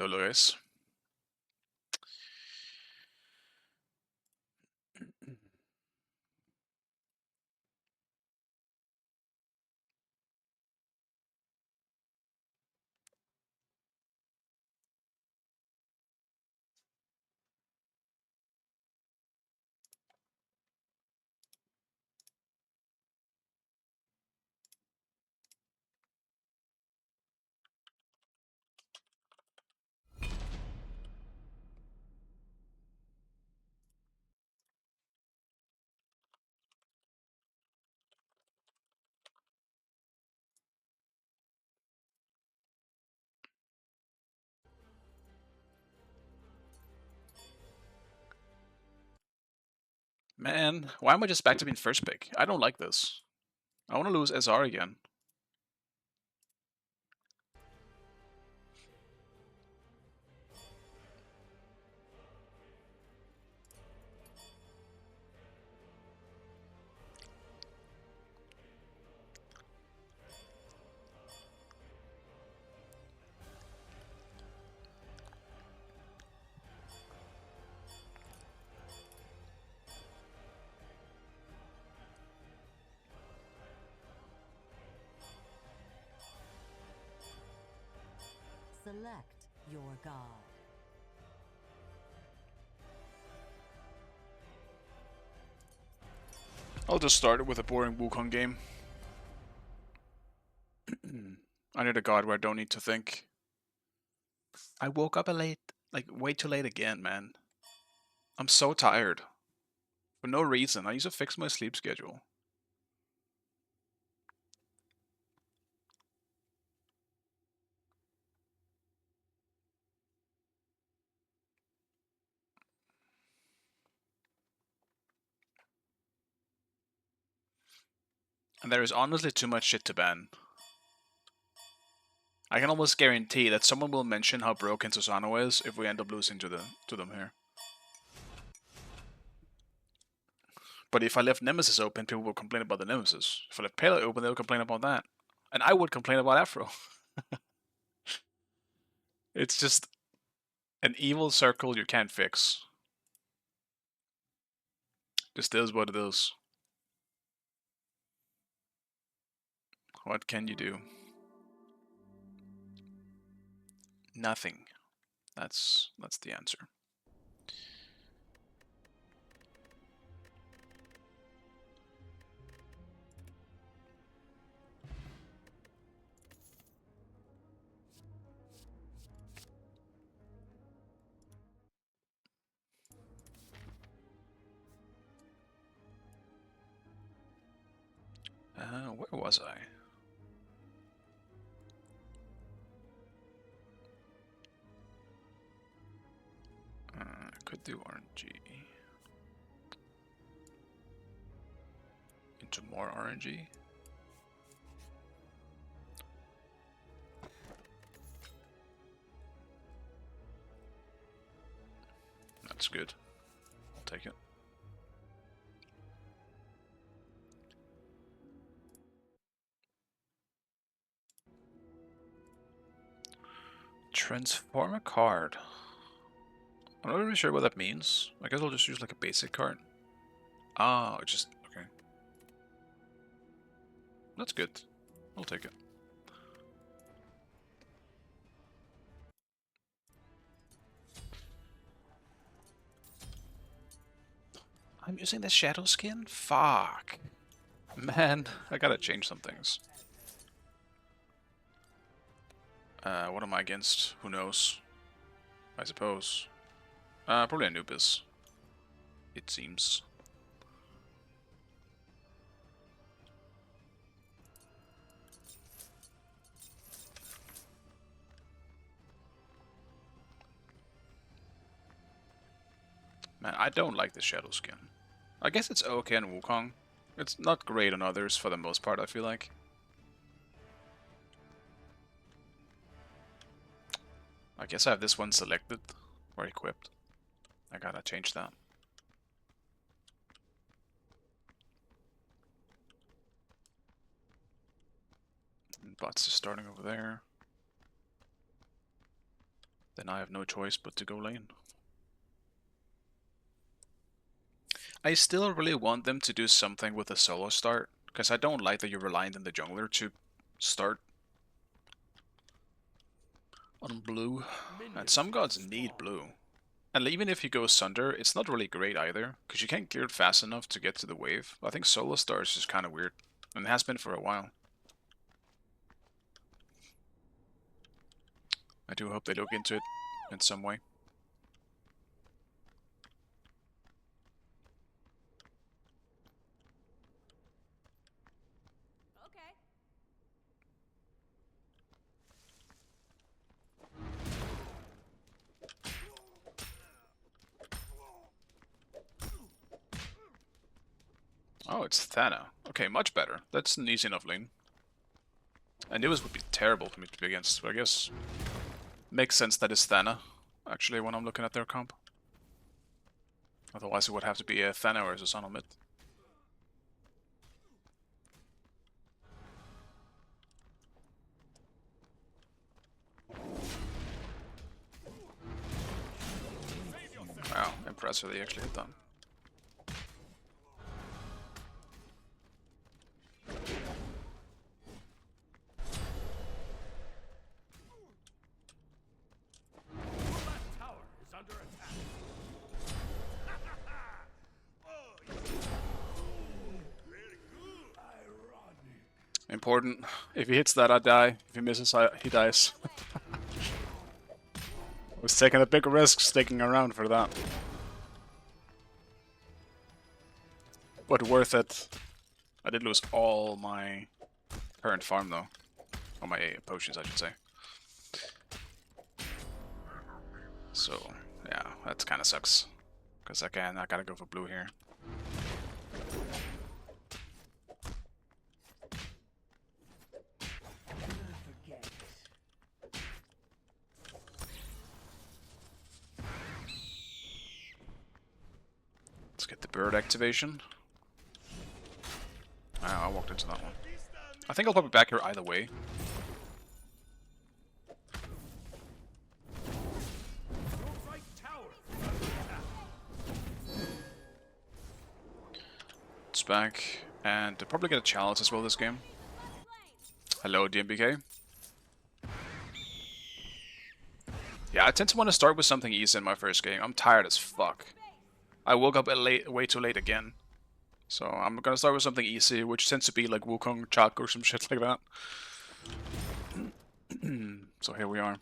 Hello guys. Man, why am I just back to being first pick? I don't like this. I want to lose SR again. Select your god. I'll just start it with a boring Wukong game. I need a god where I don't need to think. I woke up like way too late again, man. I'm so tired. For no reason. I used to fix my sleep schedule. And there is honestly too much shit to ban. I can almost guarantee that someone will mention how broken Susano is if we end up losing to them here. But if I left Nemesis open, people will complain about the Nemesis. If I left Pele open, they'll complain about that. And I would complain about Afro. It's just an evil circle you can't fix. Just is what it is. What can you do? Nothing. That's the answer. Where was I? Could do RNG. Into more RNG. That's good. I'll take it. Transform a card. I'm not really sure what that means. I guess I'll just use like a basic card. Ah, oh, just okay. That's good. I'll take it. I'm using the shadow skin? Fuck. Man, I gotta change some things. What am I against? Who knows? I suppose. Probably Anubis. It seems. Man, I don't like the shadow skin. I guess it's okay in Wukong. It's not great on others for the most part, I feel like. I guess I have this one selected or equipped. I gotta change that. Bots is starting over there. then I have no choice but to go lane. I still really want them to do something with the solo start, because I don't like that you're reliant on the jungler to start on blue. And some gods need blue. And even if you go Sunder, it's not really great either, because you can't clear it fast enough to get to the wave. I think solo start is just kind of weird, and it has been for a while. I do hope they look into it in some way. Oh, it's Thana. Okay, much better. That's an easy enough lane. I knew this would be terrible for me to be against, but I guess makes sense that it's Thana, actually, when I'm looking at their comp. Otherwise it would have to be a Thana or a Susanoo mid. Wow, impressive they actually hit that. Important. If he hits that, I die. If he misses, he dies. I was taking a big risk sticking around for that. But worth it. I did lose all my current farm though. All my potions, I should say. So, yeah, that kind of sucks. Because again, I gotta go for blue here. Let's get the bird activation. Wow, I walked into that one. I think I'll probably back here either way. It's back, and they'll probably get a challenge as well this game. Hello, DMBK. Yeah, I tend to want to start with something easy in my first game. I'm tired as fuck. I woke up way too late again. So I'm gonna start with something easy, which tends to be like Wukong Chak or some shit like that. So here we are.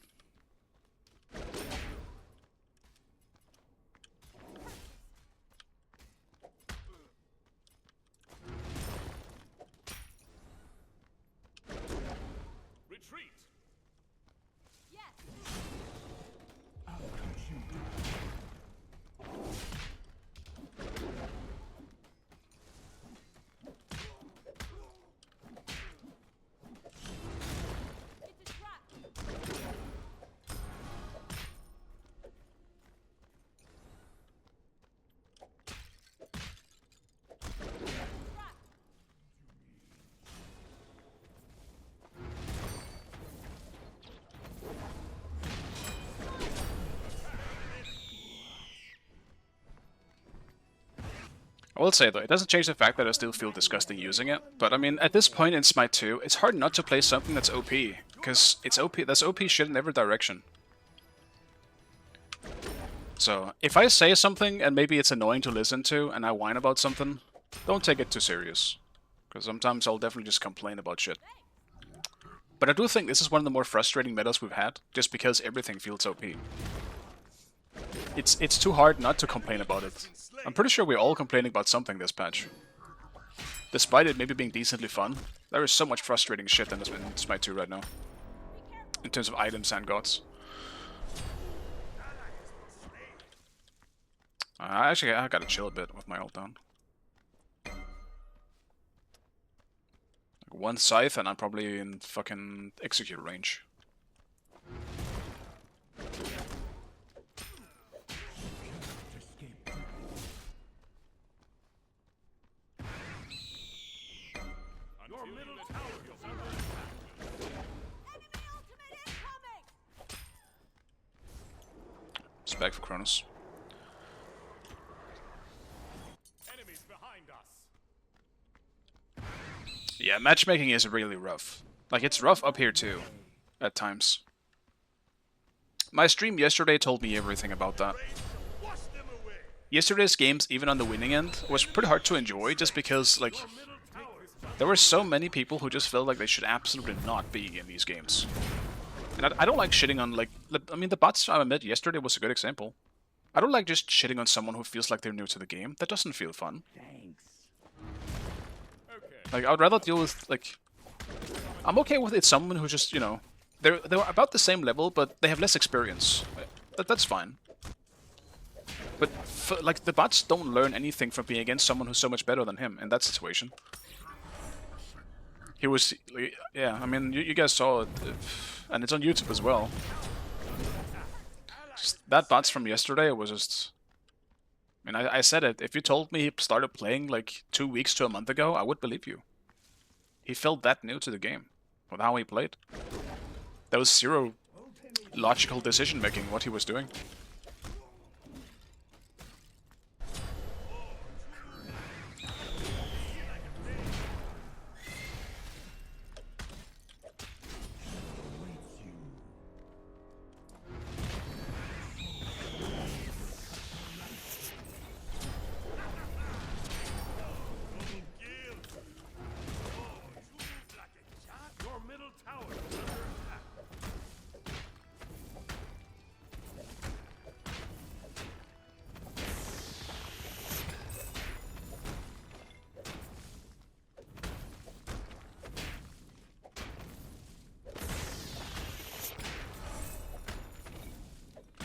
Retreat. I will say though, it doesn't change the fact that I still feel disgusting using it. But I mean, at this point in Smite 2, it's hard not to play something that's OP. Because it's OP, that's OP shit in every direction. So, if I say something and maybe it's annoying to listen to and I whine about something, don't take it too serious. Because sometimes I'll definitely just complain about shit. But I do think this is one of the more frustrating metas we've had, just because everything feels OP. It's too hard not to complain about it. I'm pretty sure we're all complaining about something this patch. Despite it maybe being decently fun, there is so much frustrating shit in Smite 2 right now. In terms of items and gods. I gotta chill a bit with my ult down. Like one scythe and I'm probably in fucking execute range. It's back for Kronos. Enemies behind us. Yeah, matchmaking is really rough. Like, it's rough up here too, at times. My stream yesterday told me everything about that. Yesterday's games, even on the winning end, was pretty hard to enjoy just because, like, there were so many people who just felt like they should absolutely not be in these games. And I don't like shitting on, like, I mean, the bots I met yesterday was a good example. I don't like just shitting on someone who feels like they're new to the game. That doesn't feel fun. Thanks. Like, I would rather deal with, like... I'm okay with it someone who just, you know... They're about the same level, but they have less experience. That's fine. But, like, the bots don't learn anything from being against someone who's so much better than him in that situation. He was... Yeah, I mean, you guys saw it. And it's on YouTube as well. Just, that bots from yesterday was just... I mean, I said it. If you told me he started playing, like, 2 weeks to a month ago, I would believe you. He felt that new to the game. With how he played. There was zero logical decision-making what he was doing.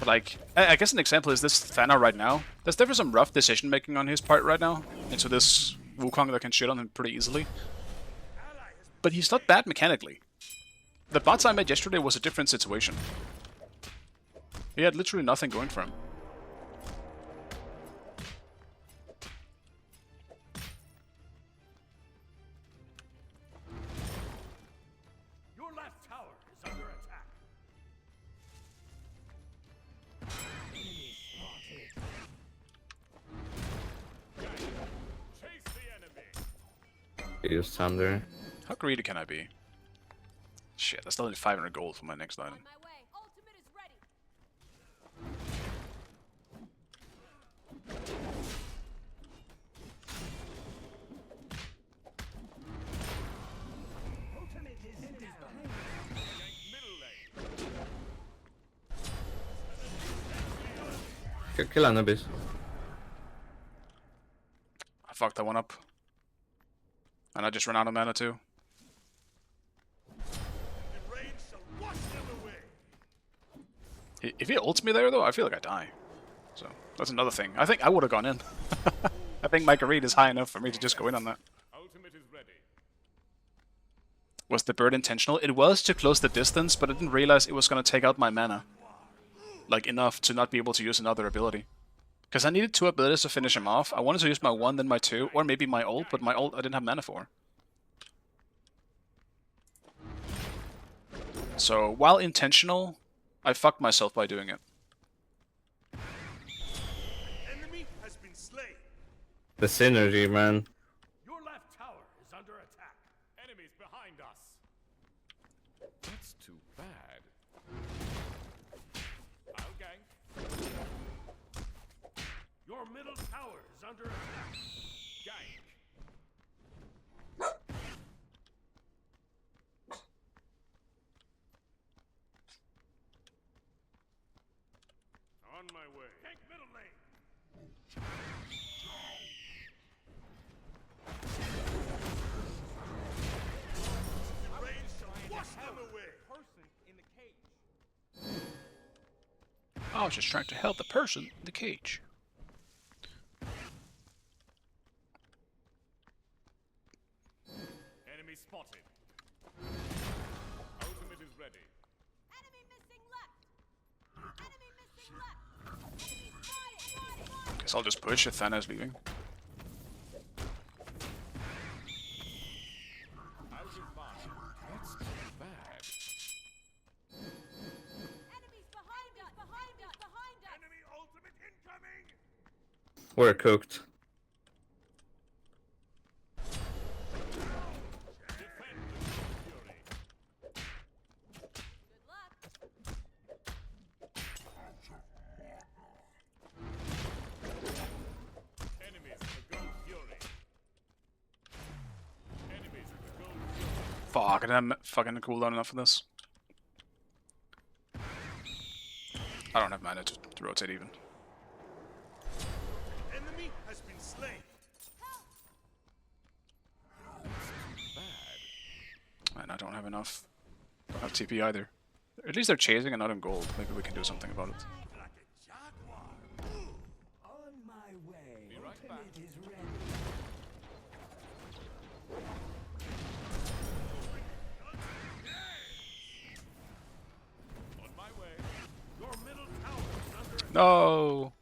Like, I guess an example is this Thana right now. There's definitely some rough decision-making on his part right now, into this Wukong that can shit on him pretty easily. But he's not bad mechanically. The bots I made yesterday was a different situation. He had literally nothing going for him. Your left tower is under attack. Chase the enemy. Use Thunder. How greedy can I be? Shit, that's only 500 gold for my next item. On my way. Ultimate is ready. Kill Anubis. I fucked that one up. And I just ran out of mana too. If he ults me there though, I feel like I die. So, that's another thing. I think I would have gone in. I think my greed is high enough for me to just go in on that. Ultimate is ready. Was the bird intentional? It was to close the distance, but I didn't realize it was going to take out my mana. Like, enough to not be able to use another ability. Because I needed 2 abilities to finish him off. I wanted to use my 1, then my 2, or maybe my ult, but my ult I didn't have mana for. So, while intentional, I fucked myself by doing it. Enemy has been slain. The synergy, man. Your left tower is under attack. Enemies behind us. That's too bad. I'll gank. Your middle tower is under attack. Gank. On my way. Gank middle lane. Wash them away. Person in the cage. I was just trying to help the person in the cage. Enemy spotted. Ultimate is ready. Enemy missing left. Enemy missing left. Enemy spotted. Guess I'll just push if Thana's leaving. Out of fire. That's too bad. Enemies behind us. Behind us. Behind us. Enemy We're cooked. Defend the fury. Good luck. Enemies of the gold fury. Enemies of the gold fury. Fuck, I didn't have fucking cooldown enough for this. I don't have mana to rotate even. Enemy has been slain. And I don't have enough. Don't have TP either. At least they're chasing and not in gold. Maybe we can do something about it. Like a jaguar. On my way. Be right back. Ultimate is ready. On my way. Your middle tower is under attack. No!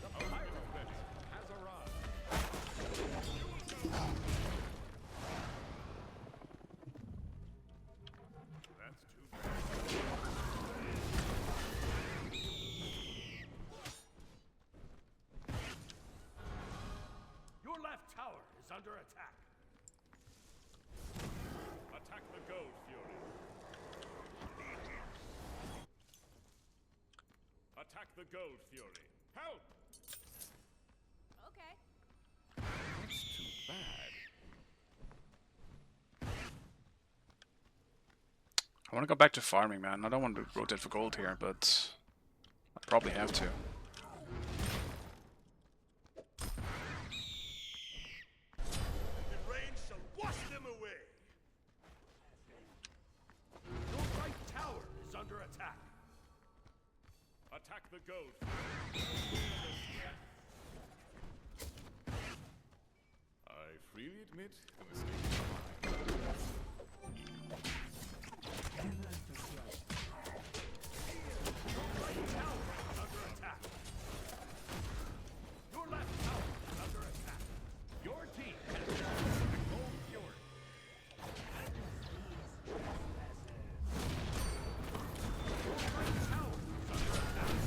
A hierophant has arrived. That's too bad. Your left tower is under attack. Attack the gold fury. Attack the gold fury. Help! Okay. That's too bad. I want to go back to farming, man. I don't want to rotate for gold here, but I probably have to. The rain shall wash them away. Your right tower is under attack. Attack the gold. I freely admit the mistake is mine. Your right tower is under attack. Your left tower is under attack. Your team has lost the gold fury. Your right tower is under attack.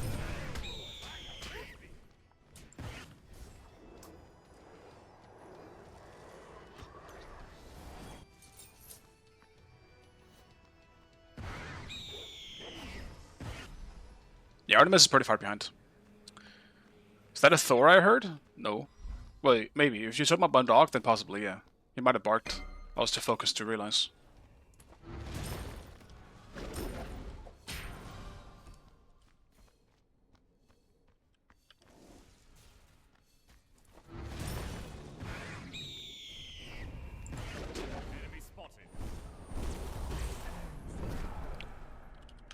Yeah, Artemis is pretty far behind. Is that a Thor I heard? No. Well, maybe. If you saw my dog, then possibly, yeah. He might have barked. I was too focused to realize. Enemy spotted.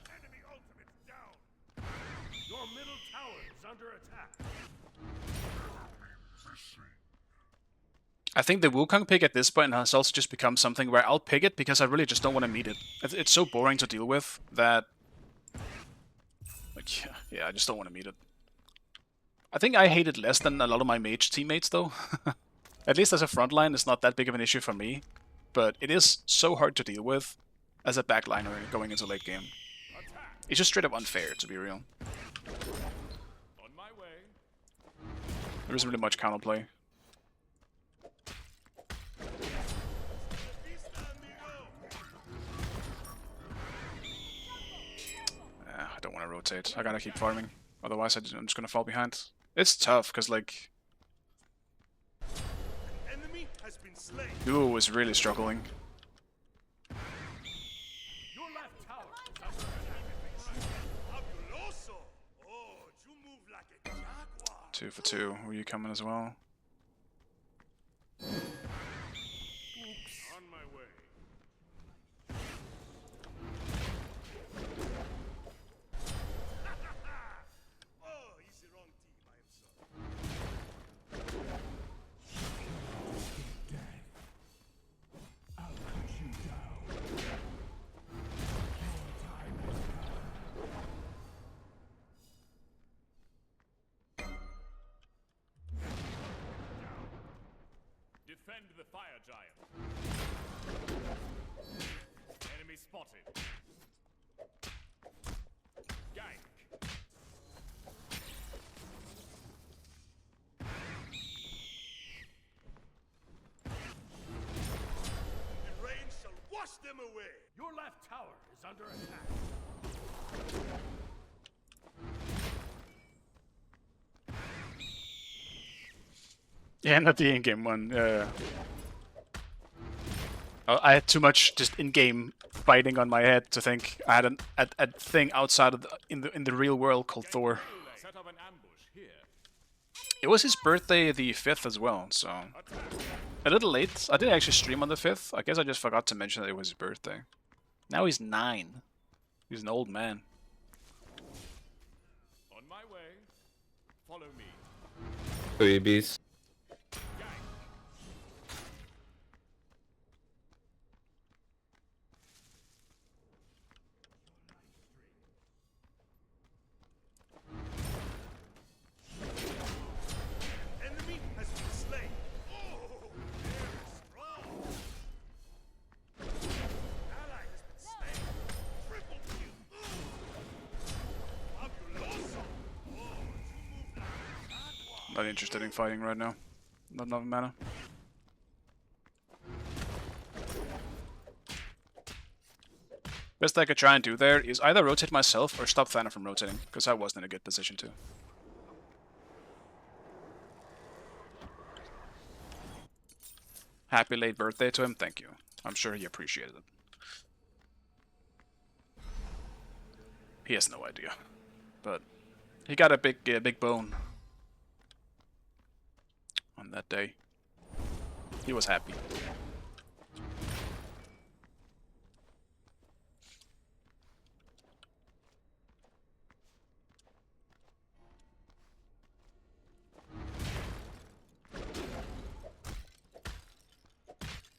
Enemy ultimate down. Your middle tower is under attack. I think the Wukong pick at this point has also just become something where I'll pick it because I really just don't want to meet it. It's so boring to deal with that... Like, yeah, I just don't want to meet it. I think I hate it less than a lot of my mage teammates, though. At least as a frontline, it's not that big of an issue for me. But it is so hard to deal with as a backliner going into late game. Attack. It's just straight up unfair, to be real. On my way. There isn't really much counterplay. I don't want to rotate. I gotta keep farming. Otherwise, I'm just gonna fall behind. It's tough, because, like... Enemy has been slain. Duo is really struggling. Your left tower is under attack. Fabuloso. Oh, you move like a jaguar. 2 for 2. Were you coming as well? On my way. Oh, he's the wrong team. I am sorry. I'll cut you down. Your time has come. Defend the fire giant. Enemy spotted. Gank. The rain shall wash them away. Your left tower is under attack. Yeah, not the in-game one. I had too much just in-game fighting on my head to think I had a thing outside of in the real world called Thor. Set up an ambush here. It was his birthday the 5th as well, so a little late. I didn't actually stream on the 5th. I guess I just forgot to mention that it was his birthday. Now he's 9. He's an old man. On my way. Follow me. 2 EBs. Enemy has been slain. Oh, very strong. Ally has been slain. Triple kill. Fabuloso. Oh, you move like a jaguar. Not interested in fighting right now. Not enough mana. Best I could try and do there is either rotate myself or stop Thana from rotating, because I wasn't in a good position to. Happy late birthday to him, thank you. I'm sure he appreciated it. He has no idea, but he got a big bone on that day. He was happy.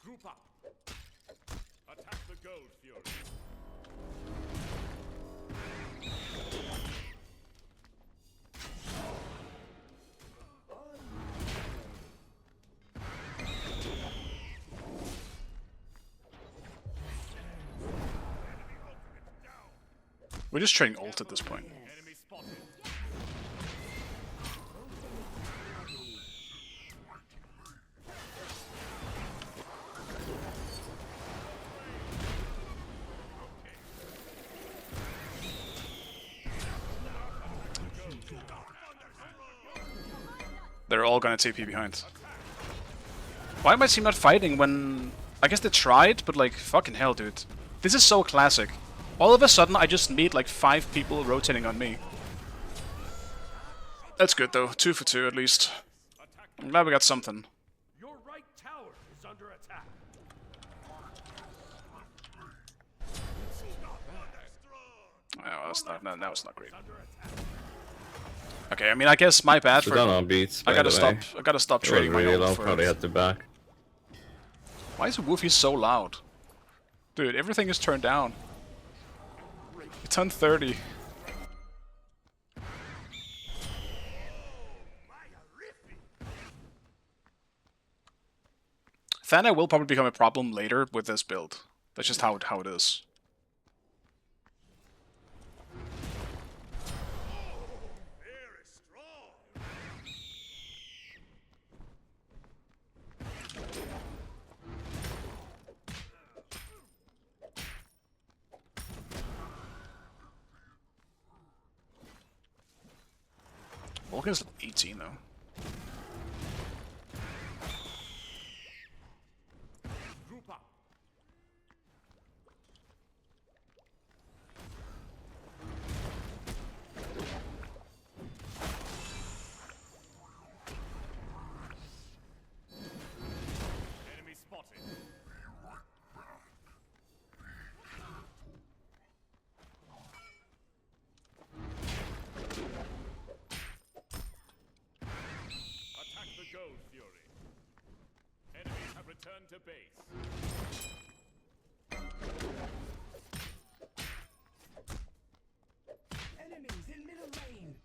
Group up. Attack the gold fury. We're just trading ult at this point. Enemy spotted. They're all gonna TP behind. Why am I team not fighting when... I guess they tried, but like, fucking hell, dude. This is so classic. All of a sudden, I just meet like 5 people rotating on me. That's good though, 2 for 2 at least. I'm glad we got something. Your right tower is under attack. Oh, that's not, no, that was not great. Okay, I mean, I guess my bad So for... done on beats. I by gotta the stop. way. I gotta stop It was trading my really ult low, for probably it. had to back. Why is Woofy so loud? Dude, everything is turned down. It's on 30. Thana will probably become a problem later with this build. That's just how it is. Very strong. Vulcan's 18 though. Group up. Enemy spotted. Attack the gold fury. Enemies have returned to base. Enemies in middle lane.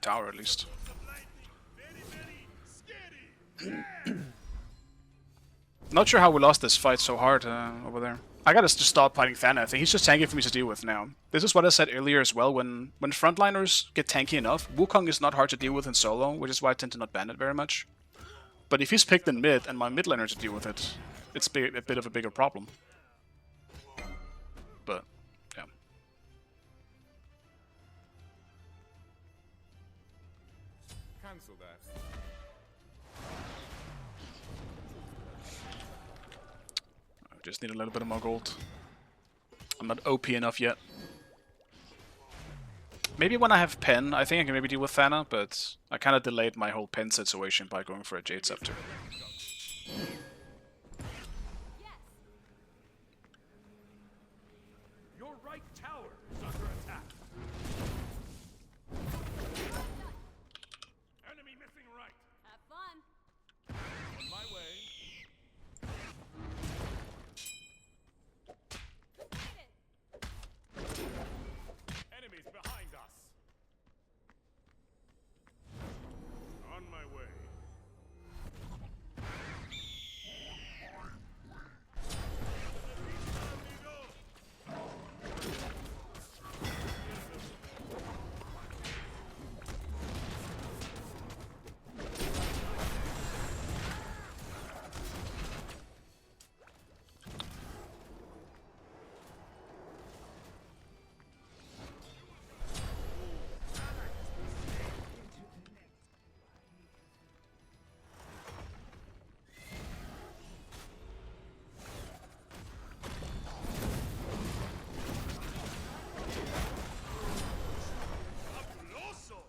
tower at least. Not sure how we lost this fight so hard over there. I gotta just stop fighting Thana. I think he's just tanky for me to deal with now. This is what I said earlier as well. When frontliners get tanky enough, Wukong is not hard to deal with in solo, which is why I tend to not ban it very much. But if he's picked in mid and my mid laner to deal with it, it's a bit of a bigger problem. But yeah. Cancel that. I just need a little bit of more gold. I'm not OP enough yet. Maybe when I have Pen, I think I can maybe deal with Thana, but I kind of delayed my whole Pen situation by going for a Jade Scepter. Your right tower is under attack. Enemy missing right. Have fun. On my way. Hit it. Enemies behind us. On my way. Fabuloso!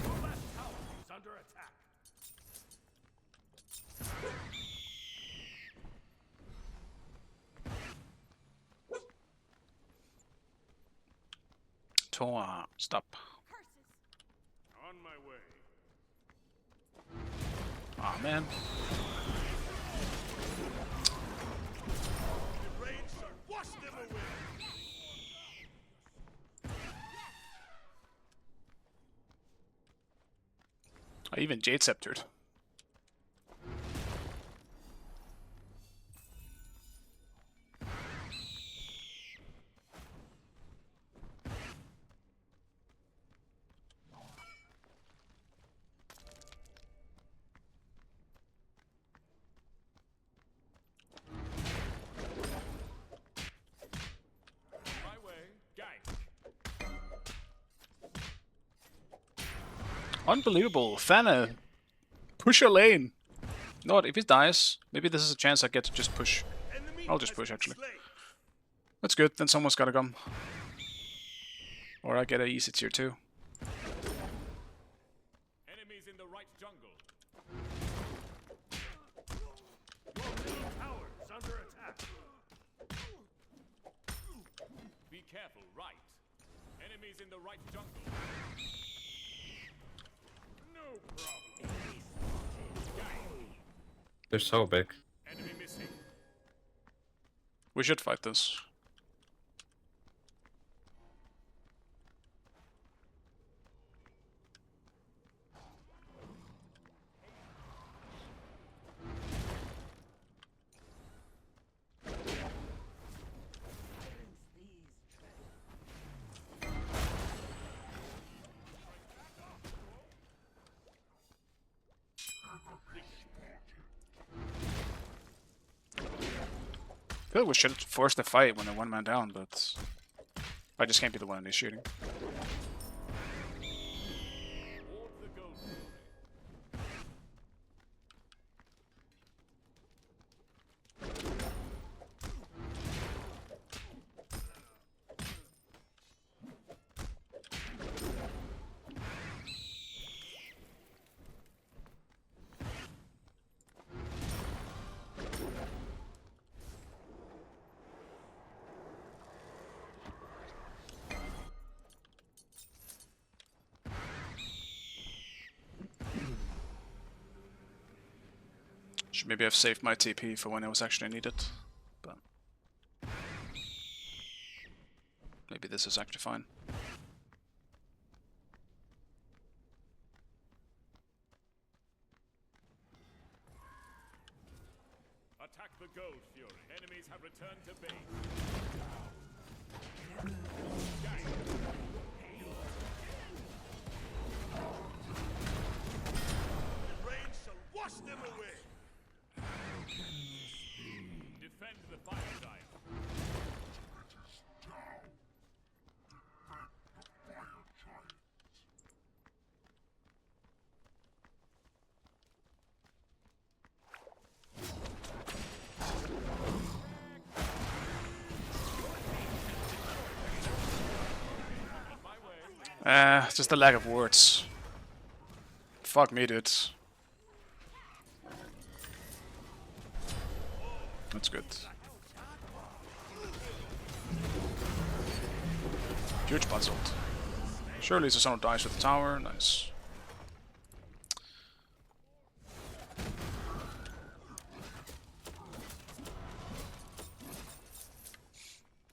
Your left tower is under attack. Toa, stop. Curses. On my way. Aw, man. The rain shall wash them away. I even Jade Sceptered. My way. Gank. Unbelievable. Thana, push your lane. You know what, if he dies, maybe this is a chance I get to just push. Enemy I'll just has push, been actually. slain. That's good, then someone's gotta come. Or I get a easy tier 2. Enemies in the right jungle. Your middle tower is under attack. Be careful, right. Enemies in the right jungle. No problem. Gank. They're so big. Enemy missing. We should fight this. I feel like we should force the fight when they're one man down, but I just can't be the one initiating. Hold the gold glory. Should maybe have saved my TP for when it was actually needed. But Maybe this is actually fine. Attack the Gold Fury. Enemies have returned to base. The rain shall wash them away. Defend the fire giant. Just the lack of words. Fuck me, dude. That's good. Huge puzzled. Surely it's someone dies with the tower. Nice.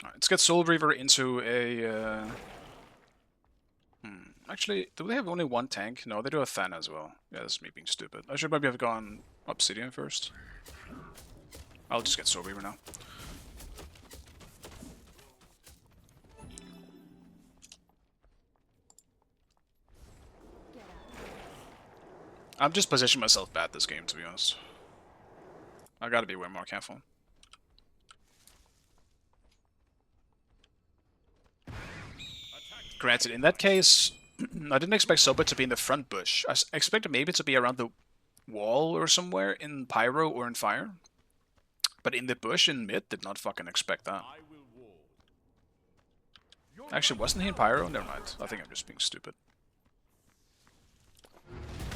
Alright, let's get Soul Reaver into a. Actually, do they have only one tank? No, they do have Thana as well. Yeah, that's me being stupid. I should maybe have gone Obsidian first. I'll just get Soul Reaver now. I'm just positioning myself bad this game, to be honest. I gotta be way more careful. Granted, in that case, I didn't expect Soba to be in the front bush. I expected maybe to be around the wall or somewhere in Pyro or in Fire. But in the bush in mid, did not fucking expect that. Actually, wasn't he in Pyro? Never mind. I think I'm just being stupid.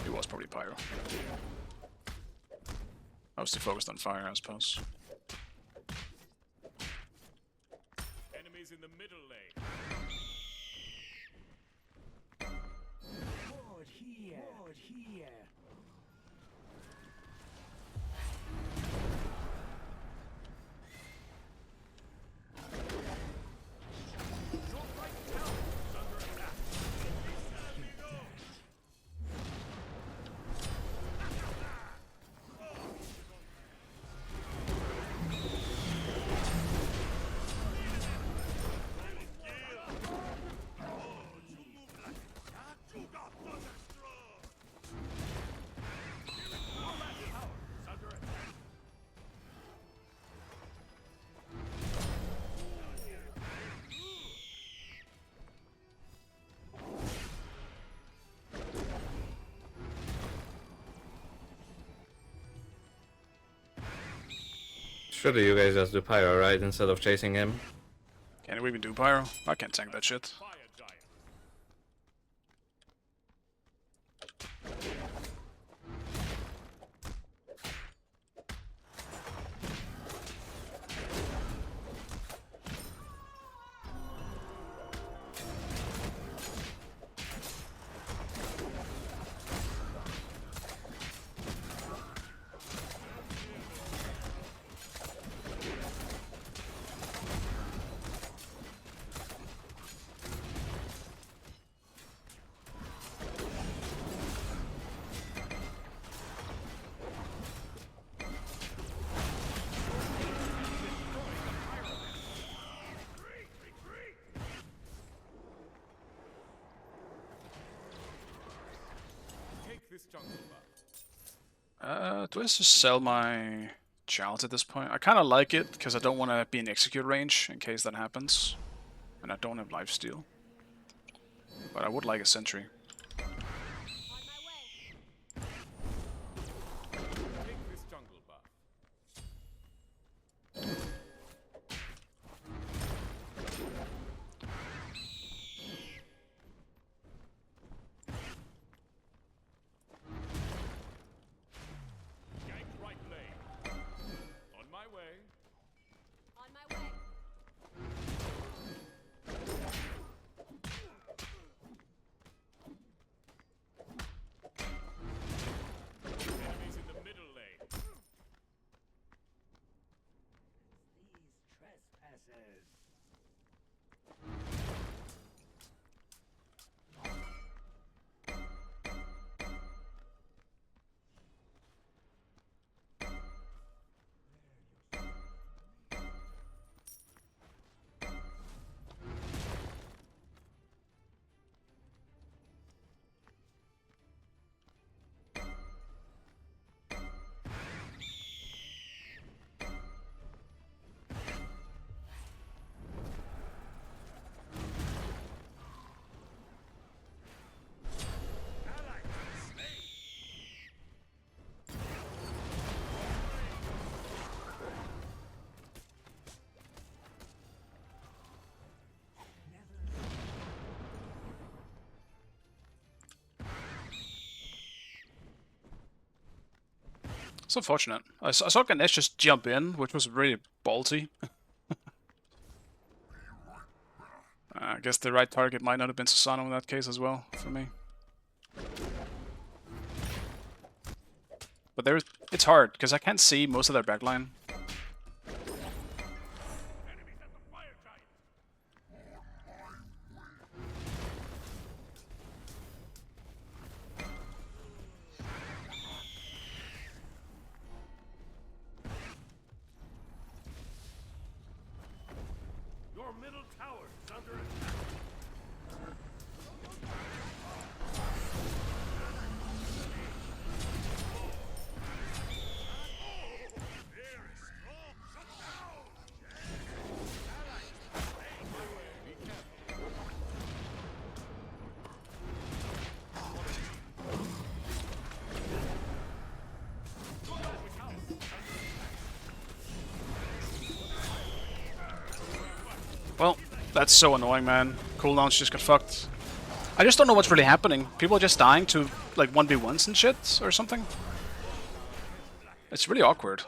He was probably Pyro. I was too focused on Fire, I suppose. Enemies in the middle lane. Ward here. Ward here. Surely you guys just do pyro, right? Instead of chasing him. Can we even do Pyro? I can't tank that shit. Fire giant. Take this jungle buff. Do I just sell my child at this point? I kind of like it, because I don't want to be in execute range in case that happens. And I don't have lifesteal. But I would like a sentry. On my way. Take this jungle buff. Gank right lane. On my way. On my way. It's unfortunate. I saw Ganesh just jump in, which was really ballsy. I guess the right target might not have been Susano in that case as well, for me. But it's hard, because I can't see most of their backline. Your middle tower is under attack. Well, that's so annoying, man. Cooldowns just got fucked. I just don't know what's really happening. People are just dying to, like, 1v1s and shit, or something. It's really awkward.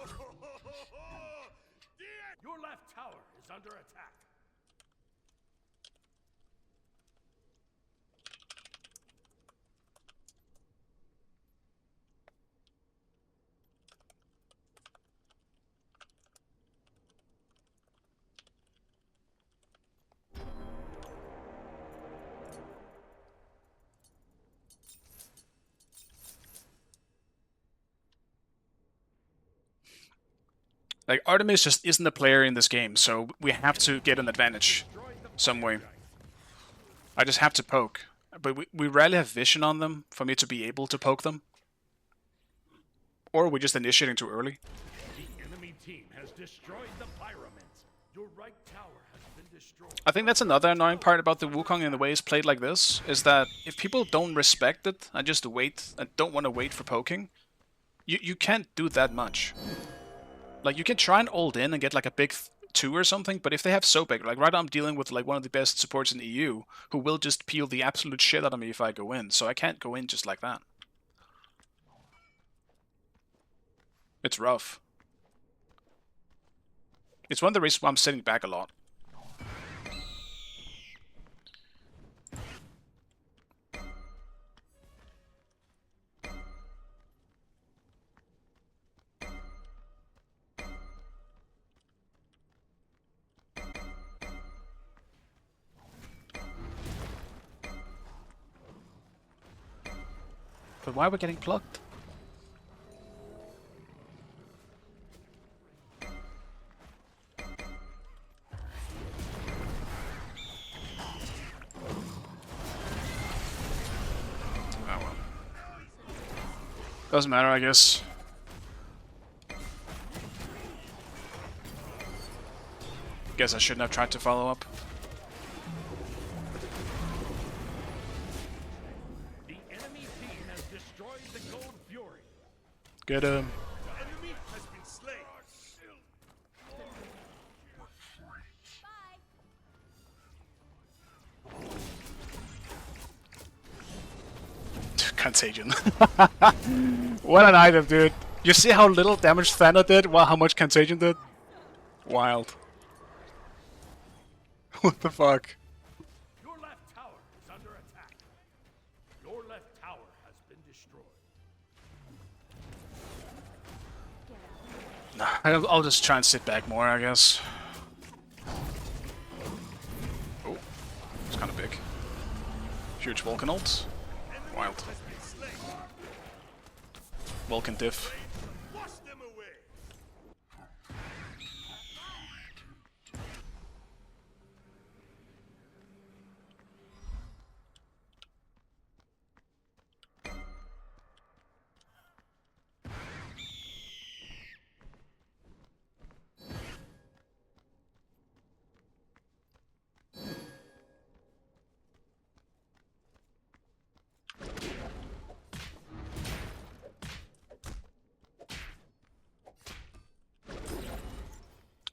Your left tower is under attack. Like, Artemis just isn't a player in this game, so we have to get an advantage some way. I just have to poke. But we rarely have vision on them for me to be able to poke them. Or we're just initiating too early. The enemy team has destroyed the pyramids. Your right tower has been destroyed. I think that's another annoying part about the Wukong and the way it's played like this, is that if people don't respect it and just wait and don't want to wait for poking, you can't do that much. Like, you can try and ult in and get like a big 2 or something, but if they have so big, like right now I'm dealing with like one of the best supports in the EU, who will just peel the absolute shit out of me if I go in, so I can't go in just like that. It's rough. It's one of the reasons why I'm sitting back a lot. But why are we getting plucked? Oh well. Doesn't matter, I guess. Guess I shouldn't have tried to follow up. The enemy team has destroyed the Gold Fury. Get him. The enemy has been slain. Contagion. What an item, dude. You see how little damage Thana did, while how much Contagion did? Wild. What the fuck? Your left tower is under attack. Your left tower has been destroyed. Nah, I'll just try and sit back more, I guess. Oh, it's kind of big. Huge Vulcan ult. Wild. Vulcan diff. Wash them away.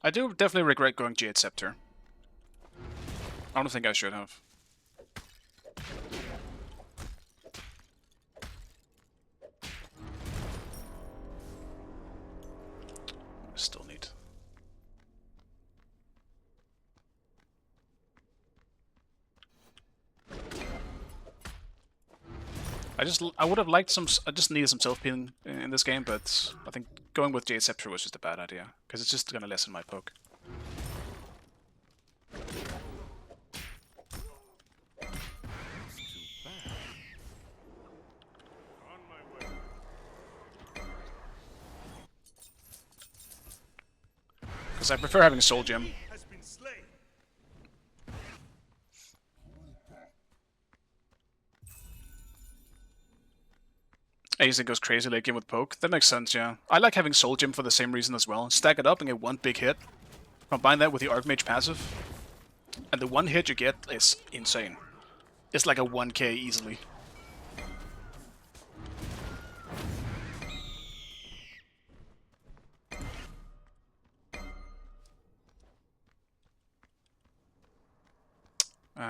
I do definitely regret going Jade Scepter. I don't think I should have. I would have liked some. I just needed some self peeling in this game, but I think going with Jade Scepter was just a bad idea because it's just gonna lessen my poke. On my way. Because I prefer having Soul Gem. Has been slain. Ace goes crazy late game with poke. That makes sense, yeah. I like having Soul Gem for the same reason as well. Stack it up and get one big hit. Combine that with the Archmage passive. And the one hit you get is insane. It's like a 1k easily.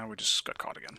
We just got caught again.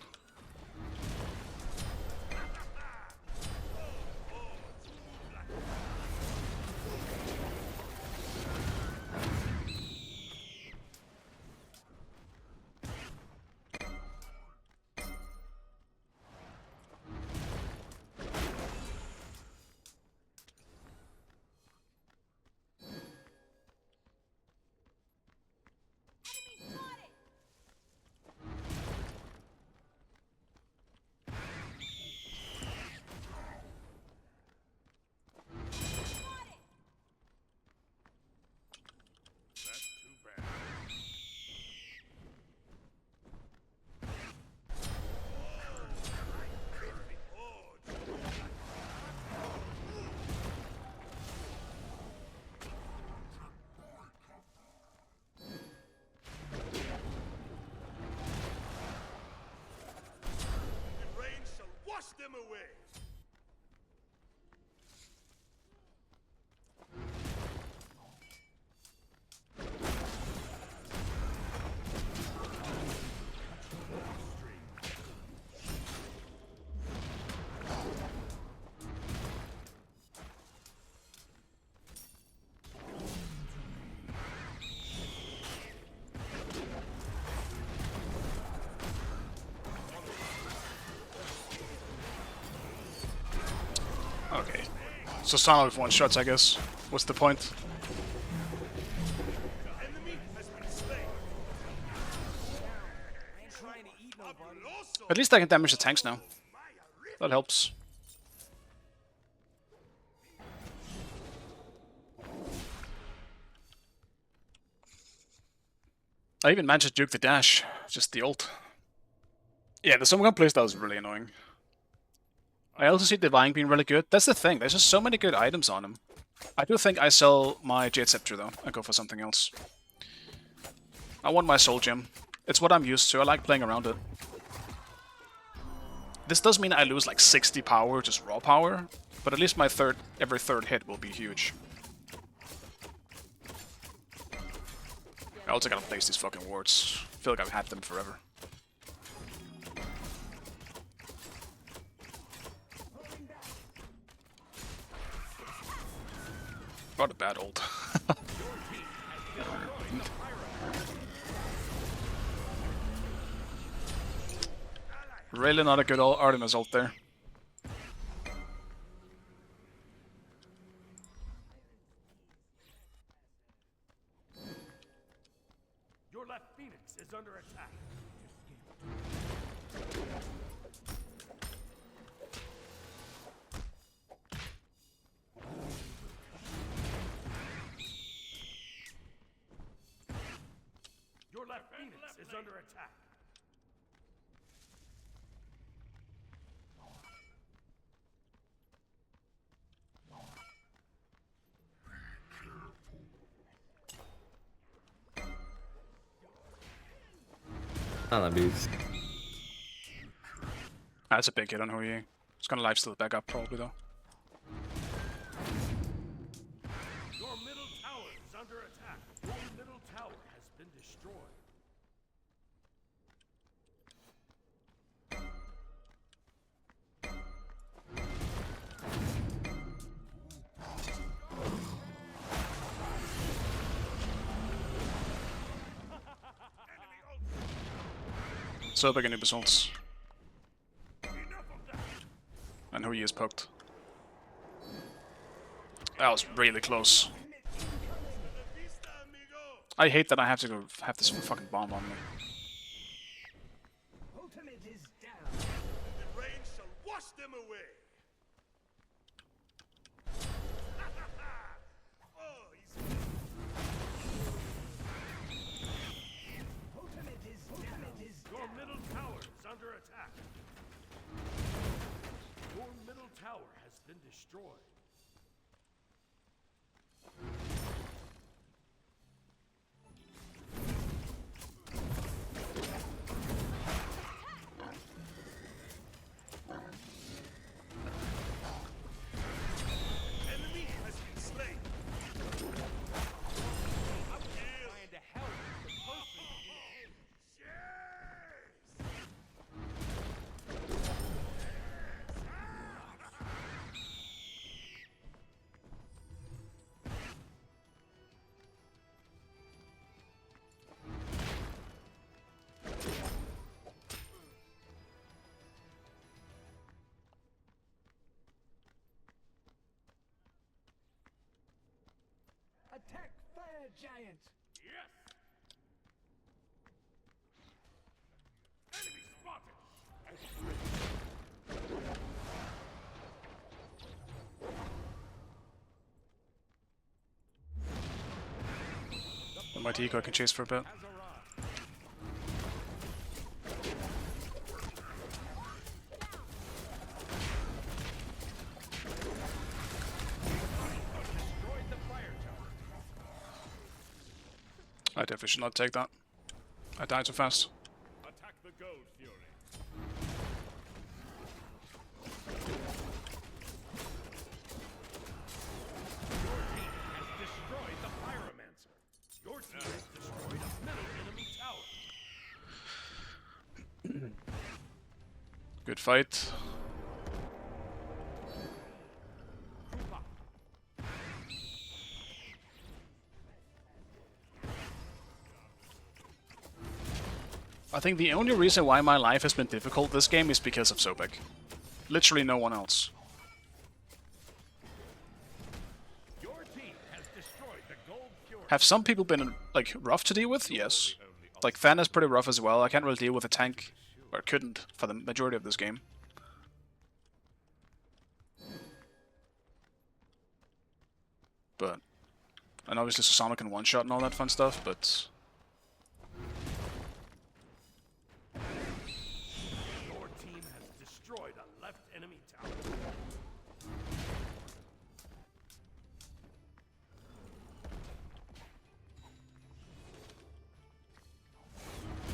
That's too bad. The rain shall wash them away. Okay. So Sana with one shots, I guess. What's the point? Enemy has been slain. I ain't trying to eat nobody. Fabuloso. At least I can damage the tanks now. That helps. I even managed to juke the dash. Just the ult. Yeah, the Summon playstyle is really annoying. I also see Divine being really good. That's the thing, there's just so many good items on him. I do think I sell my Jade Scepter though, and go for something else. I want my Soul Gem. It's what I'm used to, I like playing around it. This does mean I lose like 60 power, just raw power, but at least my every third hit will be huge. I also gotta place these fucking wards. I feel like I've had them forever. What a bad ult. Really not a good Artemis ult there. Your left Phoenix is under attack. Your left Phoenix is under attack. Cannabis. That's a big hit on Huyi. It's gonna lifesteal back up probably though. Your middle tower is under attack. Your middle tower has been destroyed. So big Anubis ults. Enough of that. And he is poked. That was really close. I hate that I have to go have this fucking bomb on me. Ultimate is down. The rain shall wash them away. Oh, he's Ultimate is down. Your middle tower is under attack. Your middle tower has been destroyed. Enemy has been slain. I'm trying to help the person in pain. Attack fire giant. Yes. Enemy spotted. My decoy can chase for a bit. Has arrived. Destroyed the fire tower. I definitely should not take that. I died too fast. Attack the gold fury. Your team has destroyed the pyromancer. Your team has destroyed a middle enemy tower. Good fight. Group up. I think the only reason why my life has been difficult this game is because of Sobek. Literally no one else. Your team has destroyed the gold fury. Have some people been, like, rough to deal with? Yes. Like, Fan is pretty rough as well. I can't really deal with a tank. Or couldn't for the majority of this game. But... And obviously Susano can one-shot and all that fun stuff, but... Your team has destroyed a left enemy tower.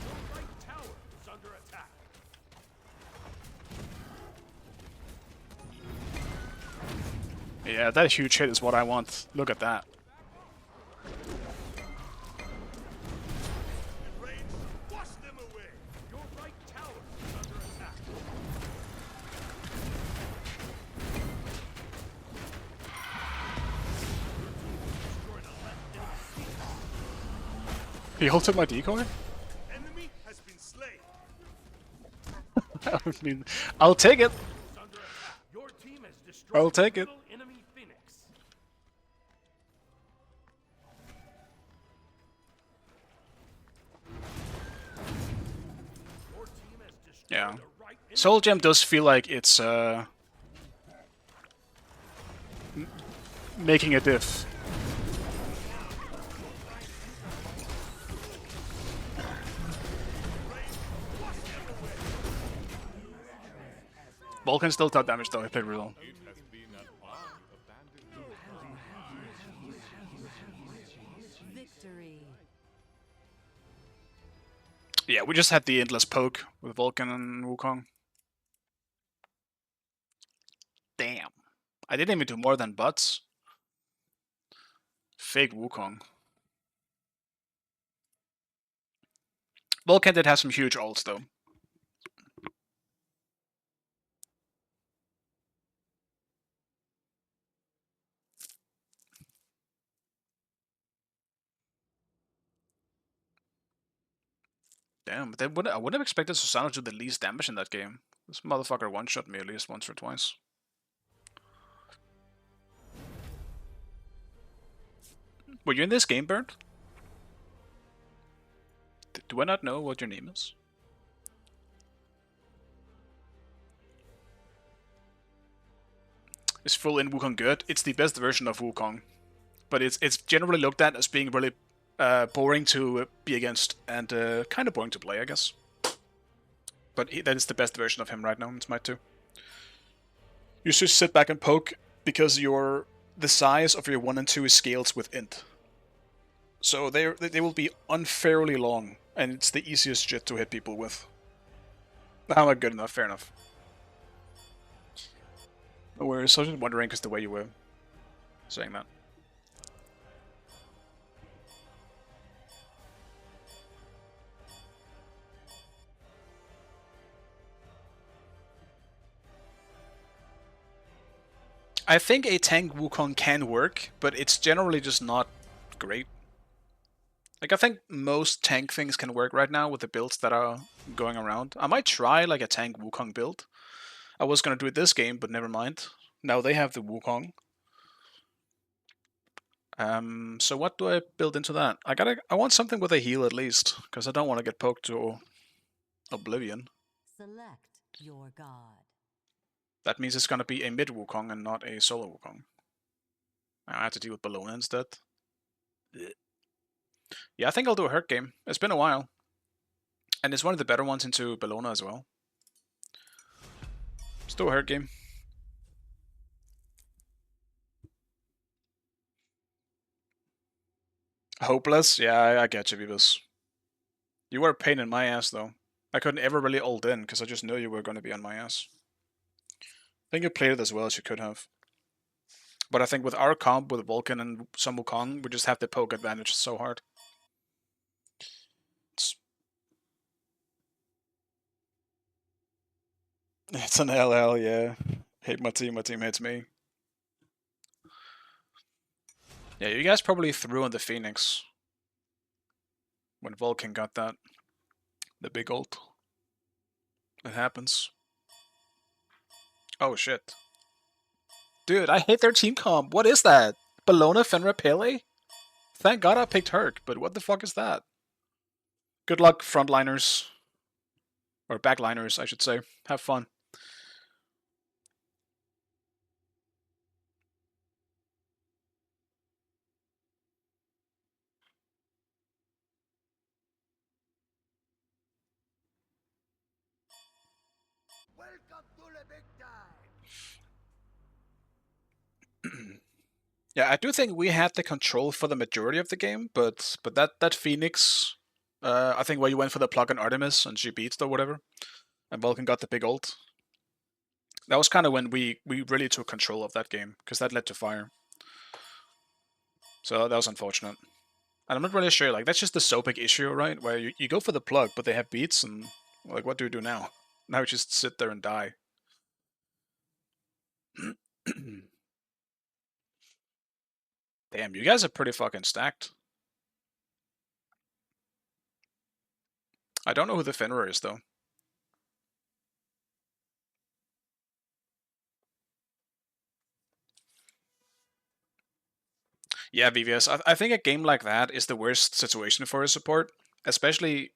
Your right tower is under attack. Yeah, that huge hit is what I want. Look at that. The rain shall wash them away. Your right tower is under attack. Destroyed a left enemy. He ulted my decoy? Enemy has been slain. I mean, I'll take it. Is under attack. Your team has destroyed I'll take it. middle enemy Phoenix. Your team has destroyed Yeah. the right enemy. Soul Gem does feel like it's, making a diff. Vulcan still took damage though, he played real well. Victory. Yeah, we just had the endless poke with Vulcan and Wukong. Damn. I didn't even do more than butts. Fake Wukong. Vulcan did have some huge ults though. Damn, I would have expected Susano to do the least damage in that game. This motherfucker one-shot me at least once or twice. Were you in this game, Bernd? Do I not know what your name is? Is full in Wukong good? It's the best version of Wukong, but it's generally looked at as being really boring to be against and kind of boring to play, I guess. But that is the best version of him right now. It's my 2. You should sit back and poke because the size of your 1 and 2 is scaled with int. So they will be unfairly long, and it's the easiest shit to hit people with. I'm not good enough, fair enough. No worries, I was just wondering because the way you were saying that. I think a tank Wukong can work, but it's generally just not great. Like, I think most tank things can work right now with the builds that are going around. I might try, like, a tank Wukong build. I was gonna do it this game, but never mind. Now they have the Wukong. So what do I build into that? I want something with a heal at least, because I don't want to get poked to oblivion. Select your god. That means it's gonna be a mid Wukong and not a solo Wukong. I have to deal with Bellona instead. Yeah, I think I'll do a hurt game. It's been a while. And it's one of the better ones into Bellona as well. Let's do a hurt game. Hopeless? Yeah, I get you, Beavis. You were a pain in my ass, though. I couldn't ever really ult in, because I just knew you were going to be on my ass. I think you played it as well as you could have. But I think with our comp, with Vulcan and some Wukong, we just have the poke advantage so hard. It's an LL, yeah. Hate my team hates me. Yeah, you guys probably threw on the Phoenix when Vulcan got that. The big ult. It happens. Oh shit. Dude, I hate their team comp. What is that? Bellona, Fenrir, Pele? Thank god I picked Herc, but what the fuck is that? Good luck, frontliners. Or backliners, I should say. Have fun. Welcome to the big time. Yeah, I do think we had the control for the majority of the game, but that Phoenix, I think where you went for the plug on Artemis and she beats or whatever, and Vulcan got the big ult. That was kind of when we really took control of that game, because that led to fire. So that was unfortunate. And I'm not really sure, like, that's just the so big issue, right? Where you go for the plug, but they have beats, and, like, what do we do now? Now we just sit there and die. Damn, you guys are pretty fucking stacked. I don't know who the Fenrir is, though. Yeah, VVS. I think a game like that is the worst situation for a support. Especially,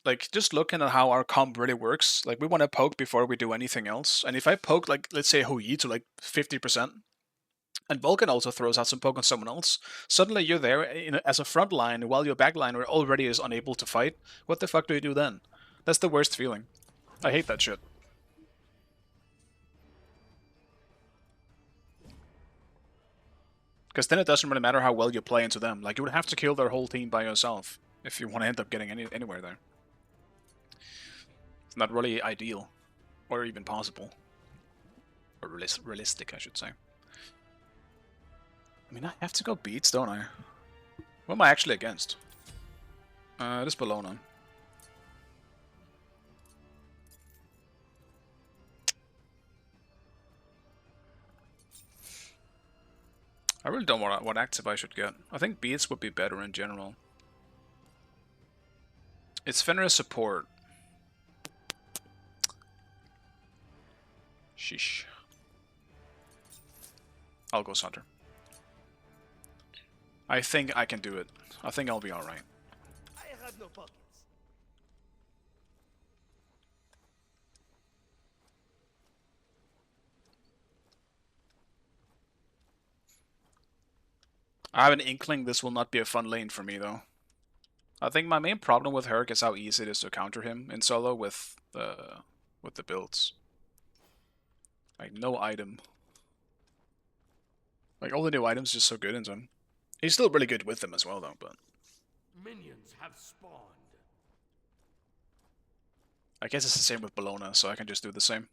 like, just looking at how our comp really works. Like, we want to poke before we do anything else. And if I poke, like, let's say Hui to, like, 50%, and Vulcan also throws out some poke on someone else, suddenly you're there as a front line while your back liner already is unable to fight. What the fuck do you do then? That's the worst feeling. I hate that shit. Because then it doesn't really matter how well you play into them. Like, you would have to kill their whole team by yourself if you want to end up getting anywhere there. It's not really ideal. Or even possible. Or realistic, I should say. I mean, I have to go beats, don't I? What am I actually against? This Bellona. I really don't know what active I should get. I think beats would be better in general. It's Fenrir support. Sheesh. I'll go Sunder. I think I can do it. I think I'll be alright. I have no pockets. I have an inkling this will not be a fun lane for me though. I think my main problem with Herc is how easy it is to counter him in solo with the builds. Like no item. Like all the new items just so good into him. He's still really good with them as well though, but Minions have spawned. I guess it's the same with Bologna, so I can just do the same.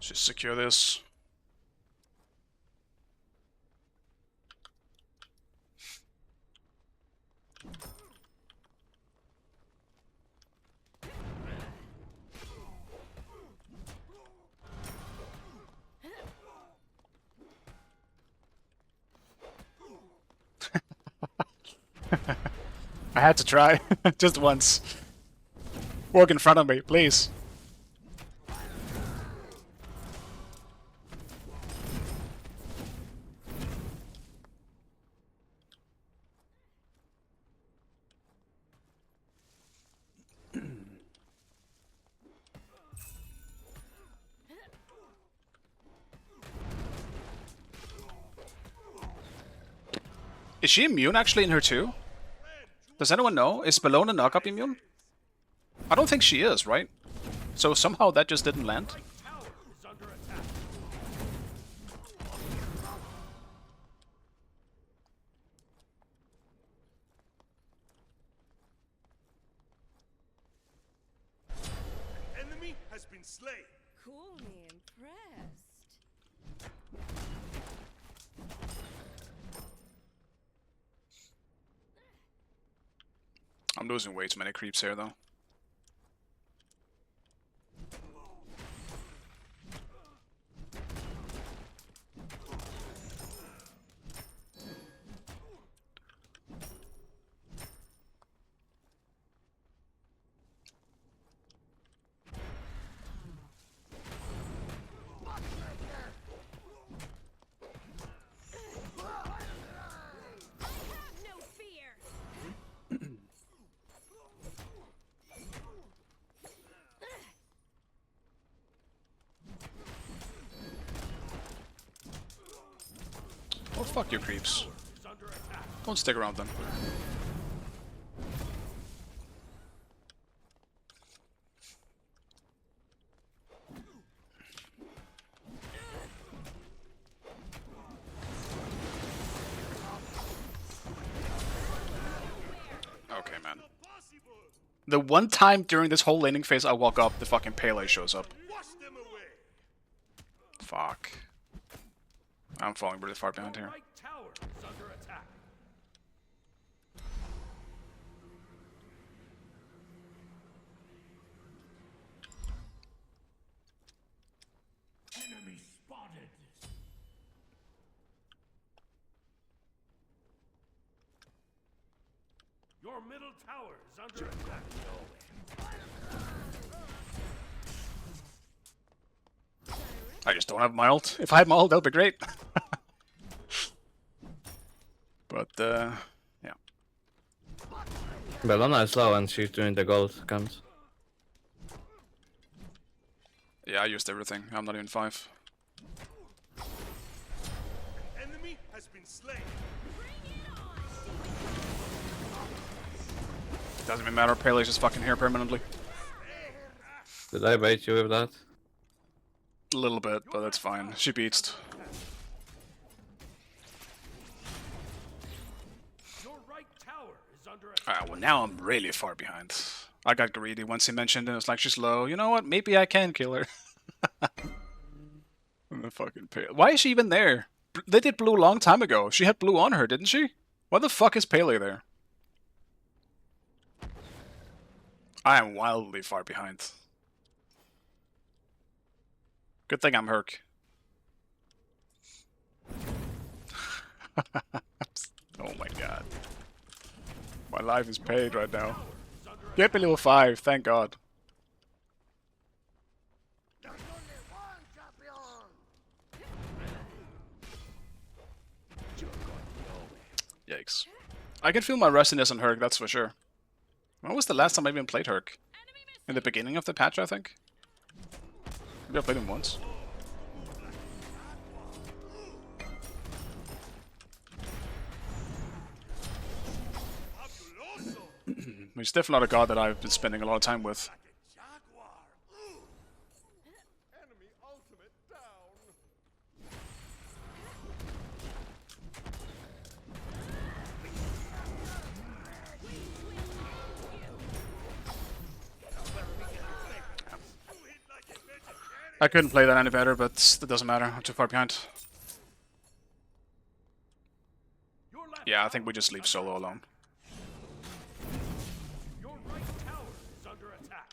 Just secure this. I had to try. Just once. Walk in front of me, please. Is she immune actually in her too? Does anyone know? Is Bologna knockup immune? I don't think she is, right? So somehow that just didn't land. Tower is under attack. An enemy has been slain. Cool me impressed. I'm losing way too many creeps here though. Have no fear. Oh fuck you creeps. Don't stick around them. Okay, man. Possible. The one time during this whole laning phase I walk up, the fucking Pele shows up. Wash them away. Fuck. I'm falling really far behind here. Right tower is under attack. Enemy spotted. Your middle tower is under attack. I just don't have my ult. If I had my ult, that would be great. But, yeah. Bellona is low and she's doing the gold comes. Yeah, I used everything. I'm not even 5. Enemy has been slain. Doesn't even matter. Pele's just fucking here permanently. Did I bait you with that? A little bit, but that's fine. She beats. Your right tower is under attack. Alright, well now I'm really far behind. I got greedy once he mentioned it. It was like, she's low. You know what? Maybe I can kill her. The fucking Pele. Why is she even there? They did blue a long time ago. She had blue on her, didn't she? Why the fuck is Pele there? I am wildly far behind. Good thing I'm Herc. Oh my god. My life is paid right now. Get me level 5, thank god. There's only one champion. Yikes. I can feel my rustiness on Herc, that's for sure. When was the last time I even played Herc? In the beginning of the patch, I think? Maybe I played him once. He's definitely not a god that I've been spending a lot of time with. Jaguar. Enemy ultimate down. I couldn't play that any better, but that doesn't matter. I'm too far behind. Yeah, I think we just leave solo alone. Your right tower is under attack.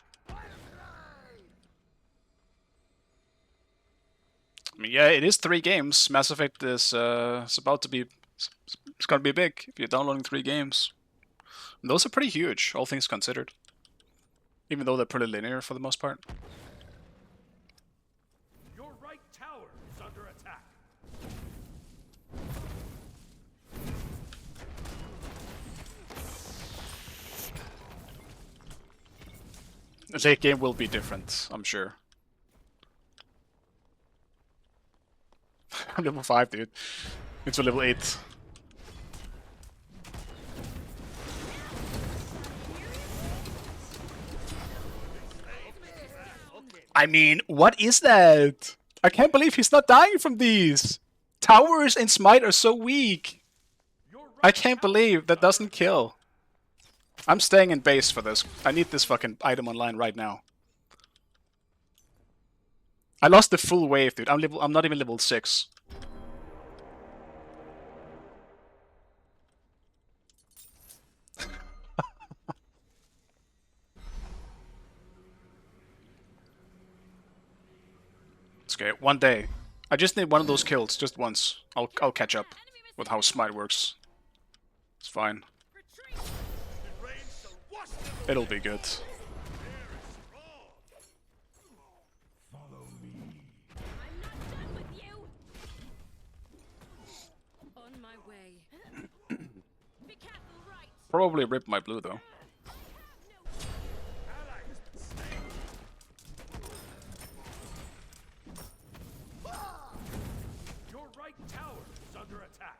I mean, yeah, it is 3 games. Mass Effect is it's about to be... It's gonna be big if you're downloading 3 games. And those are pretty huge, all things considered. Even though they're pretty linear for the most part. Your right tower is under attack. The late game will be different, I'm sure. I'm level 5, dude. It's a level 8. I mean, what is that? I can't believe he's not dying from these. Towers in Smite are so weak. I can't believe that doesn't kill. I'm staying in base for this. I need this fucking item online right now. I lost the full wave, dude. I'm not even level 6. It's okay. One day. I just need one of those kills, just once. I'll catch up with how Smite works. It's fine. It'll be good. I'm not done with you. On my way. Be careful, right? Probably rip my blue though. Your right tower is under attack.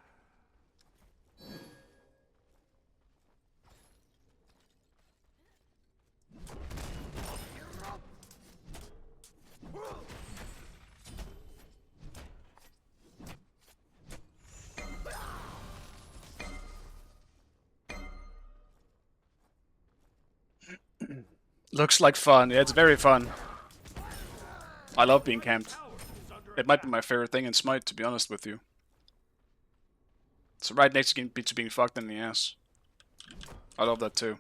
Looks like fun. Yeah, it's very fun. I love being camped. It might be my favorite thing in Smite, to be honest with you. It's right next to being fucked in the ass. I love that too.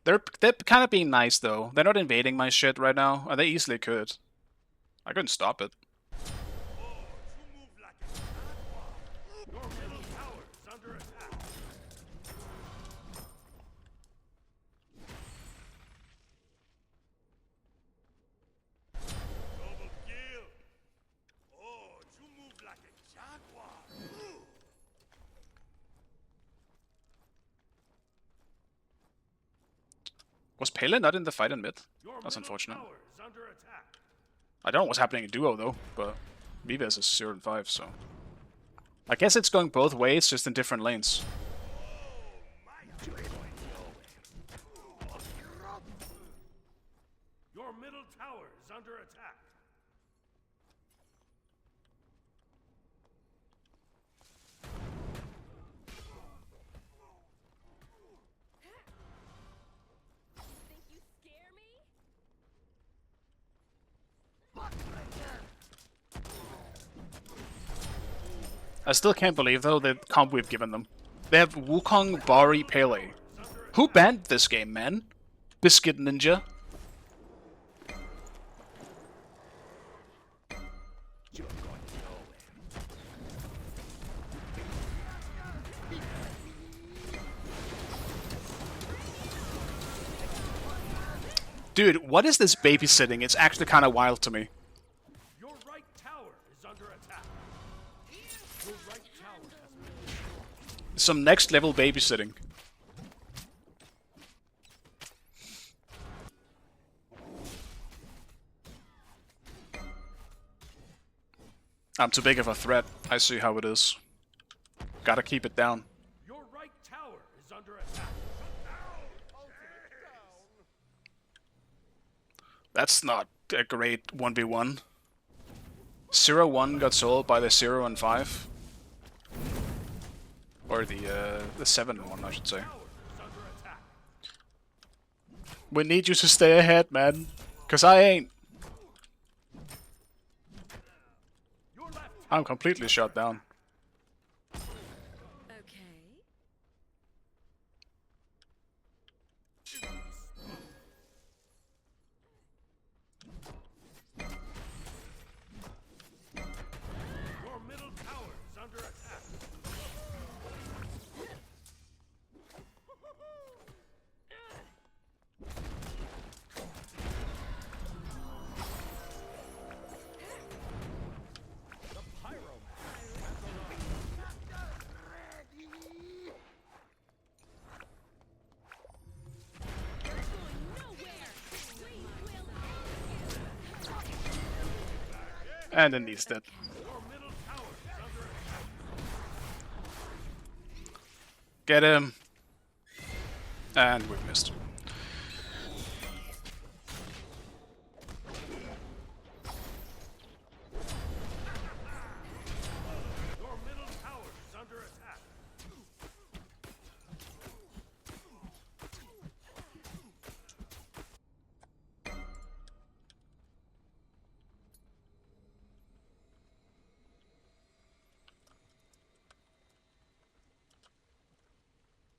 They're kind of being nice though. They're not invading my shit right now, and they easily could. I couldn't stop it. Your middle tower is under attack. Double kill. Oh, you move like a jaguar. Was Pele not in the fight in mid? Your That's middle unfortunate. tower is under attack. I don't know what's happening in duo though, but Vives is 0 and 5, so I guess it's going both ways, just in different lanes. Your middle tower is under attack. I still can't believe, though, the comp we've given them. They have Wukong, Bari, Pele. Who banned this game, man? Biscuit Ninja? Dude, what is this babysitting? It's actually kind of wild to me. Your right tower is under attack. Your right tower has been Some next level babysitting. I'm too big of a threat. I see how it is. Gotta keep it down. Your right tower is under attack. That's not a great 1v1. 0-1 got sold by the 0 and 5. Or the 7 and 1, I should say. Tower is under attack. We need you to stay ahead, man. Cause I ain't. Your left I'm completely shut down. Okay. Your middle tower is under attack. The pyroman. And then he's dead. Your middle tower is under attack. Get him. And we've missed. Your middle tower is under attack.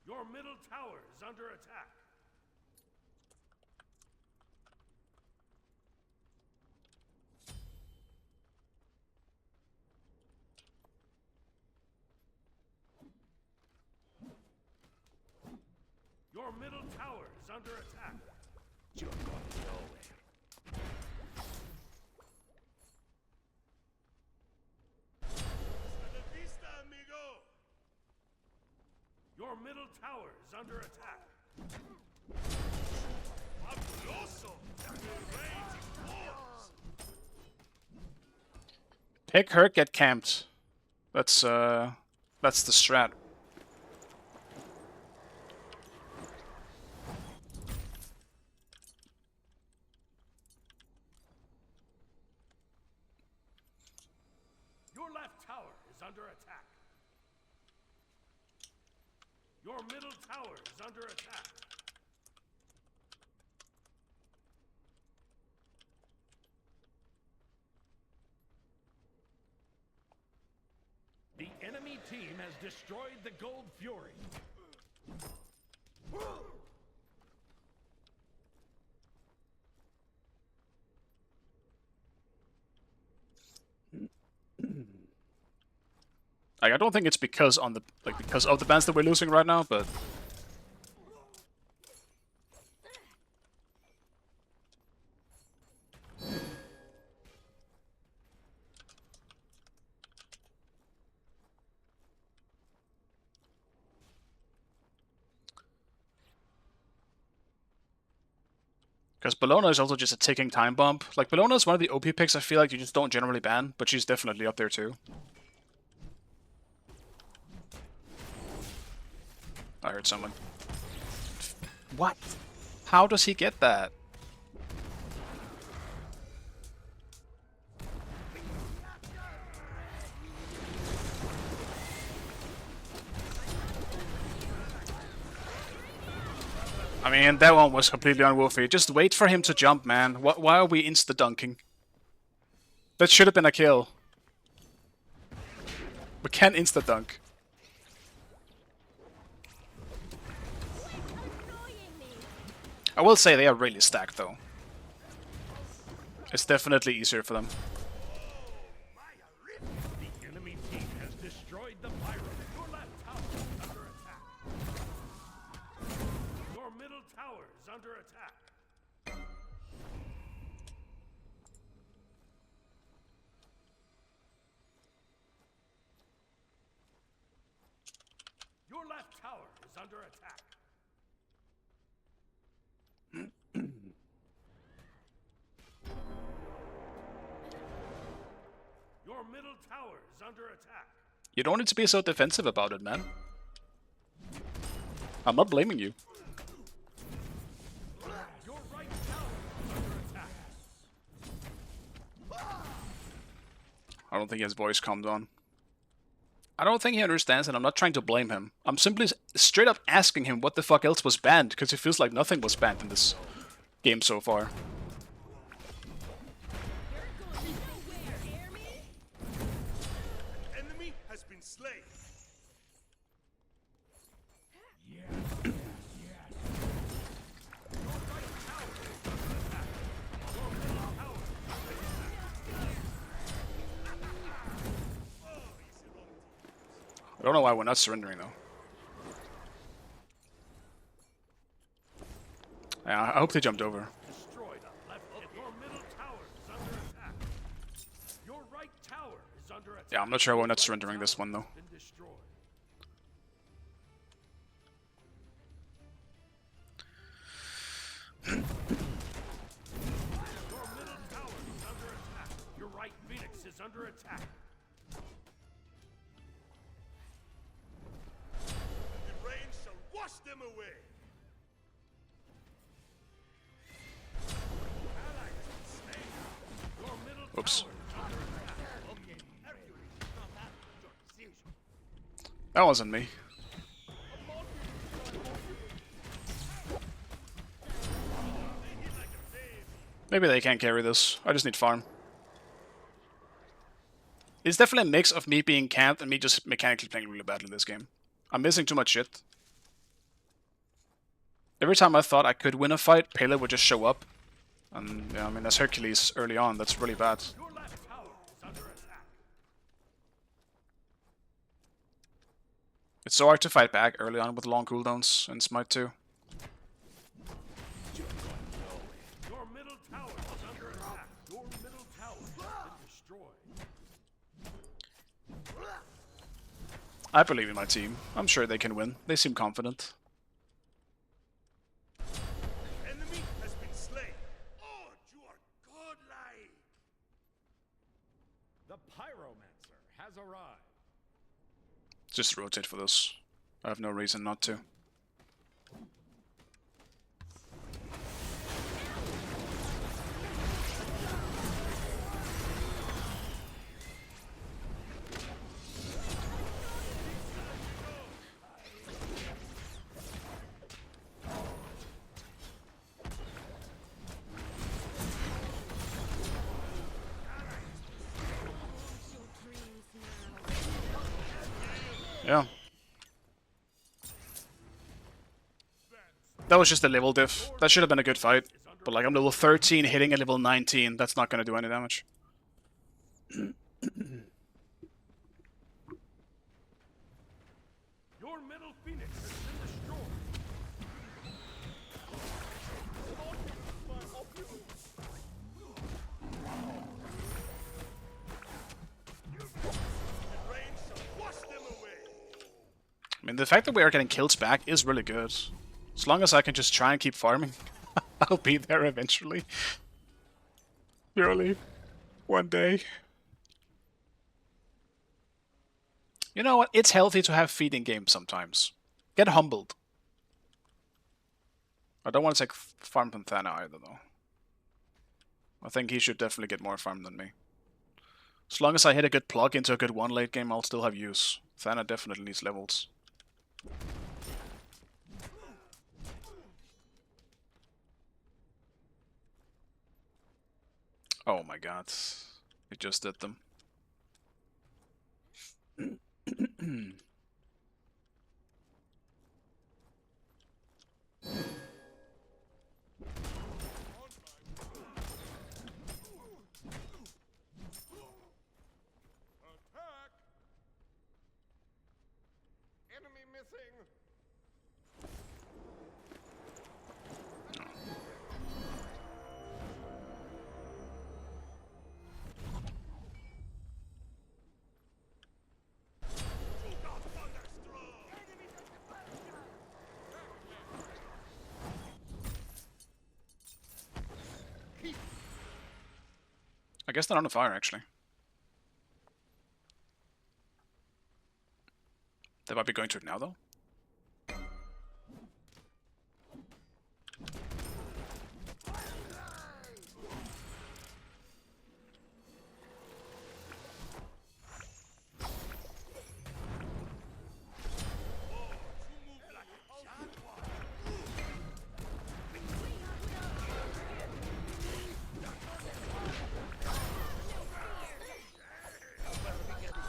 Your middle tower is under attack. Your middle tower is under attack. You're going nowhere. Hasta la vista, amigo. Your middle tower is under attack. Fabuloso! Raging force! Pick her, get camped. That's the strat. Your left tower is under attack. Your middle tower is under attack. The enemy team has destroyed the Gold Fury. Like, I don't think it's because of the bans that we're losing right now, but because Bologna is also just a ticking time bomb. Like, Bologna is one of the OP picks I feel like you just don't generally ban, but she's definitely up there too. I heard someone. What? How does he get that? I mean, that one was completely unworthy. Just wait for him to jump, man. Why are we insta-dunking? That should have been a kill. We can't insta-dunk. I will say they are really stacked though. It's definitely easier for them. The enemy team has destroyed the pyro. Your left tower is under attack. Your middle tower is under attack. Your left tower is under attack. Your middle tower is under attack. You don't need to be so defensive about it, man. I'm not blaming you. Your right tower is under attack. I don't think his voice calmed down. I don't think he understands, and I'm not trying to blame him. I'm simply straight up asking him what the fuck else was banned, because it feels like nothing was banned in this game so far. Enemy has been slain. I don't know why we're not surrendering though. Yeah, I hope they jumped over. Destroyed a left. Your middle tower is under attack. Your right tower is under attack. Yeah, I'm not sure why we're not surrendering this one though. Been destroyed. Your middle tower is under attack. Your right Phoenix is under attack. The rain shall wash them away. Your middle Oops. tower is under attack. Okay, Hercules, not that your decision. That wasn't me. Maybe they can't carry this. I just need farm. It's definitely a mix of me being camped and me just mechanically playing really badly this game. I'm missing too much shit. Every time I thought I could win a fight, Pele would just show up. And yeah, I mean, as Hercules early on, that's really bad. Your left tower is under attack. It's so hard to fight back early on with long cooldowns in Smite 2. Your middle tower is under attack. Your middle tower has been destroyed. I believe in my team. I'm sure they can win. They seem confident. Enemy has been slain. Oh, you are godlike. The pyromancer has arrived. Just rotate for this. I have no reason not to. Yeah. That was just a level diff. That should have been a good fight. But like I'm level 13 hitting a level 19, that's not gonna do any damage. Your middle Phoenix has been destroyed. The rain shall wash them away. I mean, the fact that we are getting kills back is really good. As long as I can just try and keep farming, I'll be there eventually. Surely. One day. You know what? It's healthy to have feeding games sometimes. Get humbled. I don't want to take farm from Thana either, though. I think he should definitely get more farm than me. As long as I hit a good plug into a good one late game, I'll still have use. Thana definitely needs levels. Oh my god. It just did them. Attack! Enemy missing! I guess they're on fire, actually. They might be going to it now, though.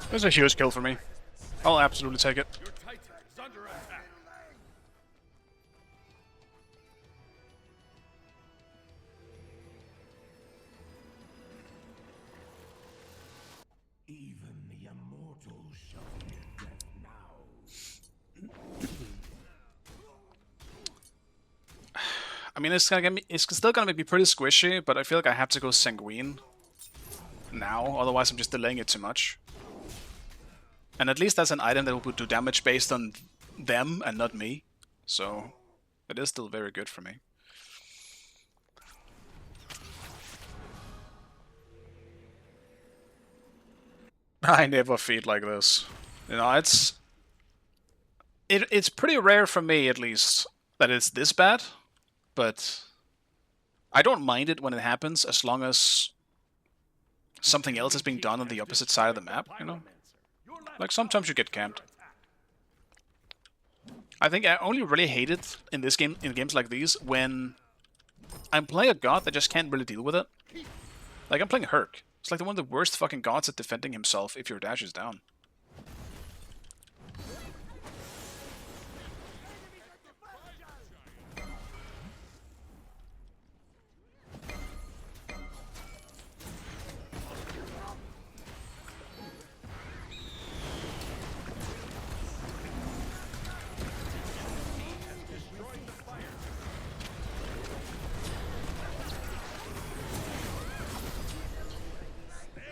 This is a huge kill for me. I'll absolutely take it. Your Titan is under attack! Even the immortals shall fear death now. I mean, it's still gonna be pretty squishy, but I feel like I have to go Sanguine now, otherwise I'm just delaying it too much. And at least that's an item that will do damage based on them and not me, so it is still very good for me. I never feed like this. You know, it's pretty rare for me, at least, that it's this bad, but I don't mind it when it happens as long as something else is being done on the opposite side of the map, you know? Like, sometimes you get camped. I think I only really hate it in this game, in games like these, when I'm playing a god that just can't really deal with it. Like, I'm playing Herc. It's like one of the worst fucking gods at defending himself if your dash is down.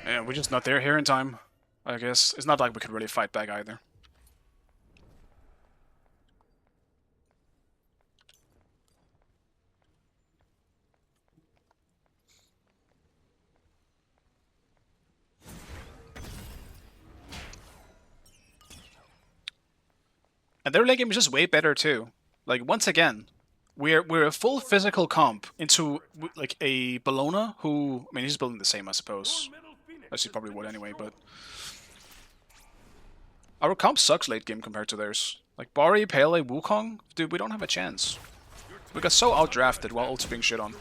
Yeah, we're just not there here in time, I guess. It's not like we could really fight back either. And their lane game is just way better too. Like, once again, we're a full physical comp into like a Bologna who, I mean, he's building the same, I suppose. As he probably would anyway, but our comp sucks late game compared to theirs. Like Bari, Pele, Wukong, dude, we don't have a chance. We got so outdrafted while also being shit on.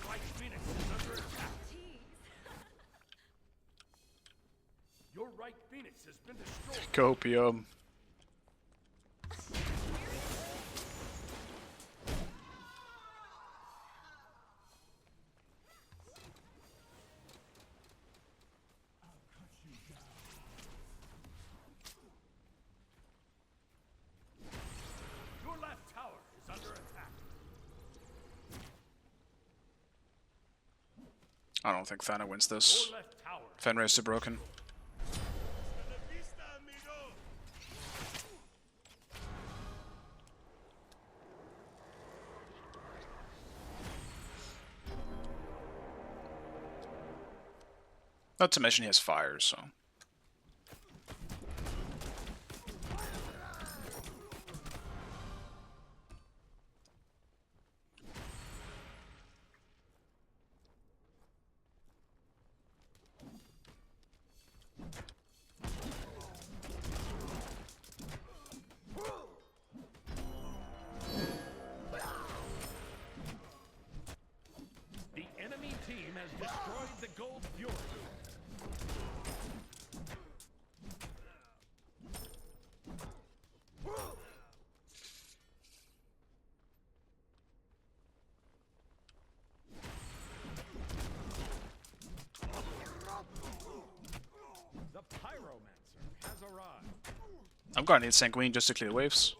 Your right Phoenix has been destroyed! Copium. Your left tower is under attack! I don't think Thana wins this. Your left tower Fenrir's too broken. Not to mention he has fire, so. The enemy team has destroyed the gold fury! I'm gonna need Sanguine just to clear waves.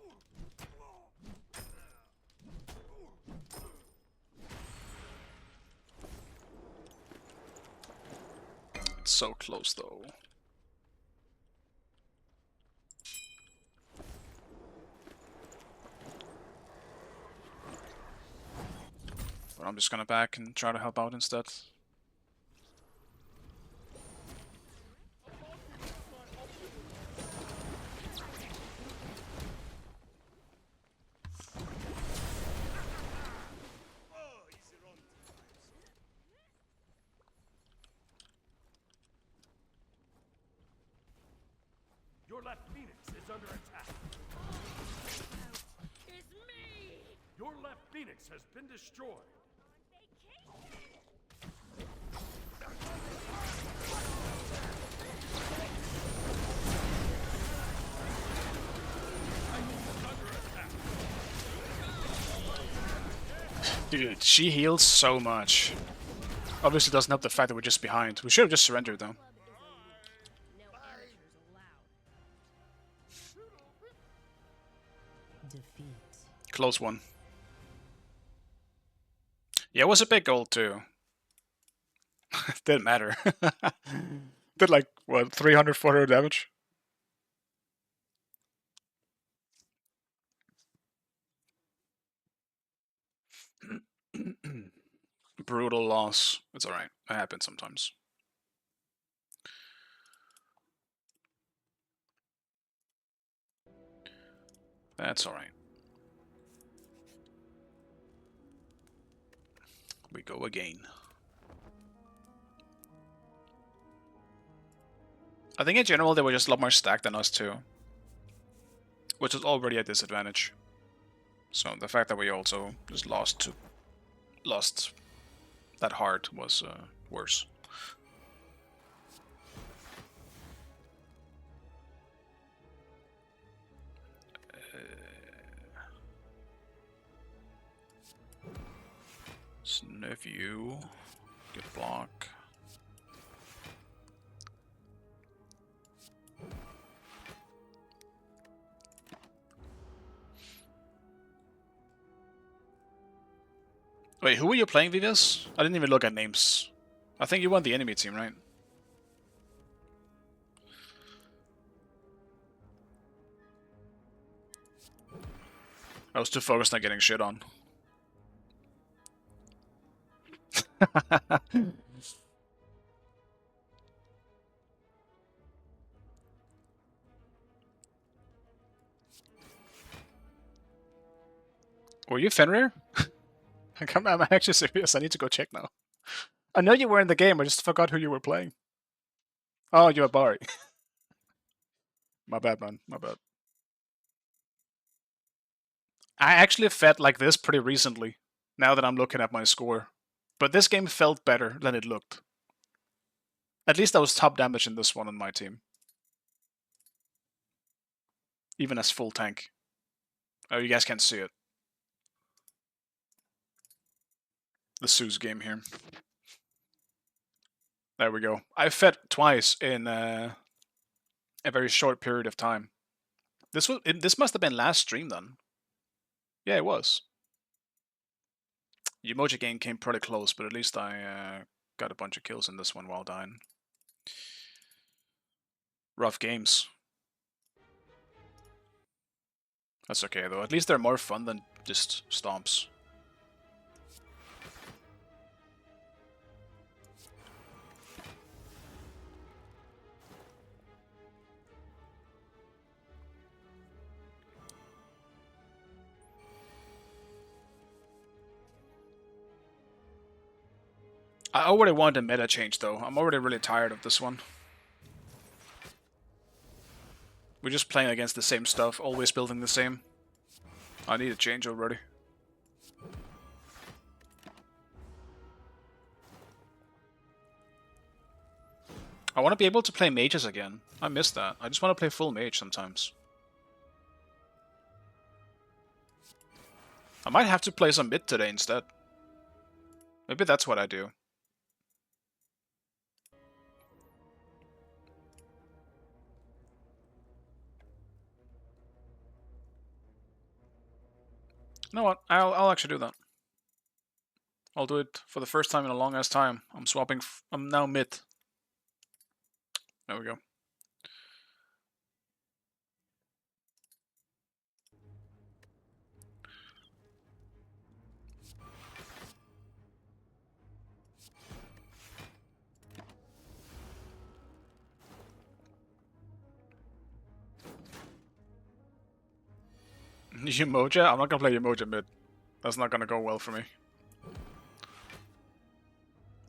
It's so close though. But I'm just gonna back and try to help out instead. Oh, easy run. Your left Phoenix is under attack. It's me! Your left Phoenix has been destroyed. Dude, she heals so much. Obviously doesn't help the fact that we're just behind. We should have just surrendered though. No amateurs allowed. Defeat. Close one. Yeah, it was a big goal too. Didn't matter. Did like, what, 300, 400 damage? Brutal loss. It's alright. It happens sometimes. That's alright. We go again. I think in general they were just a lot more stacked than us too. Which is already a disadvantage. So the fact that we also just lost that hard was worse. Sniff you. Good block. Wait, who were you playing, Vivas? I didn't even look at names. I think you won the enemy team, right? I was too focused on getting shit on. Were you Fenrir? I'm actually serious. I need to go check now. I know you were in the game. I just forgot who you were playing. Oh, you're Bari. My bad, man. My bad. I actually felt like this pretty recently, now that I'm looking at my score. But this game felt better than it looked. At least I was top damage in this one on my team. Even as full tank. Oh, you guys can't see it. The Zeus game here. There we go. I fed twice in a very short period of time. This must have been last stream then. Yeah, it was. Emoji game came pretty close, but at least I got a bunch of kills in this one while dying. Rough games. That's okay though. At least they're more fun than just stomps. I already want a meta change though. I'm already really tired of this one. We're just playing against the same stuff, always building the same. I need a change already. I want to be able to play mages again. I miss that. I just want to play full mage sometimes. I might have to play some mid today instead. Maybe that's what I do. You know what? I'll actually do that. I'll do it for the first time in a long ass time. I'm swapping. I'm now mid. There we go. Umoja? I'm not gonna play Umoja mid. That's not gonna go well for me.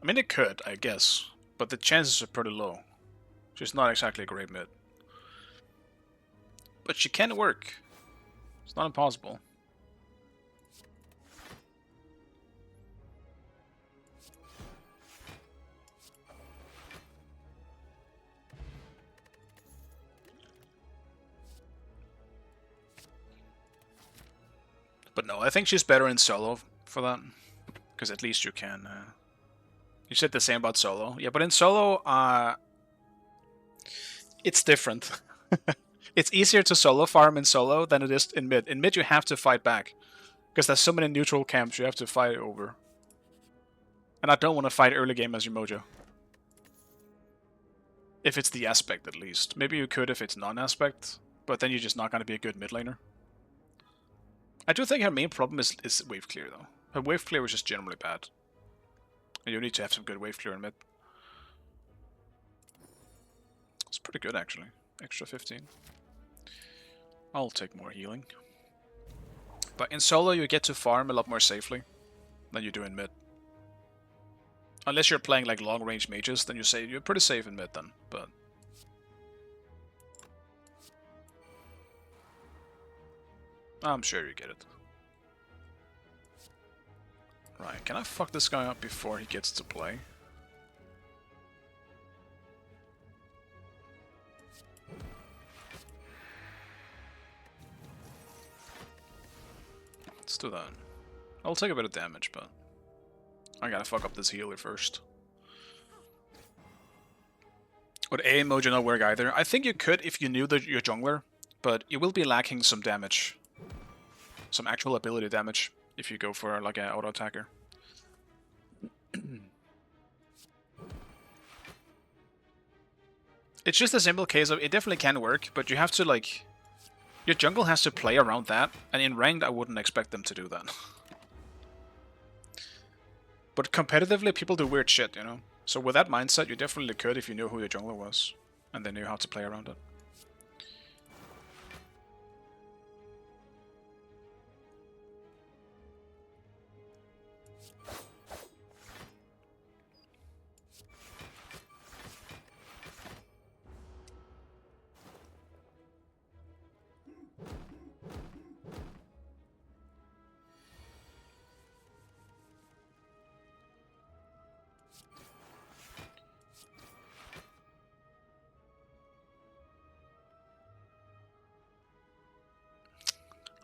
I mean, it could, I guess, but the chances are pretty low. She's not exactly a great mid. But she can work. It's not impossible. But no, I think she's better in solo for that. Because at least you can... You said the same about solo. Yeah, but in solo, it's different. It's easier to solo farm in solo than it is in mid. In mid, you have to fight back. Because there's so many neutral camps you have to fight over. And I don't want to fight early game as Umoja. If it's the aspect, at least. Maybe you could if it's non-aspect, but then you're just not going to be a good mid laner. I do think her main problem is wave clear, though. Her wave clear is just generally bad. And you need to have some good wave clear in mid. It's pretty good, actually. Extra 15. I'll take more healing. But in solo, you get to farm a lot more safely than you do in mid. Unless you're playing like long-range mages, then you say you're pretty safe in mid then, but... I'm sure you get it. Right, can I fuck this guy up before he gets to play? Let's do that. I'll take a bit of damage, but... I gotta fuck up this healer first. Would A Mojo not work either? I think you could if you knew that you're jungler, but you will be lacking some damage. Some actual ability damage if you go for like an auto attacker. It's just a simple case of it definitely can work, but you have to like... Your jungle has to play around that, and in ranked I wouldn't expect them to do that. But competitively people do weird shit, you know? So with that mindset you definitely could if you knew who your jungler was, and they knew how to play around it.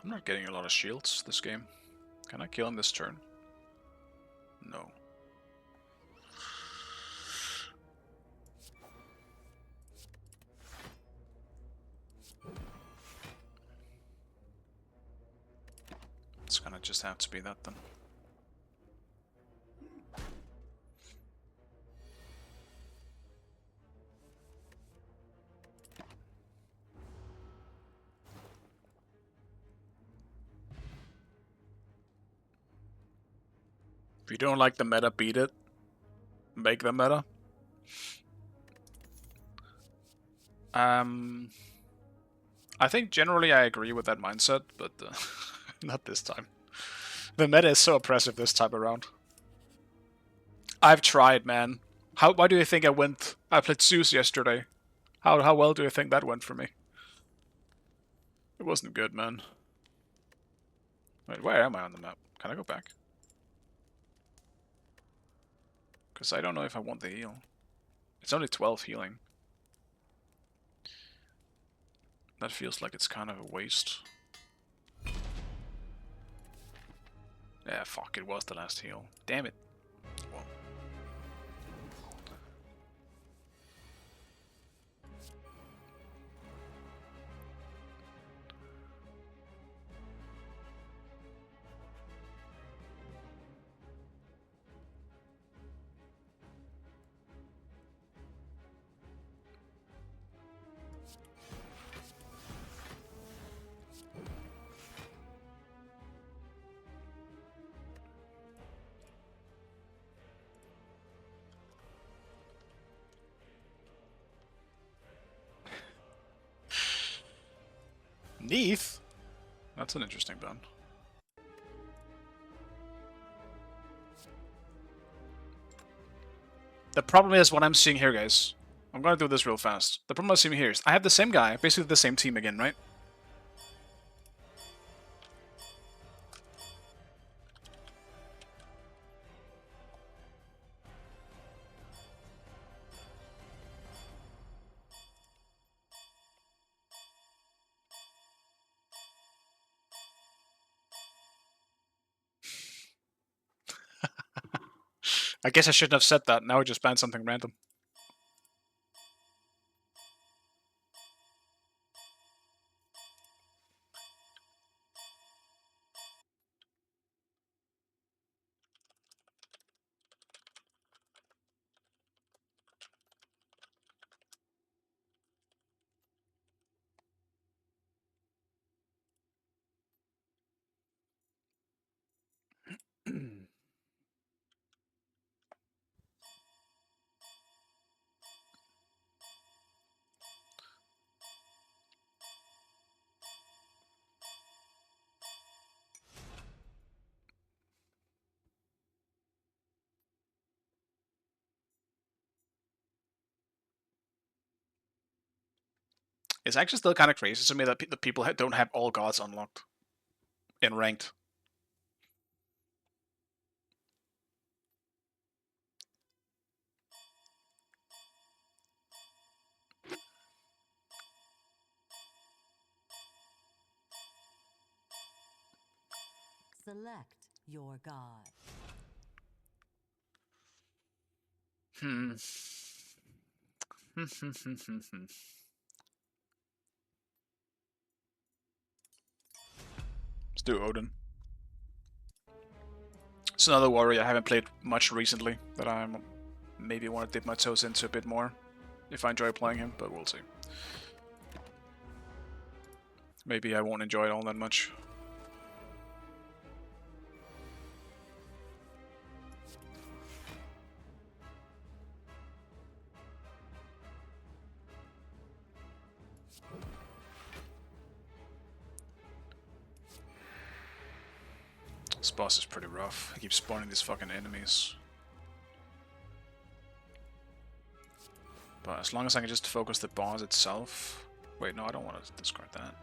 I'm not getting a lot of shields this game. Can I kill him this turn? No. It's gonna just have to be that then. If you don't like the meta, beat it. Make the meta. I think generally I agree with that mindset, but not this time. The meta is so oppressive this time around. I've tried, man. Why do you think I went? I played Zeus yesterday. How well do you think that went for me? It wasn't good, man. Wait, where am I on the map? Can I go back? Because I don't know if I want the heal. It's only 12 healing. That feels like it's kind of a waste. Yeah, fuck, it was the last heal. Damn it. Well. Neath? That's an interesting band. The problem is what I'm seeing here, guys. I'm gonna do this real fast. The problem I'm seeing here is I have the same guy, basically the same team again, right? I guess I shouldn't have said that. Now I just banned something random. It's actually still kind of crazy to me that the people don't have all gods unlocked in ranked. Select your god. Hmm. Let's do Odin. It's another warrior I haven't played much recently that I maybe want to dip my toes into a bit more if I enjoy playing him, but we'll see. Maybe I won't enjoy it all that much. This boss is pretty rough. He keeps spawning these fucking enemies. But as long as I can just focus the boss itself... Wait, no, I don't want to discard that.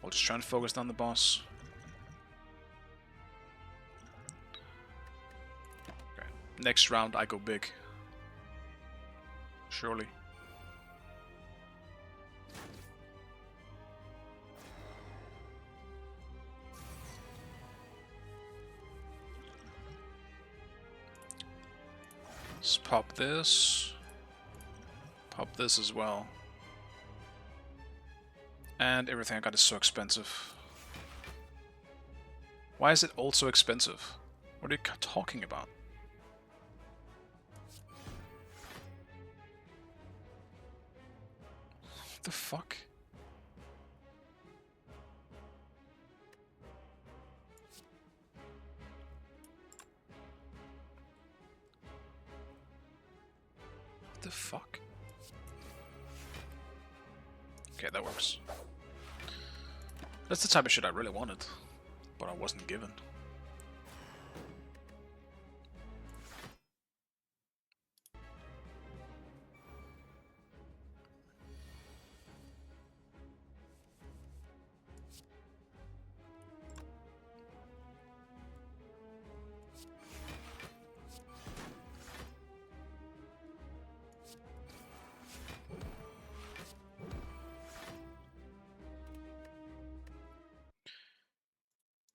I'll just try and focus down the boss. Okay. Next round, I go big. Surely. Let's pop this. Pop this as well. And everything I got is so expensive. Why is it all so expensive? What are you talking about? What the fuck? What the fuck? Okay, that works. That's the type of shit I really wanted, but I wasn't given.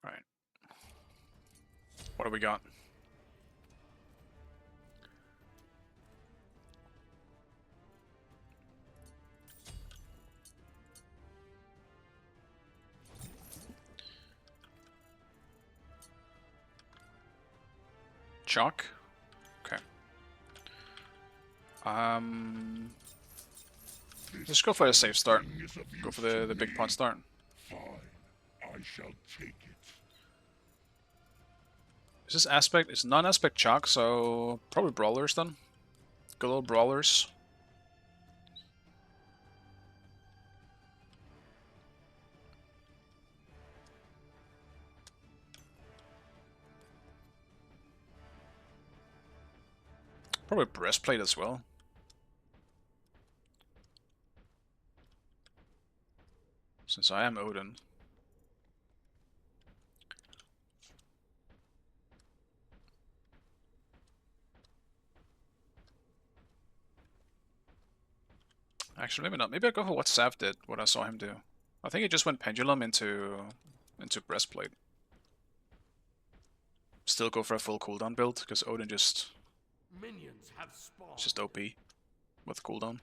Alright. What do we got? Chalk? Okay. Let's go for a safe start. Go for the big pot start. Fine, I shall take it. Is this aspect? It's non-aspect chalk, so probably brawlers then. Good old brawlers. Probably breastplate as well. Since I am Odin. Actually, maybe not. Maybe I'll go for what Sav did, what I saw him do. I think he just went pendulum into breastplate. Still go for a full cooldown build, because Odin just Minions have spawned. just OP with cooldown.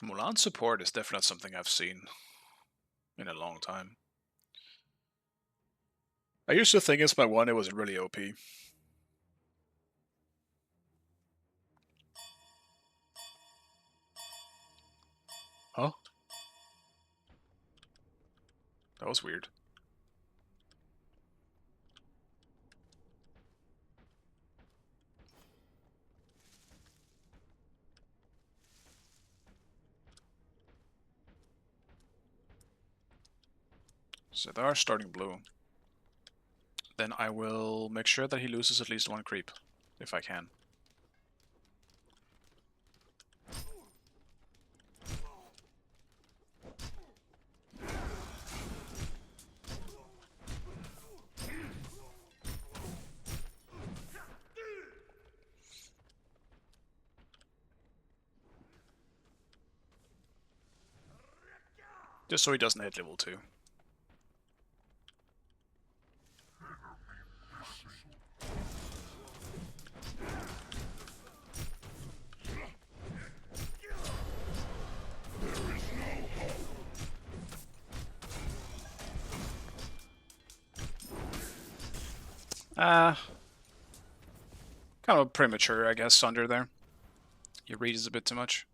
Mulan support is definitely not something I've seen in a long time. I used to think it's my one, it was really OP. Huh? That was weird. So they are starting blue. Then I will make sure that he loses at least one creep, if I can. Just so he doesn't hit level 2. Kind of premature, I guess, under there. Your read is a bit too much.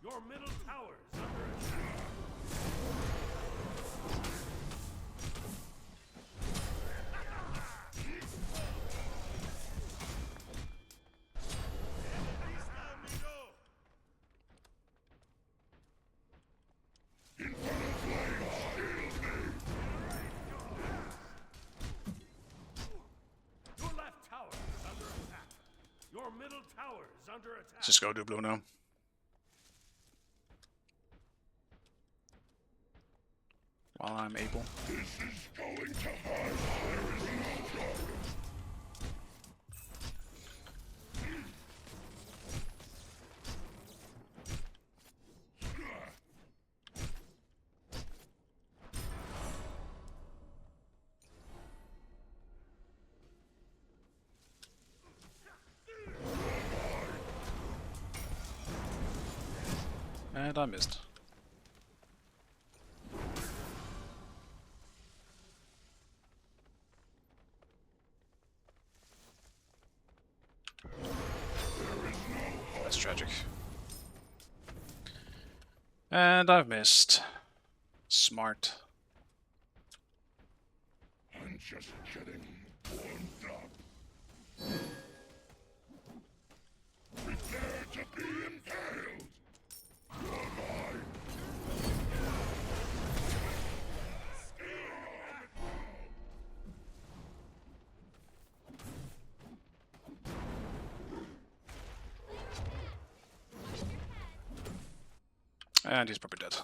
Your middle tower is under attack. Your left tower is under attack. Your middle tower is under attack. Let's just go do blue now. While I'm able. And I missed. That's tragic. And I've missed. Smart. I'm just getting warmed up. Prepare to be impaled. You're mine. And he's probably dead.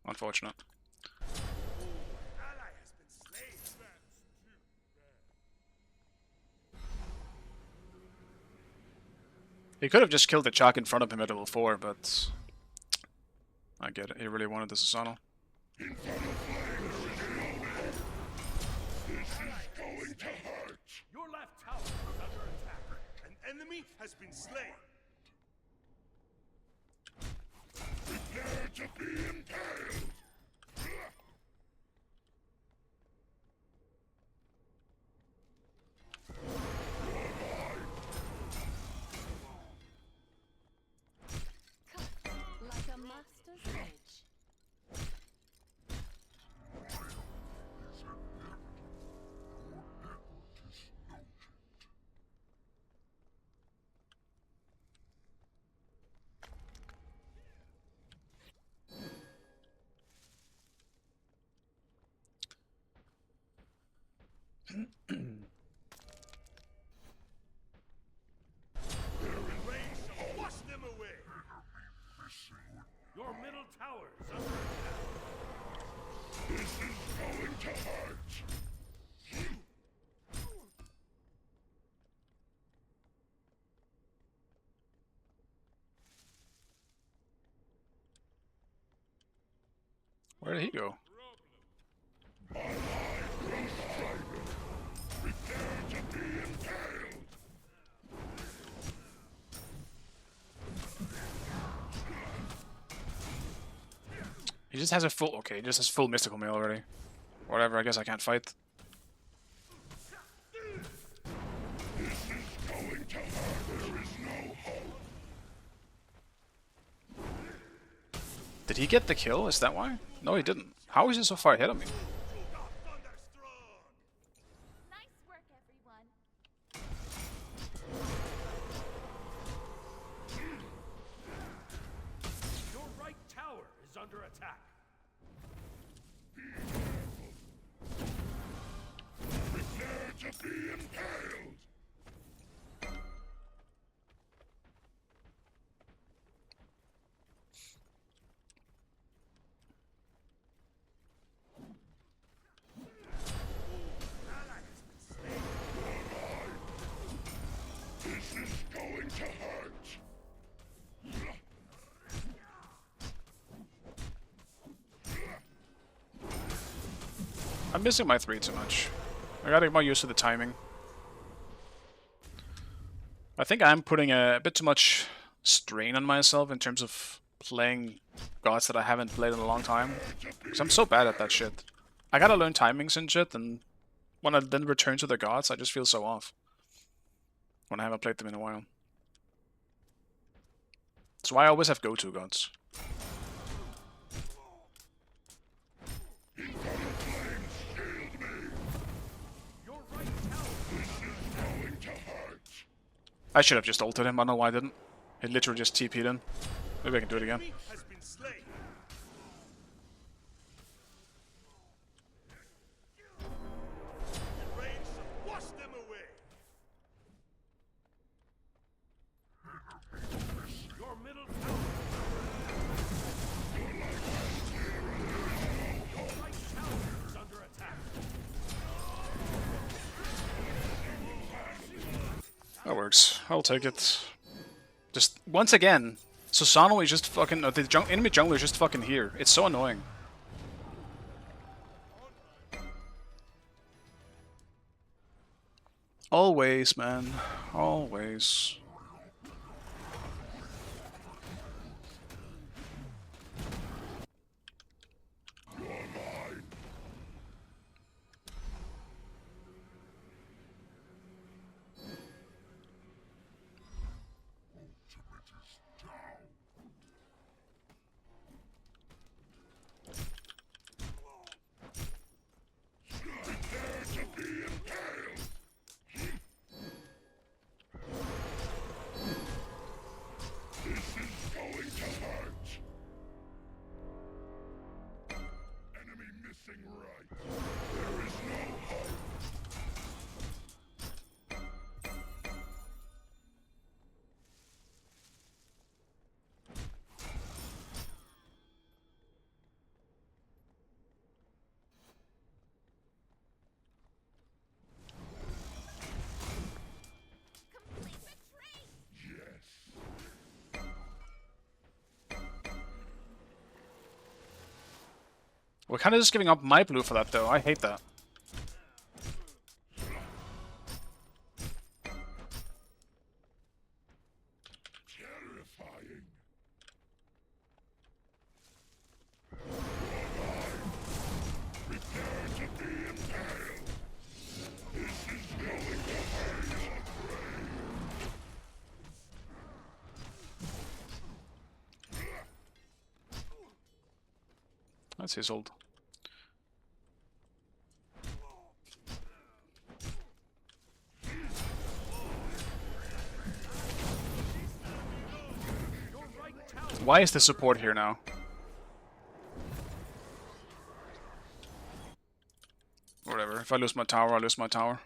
Unfortunate. Ally has been slain. He could have just killed the Chak in front of him at level 4, but I get it. He really wanted the Susano. Your left tower is under attack. An enemy has been slain. Like a master's edge. Range shall wash them away. Your middle tower is under attack. Where did he go? He just has a full... Okay, he just has full mystical mail already. Whatever, I guess I can't fight. Did he get the kill? Is that why? No, he didn't. How is he so far ahead of me? Thunderstrong. Nice work, everyone. Your right tower is under attack. I'm missing my 3 too much. I gotta get more used to the timing. I think I'm putting a bit too much strain on myself in terms of playing gods that I haven't played in a long time. Because I'm so bad at that shit. I gotta learn timings and shit, and when I then return to the gods, I just feel so off. When I haven't played them in a while. That's why I always have go-to gods. Your right tower. I should have just ulted him, I don't know why I didn't. He literally just TP'd in. Maybe I can do it again. Enemy has been slain. Range shall wash them away. Your middle tower. Your right tower is under attack. That works. I'll take it. Just, once again, Susano is just fucking... the enemy jungler is just fucking here. It's so annoying. Always, man. Always. We're kind of just giving up my blue for that, though. I hate that. Terrifying. Prepare to be impaled. This is going to hurt your brain. That's his ult. Why is the support here now? Whatever. If I lose my tower, I lose my tower.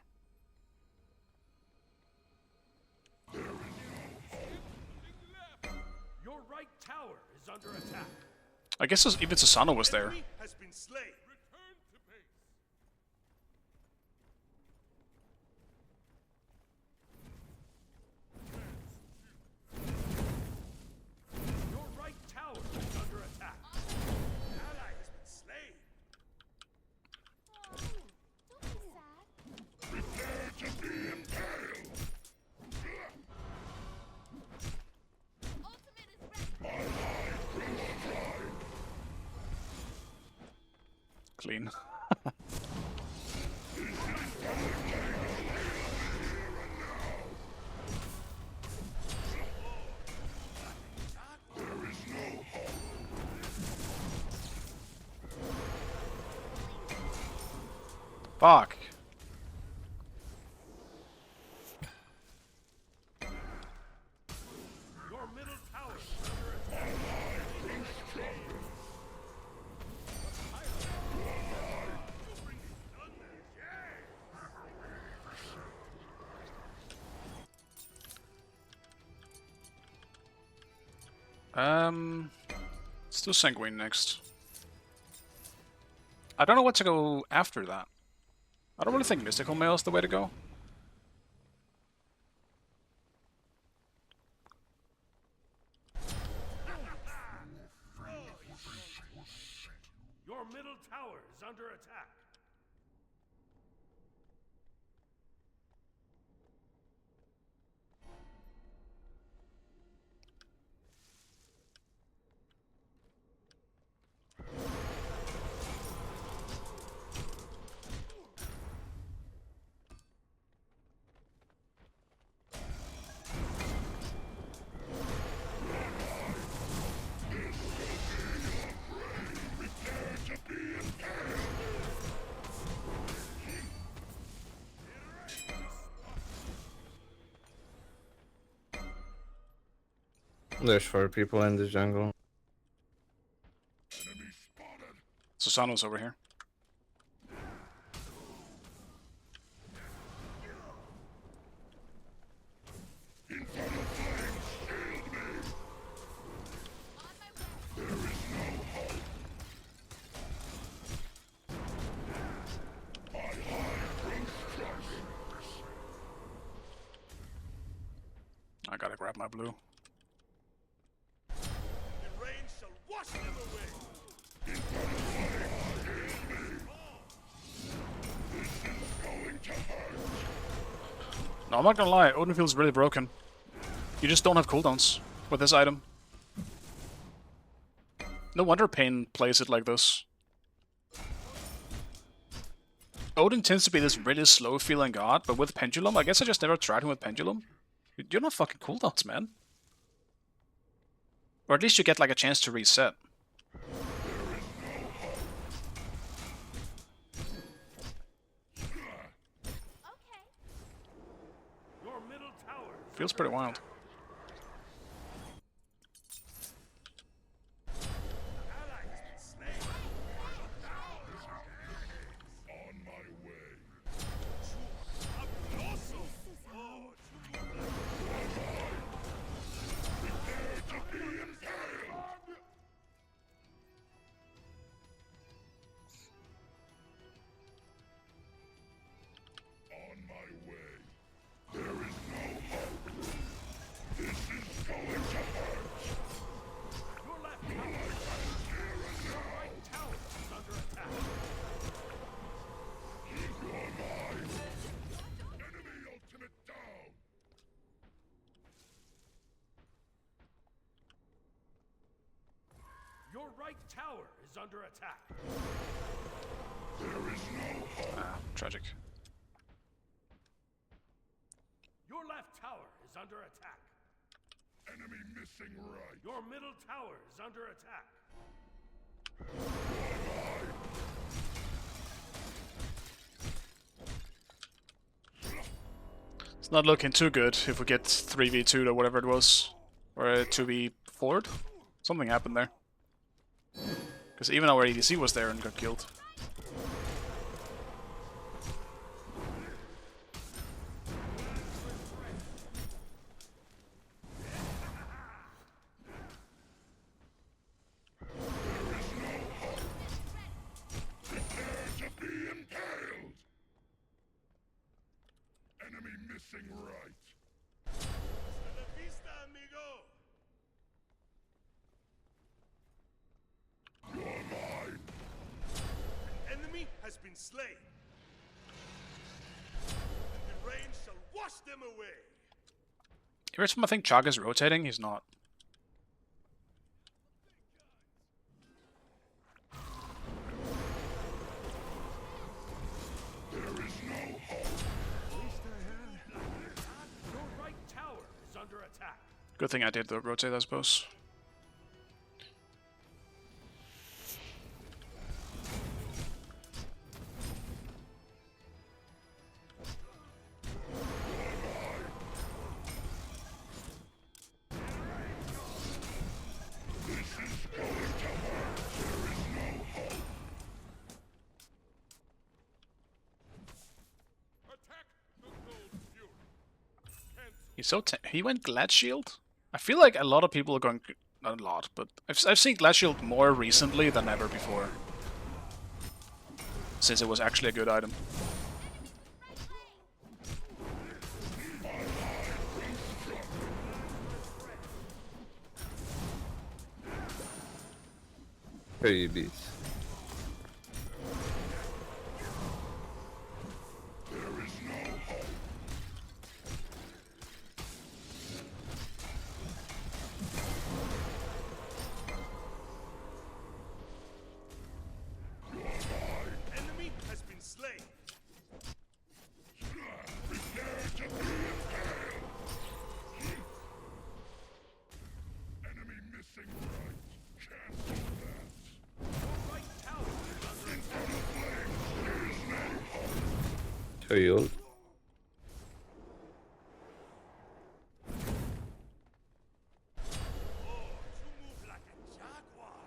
Your right tower is under attack. I guess even Susano was there. Enemy has been slain. Return to base. Your right tower is under attack. An ally has been slain. Prepare to be impaled. Clean. Fuck. Your middle tower is under attack. Let's do Sanguine next. I don't know what to go after that. I don't really think Mystical Mail is the way to go. Your middle tower is under attack. There's 4 people in the jungle. Enemy spotted. Susano's over here. Infernal flames shield me. There is no hope. My heart grows strong. I gotta grab my blue. The rain shall wash them away. Infernal flames shield me. This is going to hurt. No, I'm not gonna lie, Odin feels really broken. You just don't have cooldowns with this item. No wonder Pain plays it like this. Odin tends to be this really slow feeling god, but with Pendulum, I guess I just never tried him with Pendulum. You're not fucking cooldowns, man. Or at least you get like a chance to reset. Your middle tower is Feels pretty wild. ally has been slain. On my way. Fabuloso. Prepare to be impaled. On my way. There is no hope. right tower is under attack. Ah, tragic. Your left tower is under attack. Enemy missing right. Your middle tower is under attack. It's not looking too good if we get 3v2 or whatever it was. Or a 2v4'd. Something happened there. Because even our ADC was there and got killed. Enemy missing right. Hasta la vista, amigo. You're mine. An enemy has been slain. And the rain shall wash them away. Every time I think Chag is rotating, he's not. There is no hope. Your right tower is under attack. Good thing I did the rotate, I suppose. Attack the gold fury. He's so he went Glad Shield. I feel like a lot of people are going, not a lot, but I've seen Glad Shield more recently than ever before. Since it was actually a good item. Pretty beats. There is no hope. Enemy has been slain. Prepare to be impaled. Enemy missing right. Cancel that. Your right tower is under attack. There is no hope. So you ult. Oh, you move like a jaguar.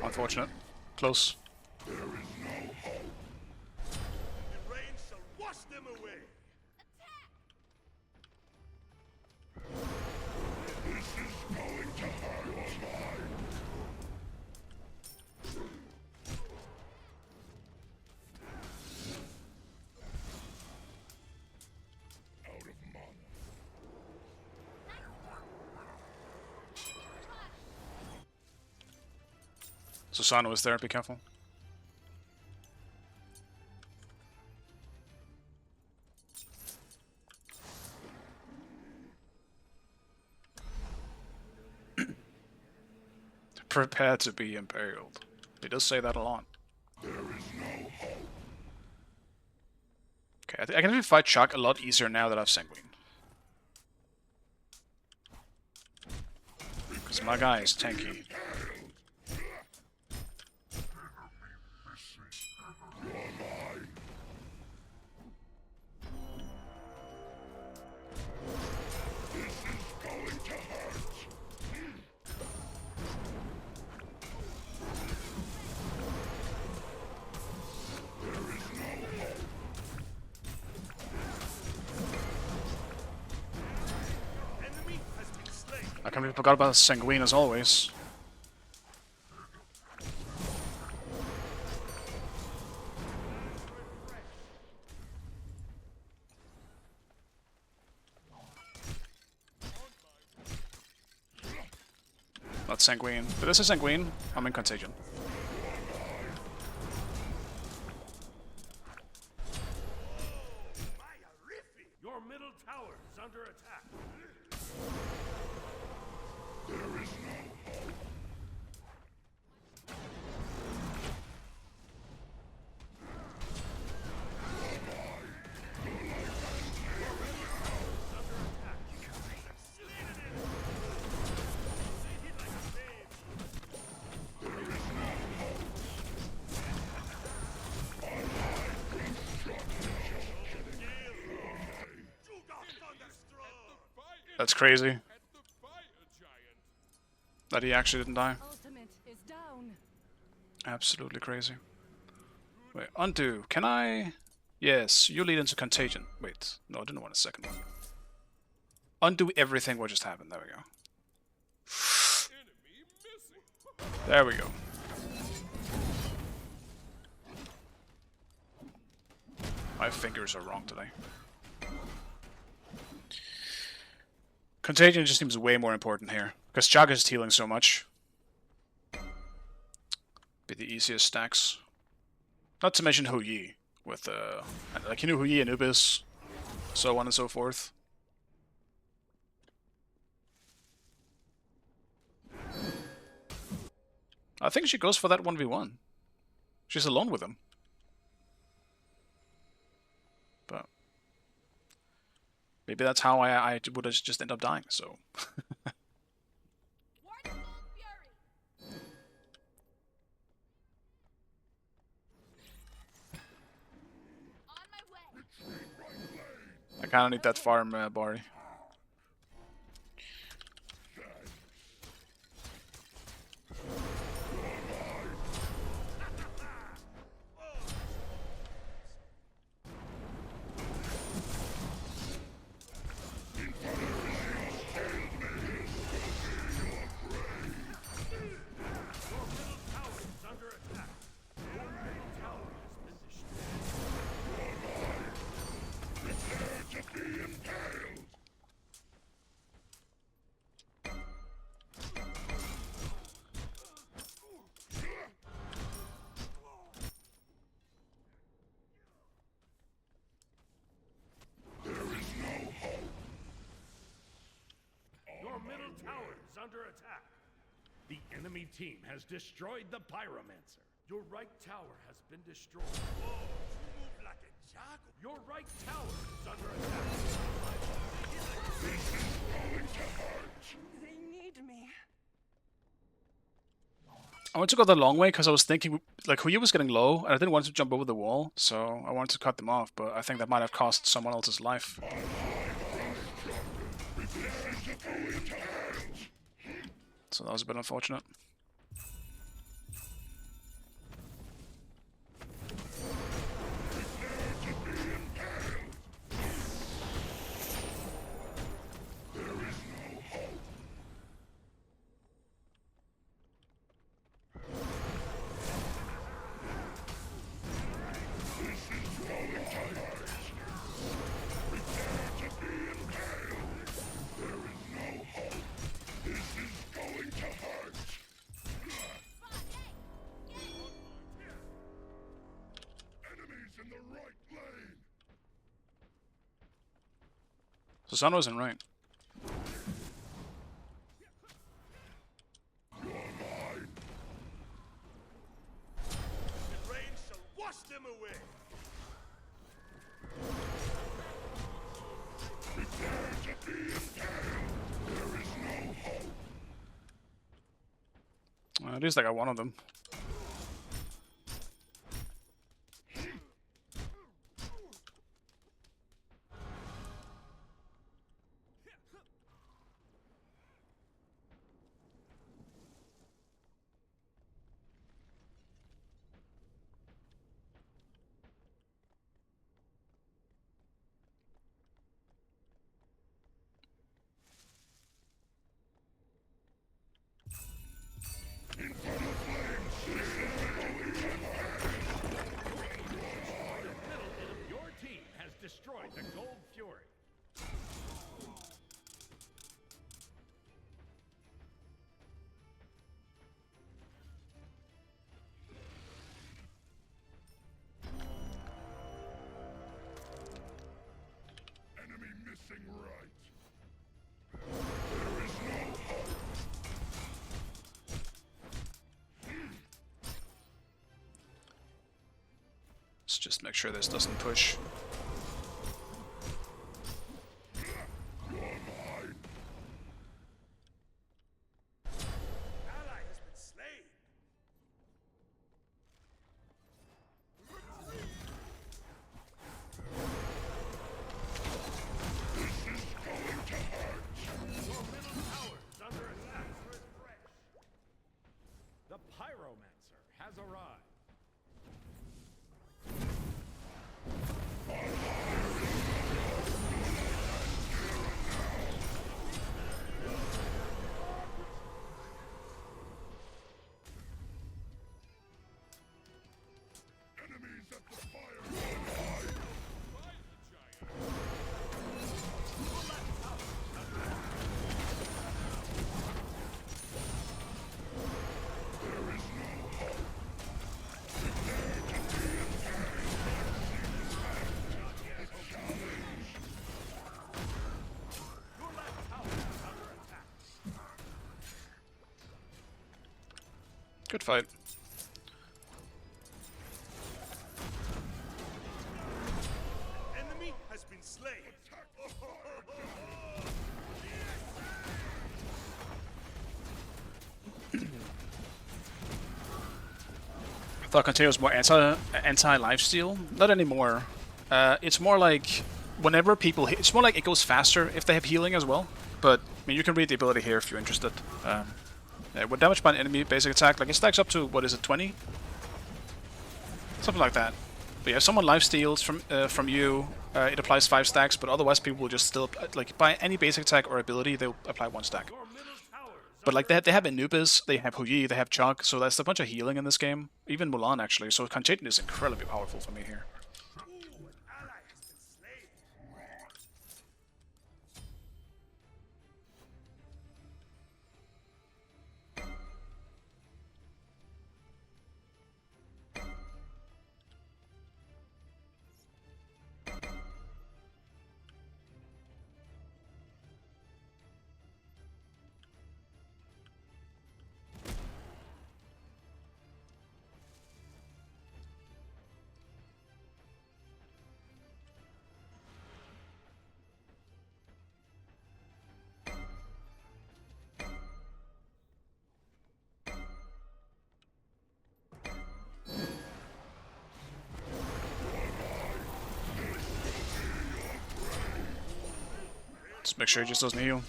Unfortunate. Close. There is no hope. The rain shall wash them away. This is going to hurt. You're mine. Out of mana. Susano is there, be careful. Prepare to be impaled. He does say that a lot. There is no hope. Okay, I can fight Chuck a lot easier now that I've Sanguine. Because my guy is tanky. Going to hurt. There is no hope. Enemy has been slain. I completely forgot about Sanguine as always. Not sanguine. But this is sanguine. I'm in contagion. Your middle tower is under attack. That's crazy. That he actually didn't die. Ultimate is down. Absolutely crazy. Wait, undo. Can I? Yes, you lead into contagion. Wait, no, I didn't want a second one. Undo everything what just happened. There we go. There we go. My fingers are wrong today. Contagion just seems way more important here. Because Chaga is healing so much. Be the easiest stacks. Not to mention Hu Yi. With, like, you know Hu Yi, Anubis, so on and so forth. I think she goes for that 1v1. She's alone with him. But maybe that's how I would have just end up dying, so. I kinda need that farm, Bari. Under attack. The enemy team has destroyed the Pyromancer. Your right tower has been destroyed. Whoa, you move like a jackal. Your right tower is under attack. This is going to hurt. They need me. I went to go the long way because I was thinking, like, Hu Yi was getting low, and I didn't want to jump over the wall, so I wanted to cut them off, but I think that might have cost someone else's life. So that was a bit unfortunate. So Sun wasn't right. The rain shall wash them away. Prepare to be impaled. There is no hope. At least I got one of them. In front of flames, Let's just make sure this doesn't push. Ally has been slain. Your middle tower is under attack. Refresh. The Pyromancer has arrived. Enemies at the fire. Good fight. Enemy has been slain. I thought Container was more anti lifesteal. Not anymore. It's more like whenever people hit, it's more like it goes faster if they have healing as well. But I mean, you can read the ability here if you're interested. Yeah, with damage by an enemy basic attack, like it stacks up to what is it, 20? Something like that. But yeah, if someone lifesteals from you, it applies 5 stacks. But otherwise, people will just still like by any basic attack or ability, they'll apply 1 stack. Your middle tower is But like they have Anubis, they have Huyi, they have Chunk, so there's a bunch of healing in this game. Even Mulan actually, so Contagion is incredibly powerful for me here. Ooh, an ally has been slain. Just make sure he just doesn't heal.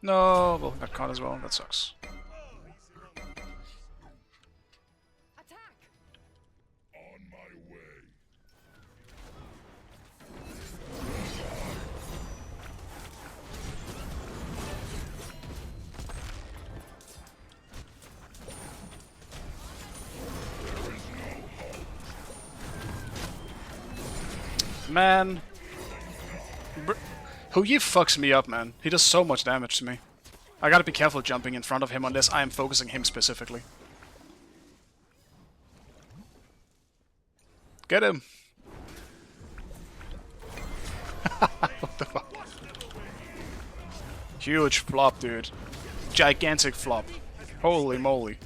No, well, got caught as well. That sucks. Attack! On my way. Man. Huyi fucks me up, man. He does so much damage to me. I gotta be careful jumping in front of him unless I am focusing him specifically. Get him! What the fuck? Huge flop, dude. Gigantic flop. Holy moly.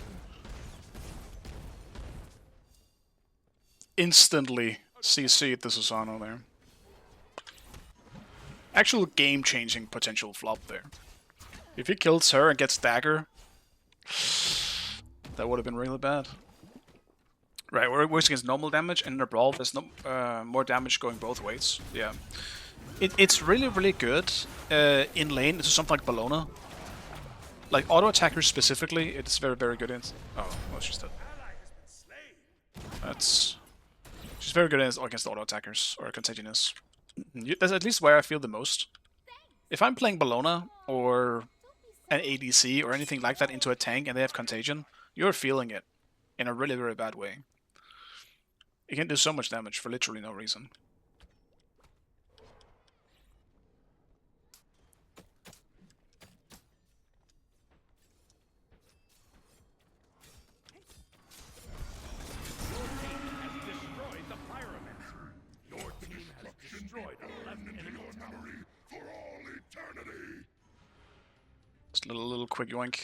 Instantly CC'd the Susano there. Actual game-changing potential flop there. If he kills her and gets dagger, that would have been really bad. Right, we're working against normal damage, and in a brawl there's no more damage going both ways. Yeah, it's really really good in lane. It's something like Bellona, like auto attackers specifically. It's very very good in. Oh, well she's dead. That's she's very good against auto attackers or contagious. That's at least where I feel the most. If I'm playing Bellona or an ADC or anything like that into a tank and they have contagion, you're feeling it in a really very bad way. You can do so much damage for literally no reason. Destroyed the Pyromancer. Your team has destroyed a left enemy tower. For all eternity. Just a little quick yoink.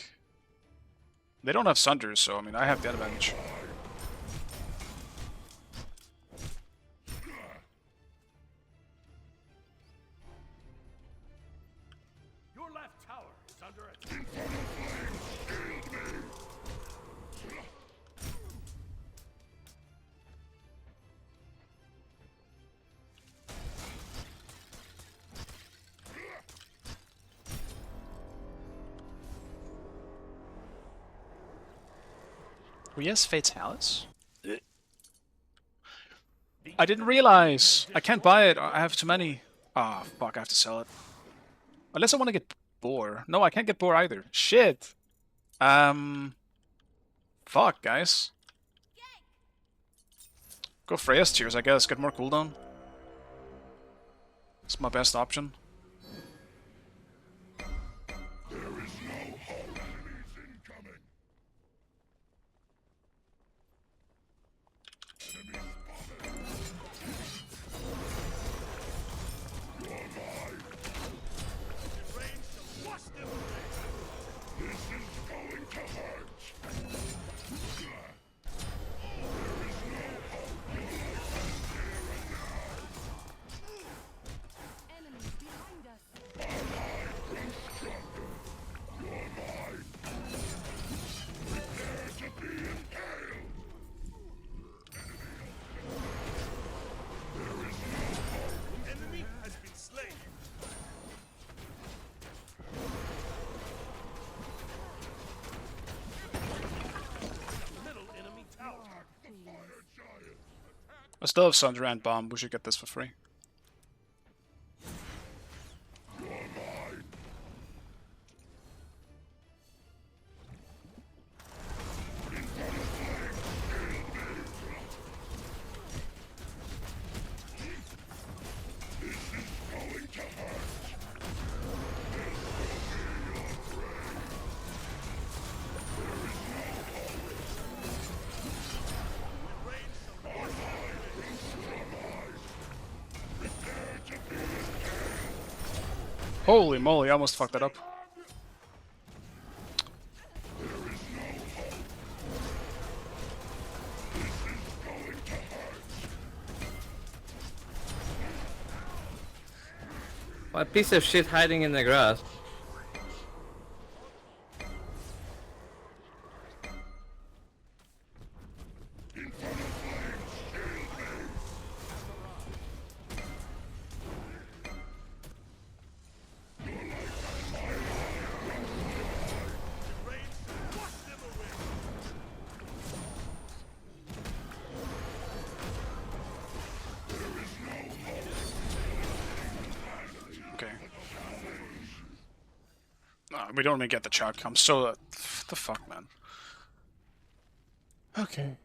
They don't have Sunders, so I mean, I have the advantage. Your left tower is under attack. Oh, yes, Fatalis. I didn't realize. I can't buy it. I have too many. Ah, fuck, I have to sell it. Unless I want to get Boar. No, I can't get Boar either. Shit. Fuck, guys. Go Freya's Tears, I guess. Get more cooldown. It's my best option. There is no hope. Enemies incoming. Enemy spotted. You're mine. In range to flush them away. This is going to hurt. Enemies behind us. Enemy has been slain. Middle enemy tower. I still have Sunder and Bomb. We should get this for free. Holy moly, I almost fucked that up. What piece of shit hiding in the grass? Okay. We don't even get the chuck. I'm so... the fuck, man. Okay.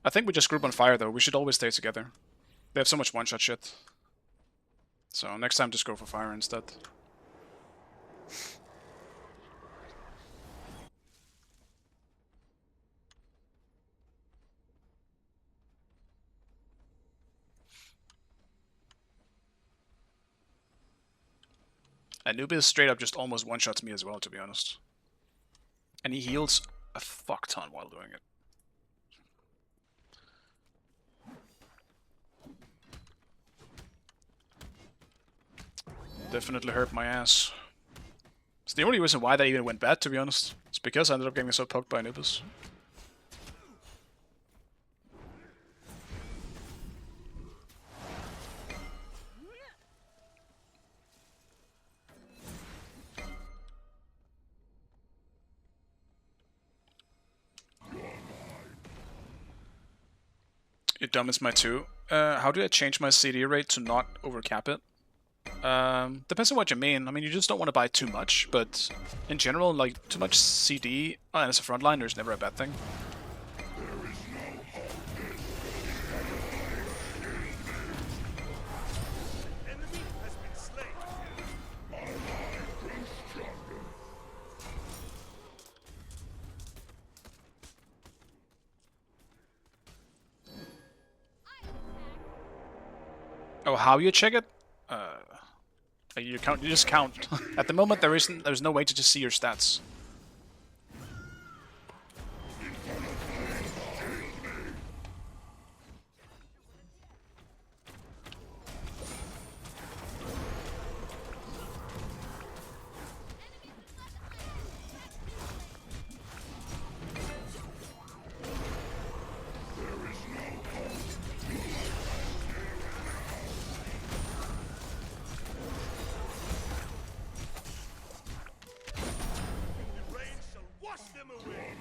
I think we just group on fire, though. We should always stay together. They have so much one-shot shit. So next time, just go for fire instead. Anubis straight up just almost one-shots me as well, to be honest. And he heals a fuck ton while doing it. Definitely hurt my ass. It's the only reason why that even went bad, to be honest. It's because I ended up getting so poked by Anubis. It dumbens my 2. How do I change my CD rate to not overcap it? Depends on what you mean. I mean, you just don't want to buy too much, but in general, like, too much CD as a frontliner is never a bad thing. Enemy has been slain. Oh, how you check it? You count. You just count. At the moment, there's no way to just see your stats. them away.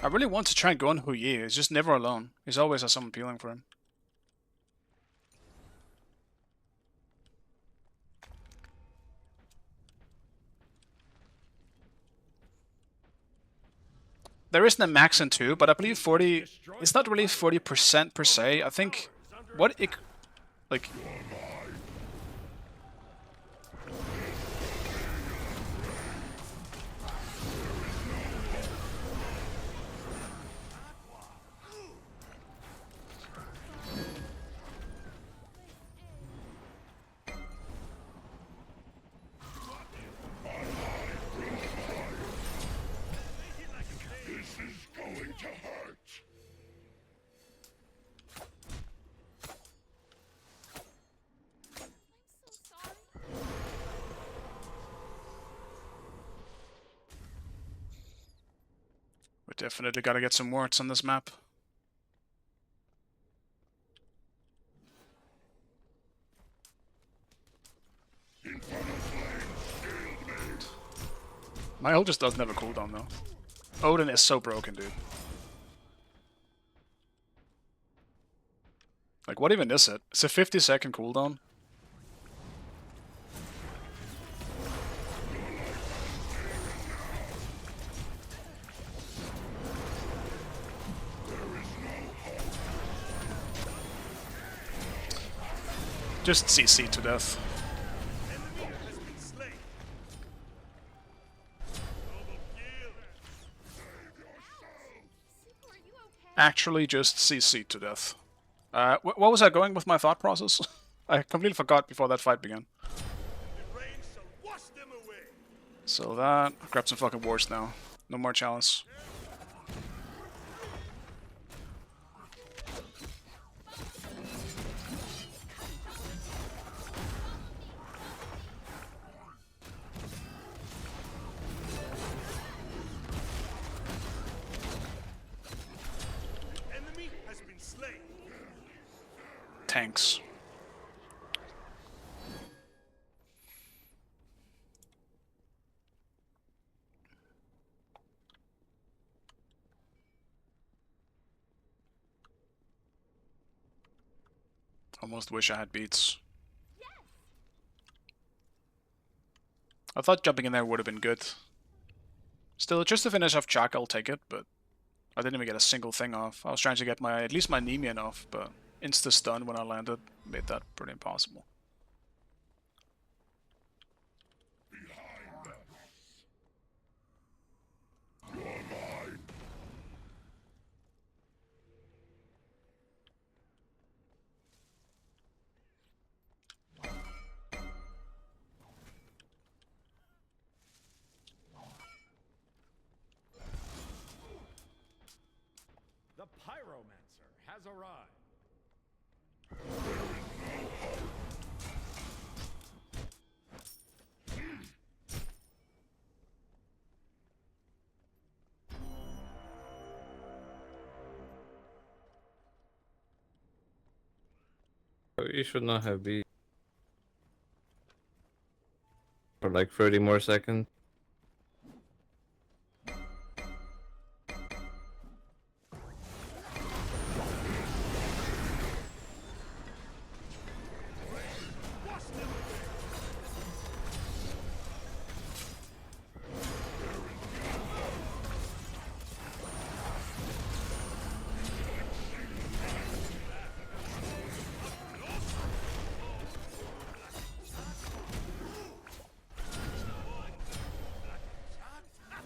I really want to try and go on Hu Yi. He's just never alone. He's always has someone peeling for him. There isn't a max in 2, but I believe 40... It's not really 40% per se. I think... What it... Like... We definitely gotta get some wards on this map. My ult just doesn't have a cooldown though. Odin is so broken, dude. Like, what even is it? It's a 50-second cooldown. Just CC to death. Actually, just CC to death. What was I going with my thought process? I completely forgot before that fight began. So that... Grab some fucking wards now. No more chalice. Tanks. Almost wish I had beats. I thought jumping in there would have been good. Still, just to finish off Chuck, I'll take it, but I didn't even get a single thing off. I was trying to get at least my Nemean off, but insta-stun when I landed made that pretty impossible. The Pyromancer has arrived. You should not have beat for like 30 more seconds.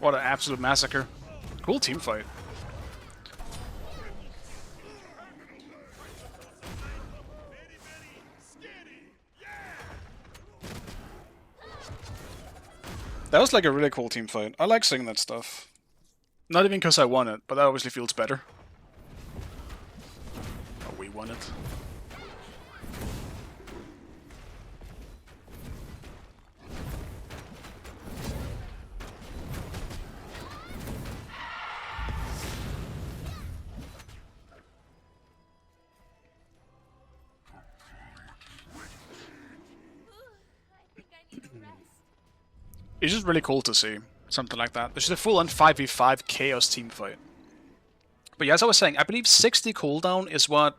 What an absolute massacre. Cool team fight. That was like a really cool team fight. I like seeing that stuff. Not even because I won it, but that obviously feels better. Oh, we won it. It's just really cool to see something like that. It's just a full-on 5v5 chaos team fight. But yeah, as I was saying, I believe 60 cooldown is what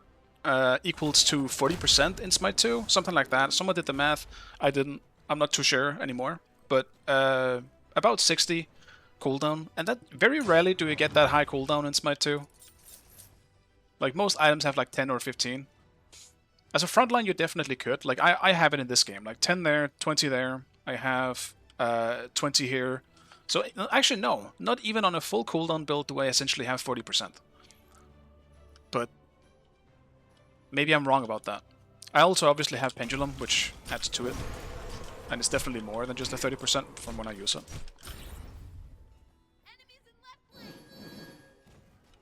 equals to 40% in Smite 2, something like that. Someone did the math. I didn't. I'm not too sure anymore. But about 60 cooldown, and that very rarely do you get that high cooldown in Smite 2. Like most items have like 10 or 15. As a frontline, you definitely could. Like I have it in this game, like 10 there, 20 there. I have 20 here. So actually no, not even on a full cooldown build do I essentially have 40%. But maybe I'm wrong about that. I also obviously have Pendulum, which adds to it. And it's definitely more than just the 30% from when I use it.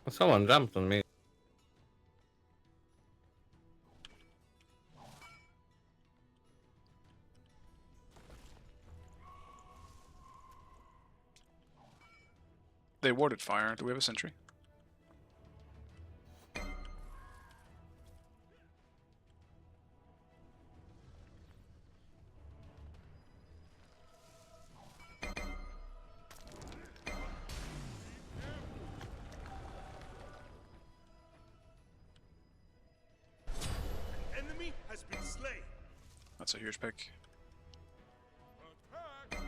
Someone jumped on me. They warded fire. Do we have a sentry? Enemy has been slain. That's a huge pick. Attack!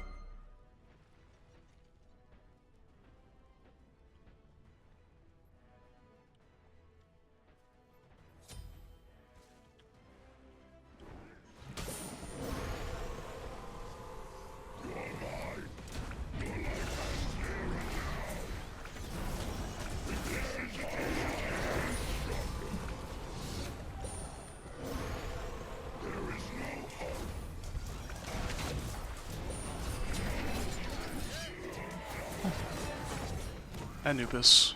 Anubis.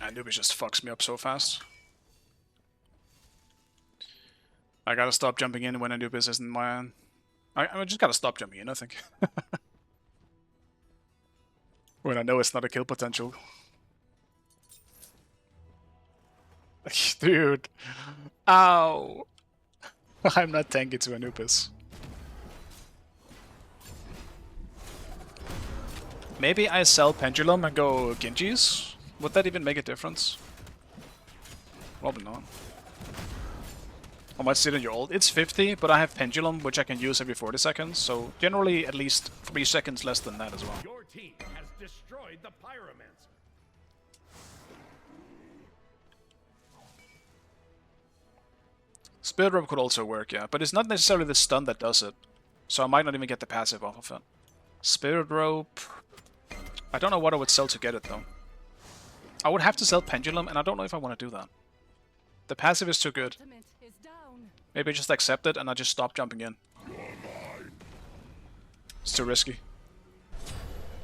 Anubis just fucks me up so fast. I gotta stop jumping in when Anubis isn't my... I just gotta stop jumping in, I think. When I know it's not a kill potential. Dude. Ow. I'm not tanky to Anubis. Maybe I sell Pendulum and go Genjis? Would that even make a difference? Probably not. I might sit in your ult. It's 50, but I have Pendulum, which I can use every 40 seconds, so generally at least 3 seconds less than that as well. Your team has destroyed the Pyromancer. Spirit Rope could also work, yeah, but it's not necessarily the stun that does it, so I might not even get the passive off of it. Spirit Rope... I don't know what I would sell to get it, though. I would have to sell Pendulum, and I don't know if I want to do that. The passive is too good. Maybe just accept it, and I just stop jumping in. It's too risky.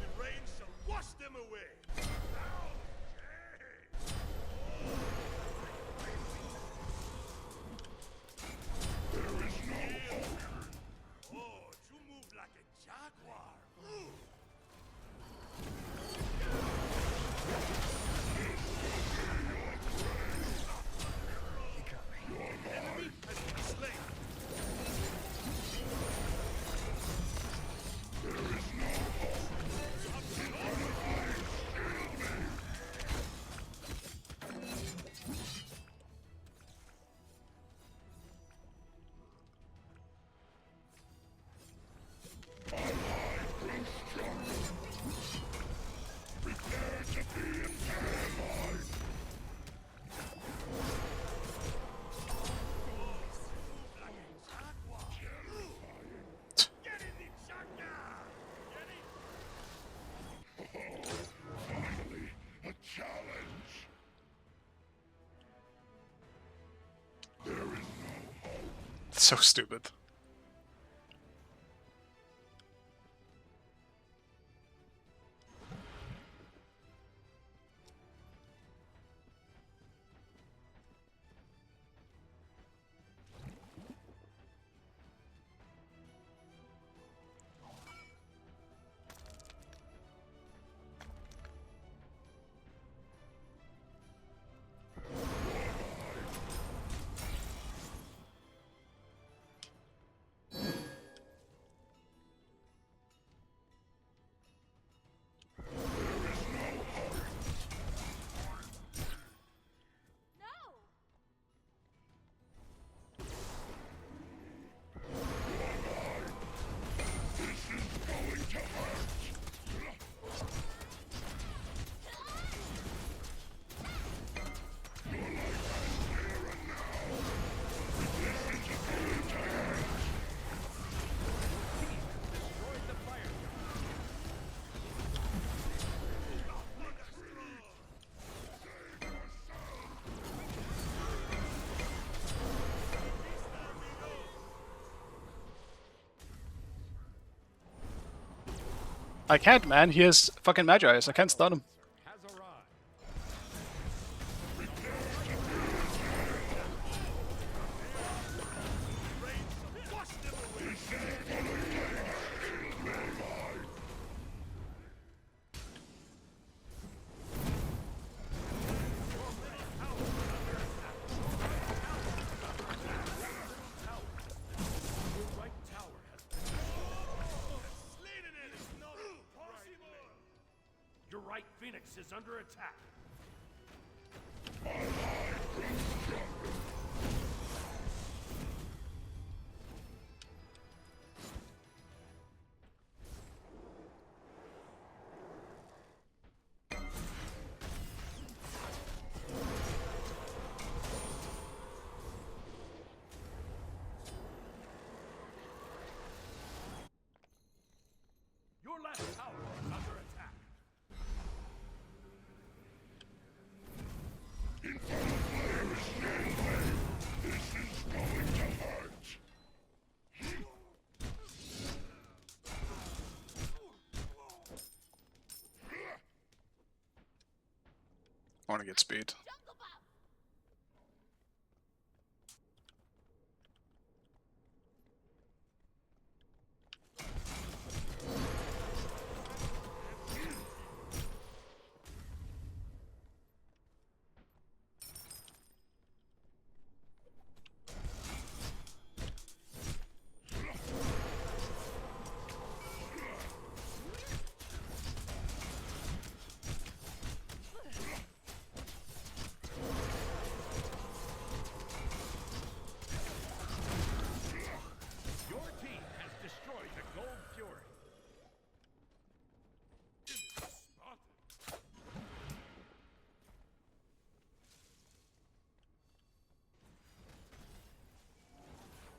The rain shall wash them away. Oh, you move like a jaguar. Enemy has been slain. Get in the jungle! Get it? Finally, a challenge. There is no hope. It's so stupid. I can't, man. He has fucking Magi's. I can't stun him. Has arrived. Your right tower has Your right Phoenix is under attack. Your left tower is under attack. I want to get speed. Your team has destroyed the Gold Fury.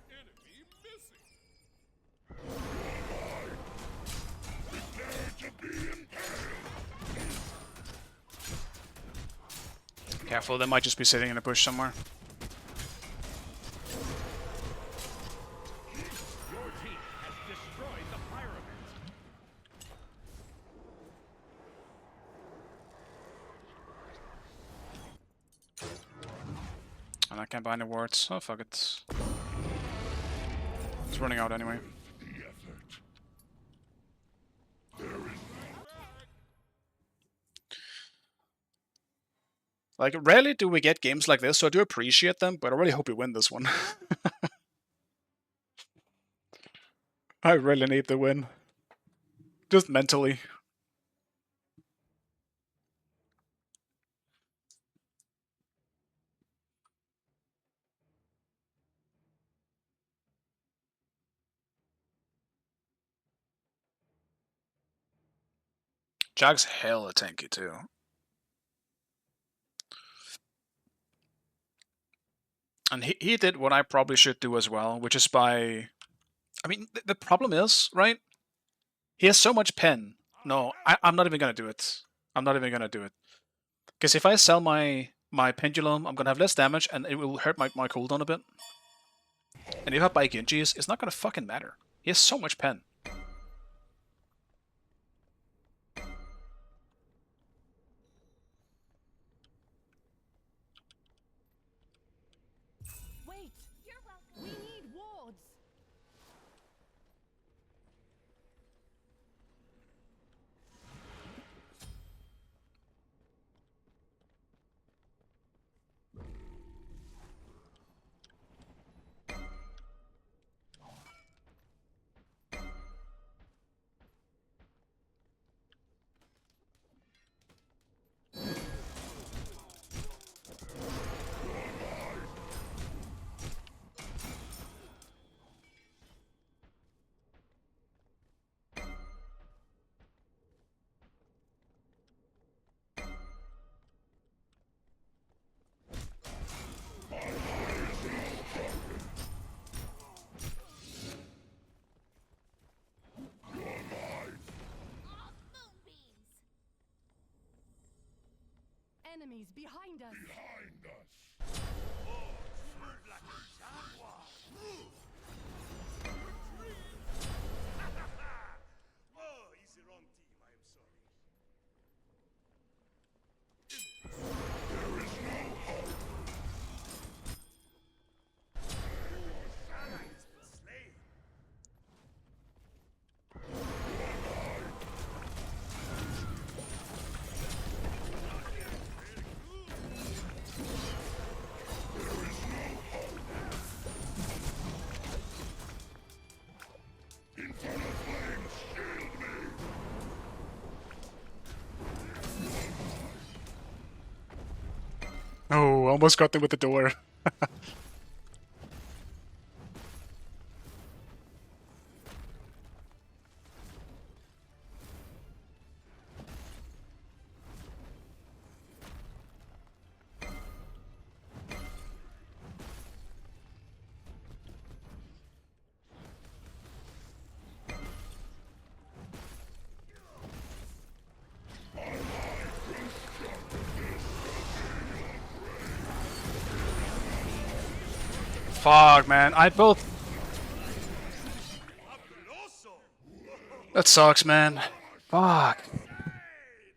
Enemy missing. Careful, they might just be sitting in a bush somewhere. Your team has destroyed the pyramids. And I can't buy any wards. Oh, fuck it. It's running out anyway. Like, rarely do we get games like this, so I do appreciate them, but I really hope we win this one. I really need the win. Just mentally. Jack's hella tanky too. And he did what I probably should do as well, which is by... I mean, the problem is, right? He has so much pen. No, I'm not even gonna do it. I'm not even gonna do it. Because if I sell my pendulum, I'm gonna have less damage and it will hurt my cooldown a bit. And if I buy Genji's, it's not gonna fucking matter. He has so much pen. Wait! You're welcome. We need wards. Enemies behind us. Oh, he's the wrong team. Oh, almost got them with the door. Fuck, man. I both. That sucks, man. Fuck.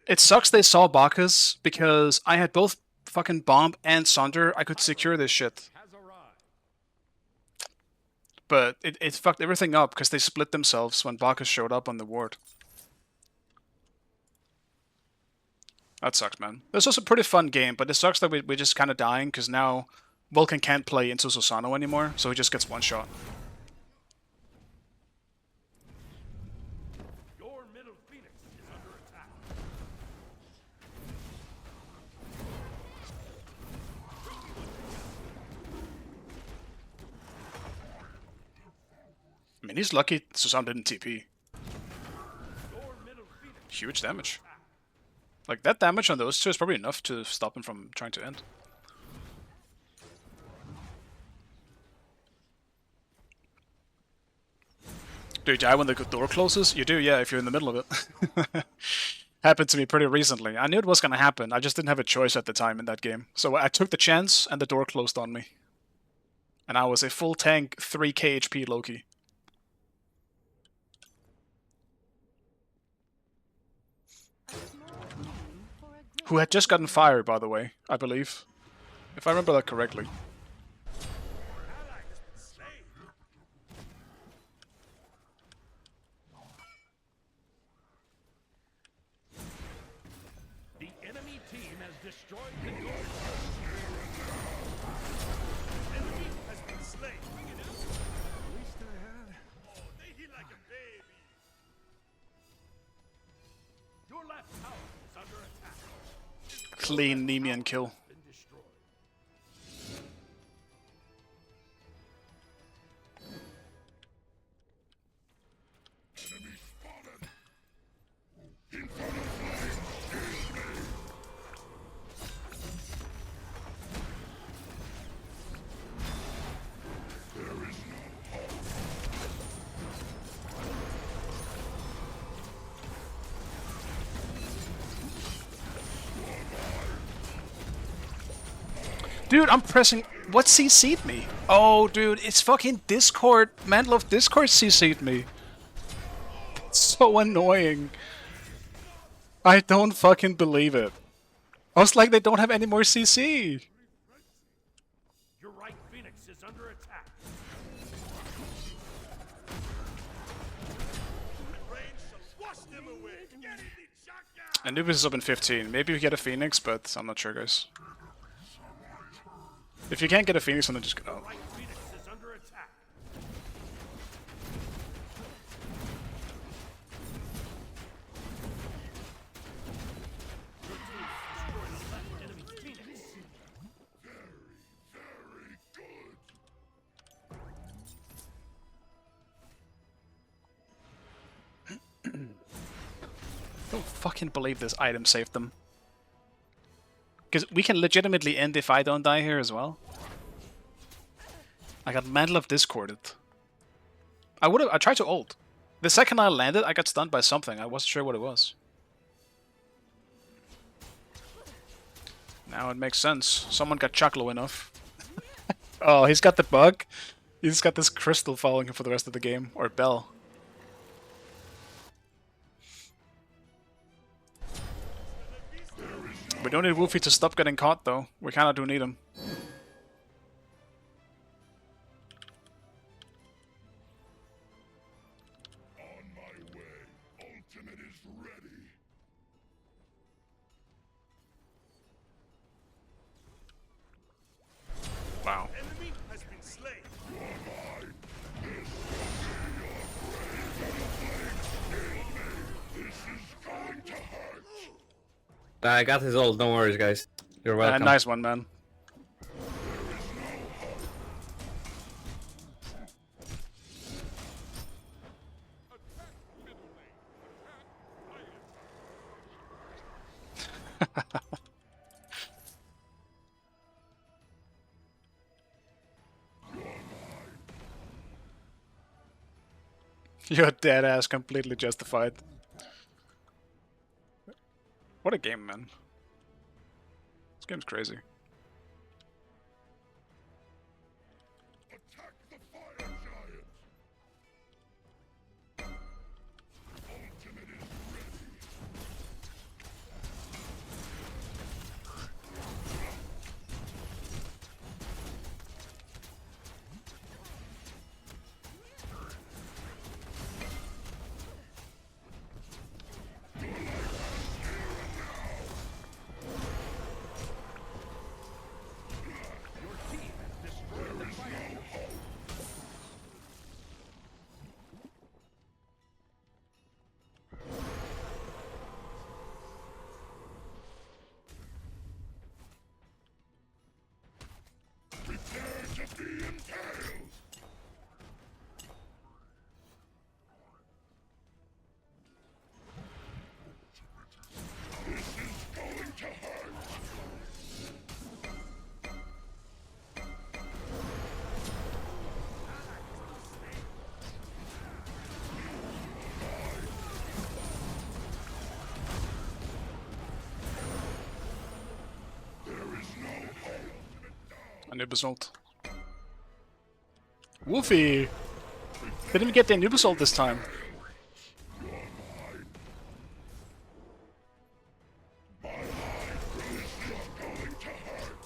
It sucks they saw Bacchus because I had both fucking Bomb and Sunder. I could secure this shit. Has arrived. But it fucked everything up because they split themselves when Bacchus showed up on the ward. That sucks, man. This was a pretty fun game, but it sucks that we're just kind of dying because now Vulcan can't play into Susano anymore, so he just gets one shot. Your middle Phoenix is under attack. I mean, he's lucky Susano didn't TP. Your middle Phoenix. Huge damage. Like, that damage on those two is probably enough to stop him from trying to end. Do you die when the door closes? You do, yeah, if you're in the middle of it. Happened to me pretty recently. I knew it was gonna happen, I just didn't have a choice at the time in that game. So I took the chance, and the door closed on me. And I was a full tank 3k HP Loki. Who had just gotten fired, by the way, I believe. If I remember that correctly. The enemy team has destroyed the door. Enemy has been slain. At least I had. Oh, they hit like a baby. Your left tower is under attack. Clean Nemean kill. Been destroyed. Enemy spotted. In front of flames, kill me. There is no hope. Dude, I'm pressing... What CC'd me? Oh, dude, it's fucking Discord. Mantle of Discord CC'd me. It's so annoying. I don't fucking believe it. I was like, they don't have any more CC. Your right Phoenix is under attack. Range shall wash them away. Get it, Chaka! Anubis is up in 15. Maybe we get a Phoenix, but I'm not sure, guys. If you can't get a Phoenix, then just go. Right Phoenix is under attack. Your team destroyed a left enemy Phoenix. Very good. I don't fucking believe this item saved them. Because we can legitimately end if I don't die here as well. I got Mantle of Discorded. I tried to ult. The second I landed, I got stunned by something. I wasn't sure what it was. Now it makes sense. Someone got Chucklo enough. Oh, he's got the bug. He's got this crystal following him for the rest of the game. Or Bell. We don't need Woofy to stop getting caught, though. We kinda do need him. On my way. Ultimate is ready. Wow. Enemy has been slain. This is going to hurt. I got his ult, no worries, guys. You're welcome. Nice one, man. Your dead ass completely justified. What a game, man. This game's crazy. Attack the fire giant! Ultimate is ready! Your team has destroyed the pyramid. Prepare to be impaled! This is going to hurt! There is no hope! Anubis ult. Woofy! Didn't even get the Anubis ult this time. Going to hurt!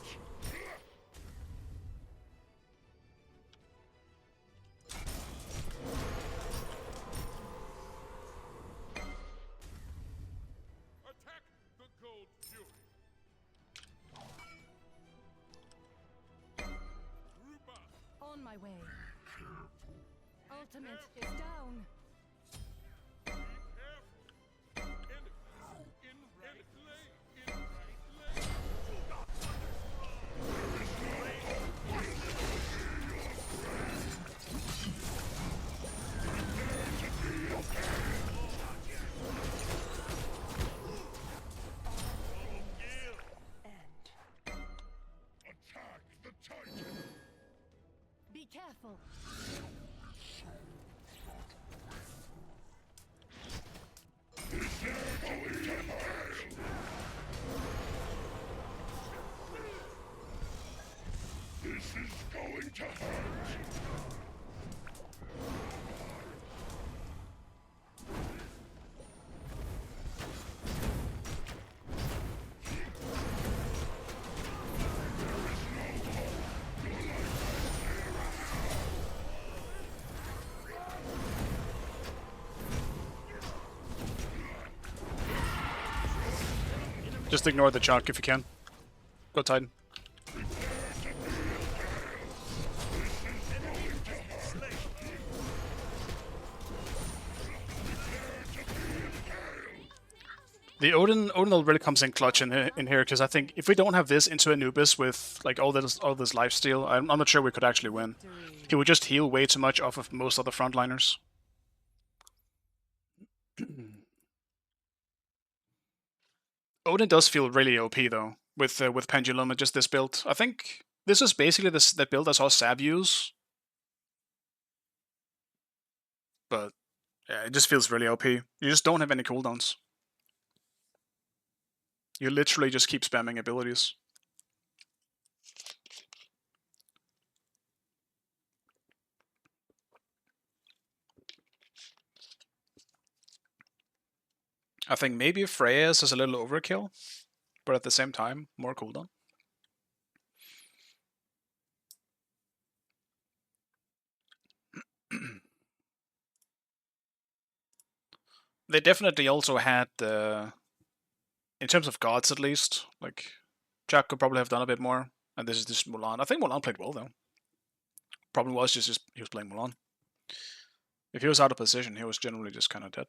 Attack the Gold Fury. Ruba. On my way. Ultimate is down. Attack the Titan! Be careful. This is going to hurt! Just ignore the chunk if you can. Go Titan. The Odin ult really comes in clutch in here because I think if we don't have this into Anubis with like all this lifesteal, I'm not sure we could actually win. He would just heal way too much off of most other frontliners. Odin does feel really OP though with Pendulum and just this build. I think this is basically the build I saw Sav use, but yeah, it just feels really OP. You just don't have any cooldowns. You literally just keep spamming abilities. I think maybe Freya's is a little overkill, but at the same time, more cooldown. They definitely also had, in terms of gods at least, like, Jack could probably have done a bit more, and this is just Mulan. I think Mulan played well though. Problem was just he was playing Mulan. If he was out of position, he was generally just kind of dead.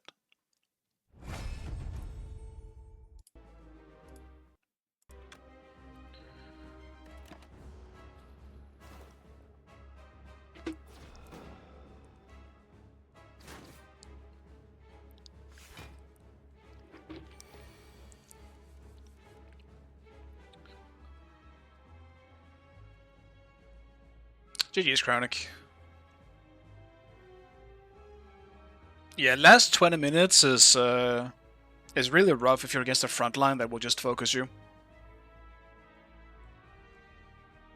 GG's Chronic. Yeah, last 20 minutes is really rough if you're against a front line that will just focus you.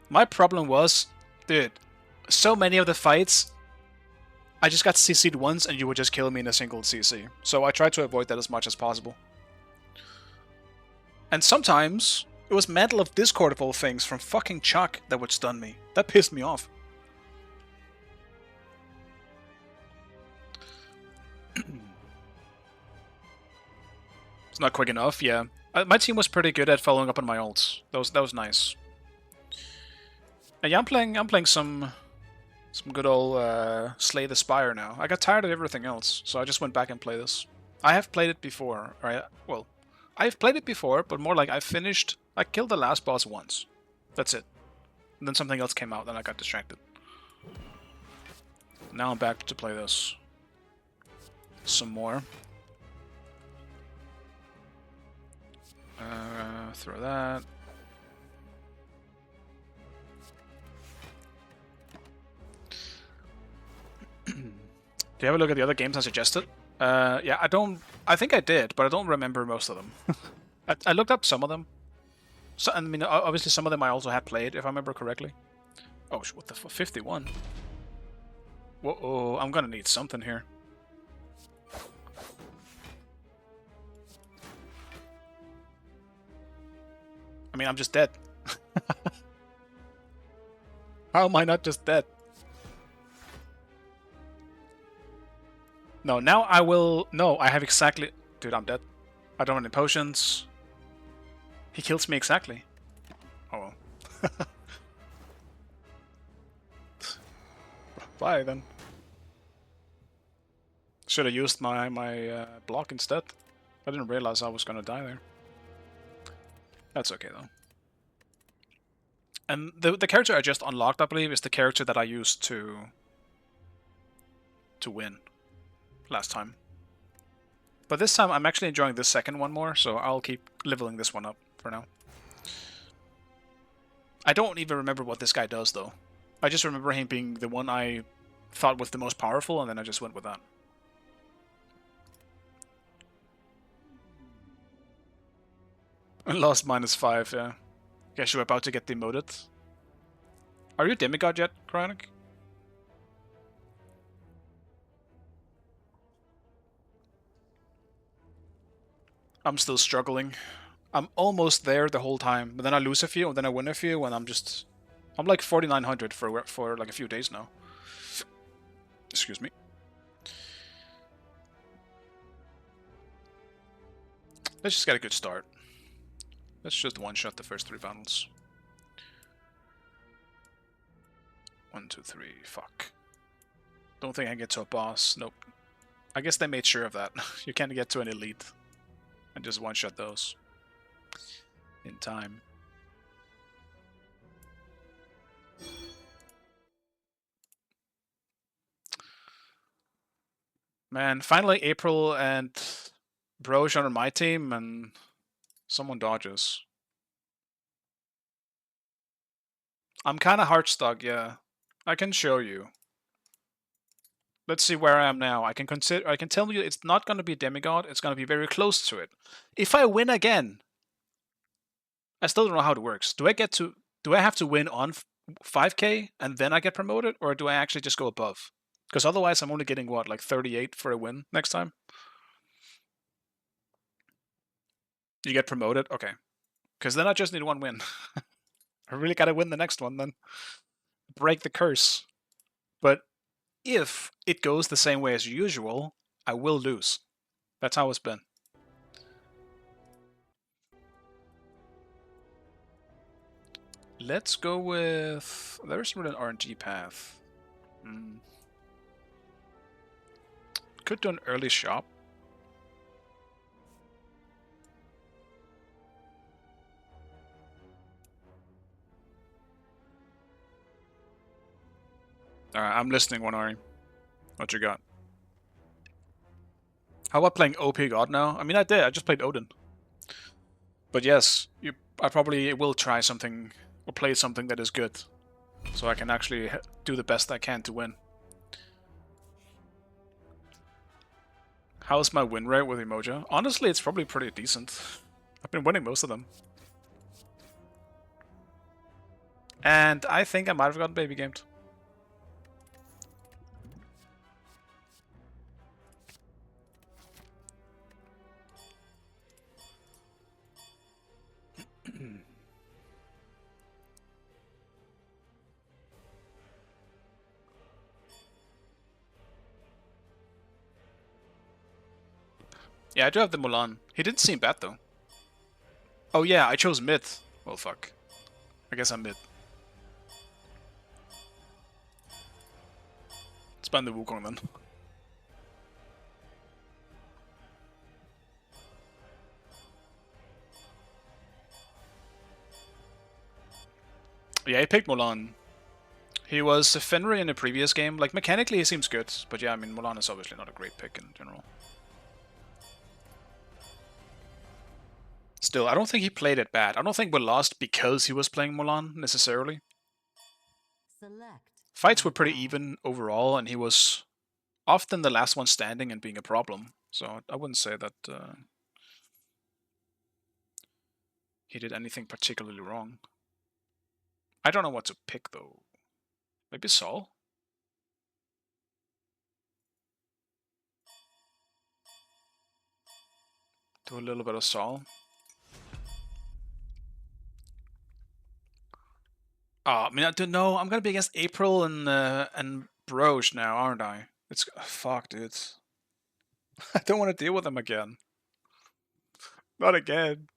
My problem was, dude, so many of the fights, I just got CC'd once and you would just kill me in a single CC. So I tried to avoid that as much as possible. And sometimes, it was Mantle of Discord of all things from fucking Chuck that would stun me. That pissed me off. It's not quick enough, yeah. My team was pretty good at following up on my ults. That was nice. And yeah, I'm playing some good old Slay the Spire now. I got tired of everything else, so I just went back and played this. I have played it before, right? Well, I've played it before, but more like I killed the last boss once. That's it. And then something else came out, then I got distracted. Now I'm back to play this. Some more. Throw that. Do you have a look at the other games I suggested? Yeah, I think I did, but I don't remember most of them. I looked up some of them. So, I mean, obviously some of them I also had played, if I remember correctly. Oh, what the fuck? 51? Whoa, I'm gonna need something here. I mean, I'm just dead. How am I not just dead? No, now I will... No, I have exactly... Dude, I'm dead. I don't have any potions. He kills me exactly. Oh well. Bye, then. Should have used my block instead. I didn't realize I was gonna die there. That's okay, though. And the character I just unlocked, I believe, is the character that I used to win last time. But this time, I'm actually enjoying this second one more, so I'll keep leveling this one up for now. I don't even remember what this guy does, though. I just remember him being the one I thought was the most powerful, and then I just went with that. Lost -5, yeah. Guess you're about to get demoted. Are you demigod yet, Chronic? I'm still struggling. I'm almost there the whole time, but then I lose a few, and then I win a few, and I'm like 4,900 for like a few days now. Excuse me. Let's just get a good start. Let's just one-shot the first 3 battles. 1, 2, 3. Fuck. Don't think I can get to a boss. Nope. I guess they made sure of that. You can't get to an elite. And just one-shot those. In time. Man, finally April and Broge are on my team, and someone dodges. I'm kind of heart stuck, yeah. I can show you. Let's see where I am now. I can tell you it's not going to be demigod. It's going to be very close to it. If I win again, I still don't know how it works. Do I have to win on 5k and then I get promoted, or do I actually just go above? Because otherwise I'm only getting what, like 38 for a win next time? You get promoted? Okay. Because then I just need 1 win. I really gotta win the next one then. Break the curse. But if it goes the same way as usual, I will lose. That's how it's been. Let's go with... There isn't an RNG path. Could do an early shop. Alright, I'm listening, One-Ari. What you got? How about playing OP God now? I mean, I did. I just played Odin. But yes, I probably will try something or play something that is good, so I can actually do the best I can to win. How's my win rate with Emoja? Honestly, it's probably pretty decent. I've been winning most of them. And I think I might have gotten baby gamed. Yeah, I do have the Mulan. He didn't seem bad though. Oh yeah, I chose mid. Well, fuck. I guess I'm mid. Let's ban the Wukong then. Yeah, he picked Mulan. He was a Fenrir in a previous game. Like, mechanically he seems good, but yeah, I mean, Mulan is obviously not a great pick in general. Still, I don't think he played it bad. I don't think we lost because he was playing Mulan, necessarily. Select Fights were your pretty god. even overall, and he was often the last one standing and being a problem. So I wouldn't say that he did anything particularly wrong. I don't know what to pick, though. Maybe Saul? Do a little bit of Saul. Oh, I mean, I don't know. I'm gonna be against April and Broge now, aren't I? It's fuck, dude. I don't want to deal with them again. Not again.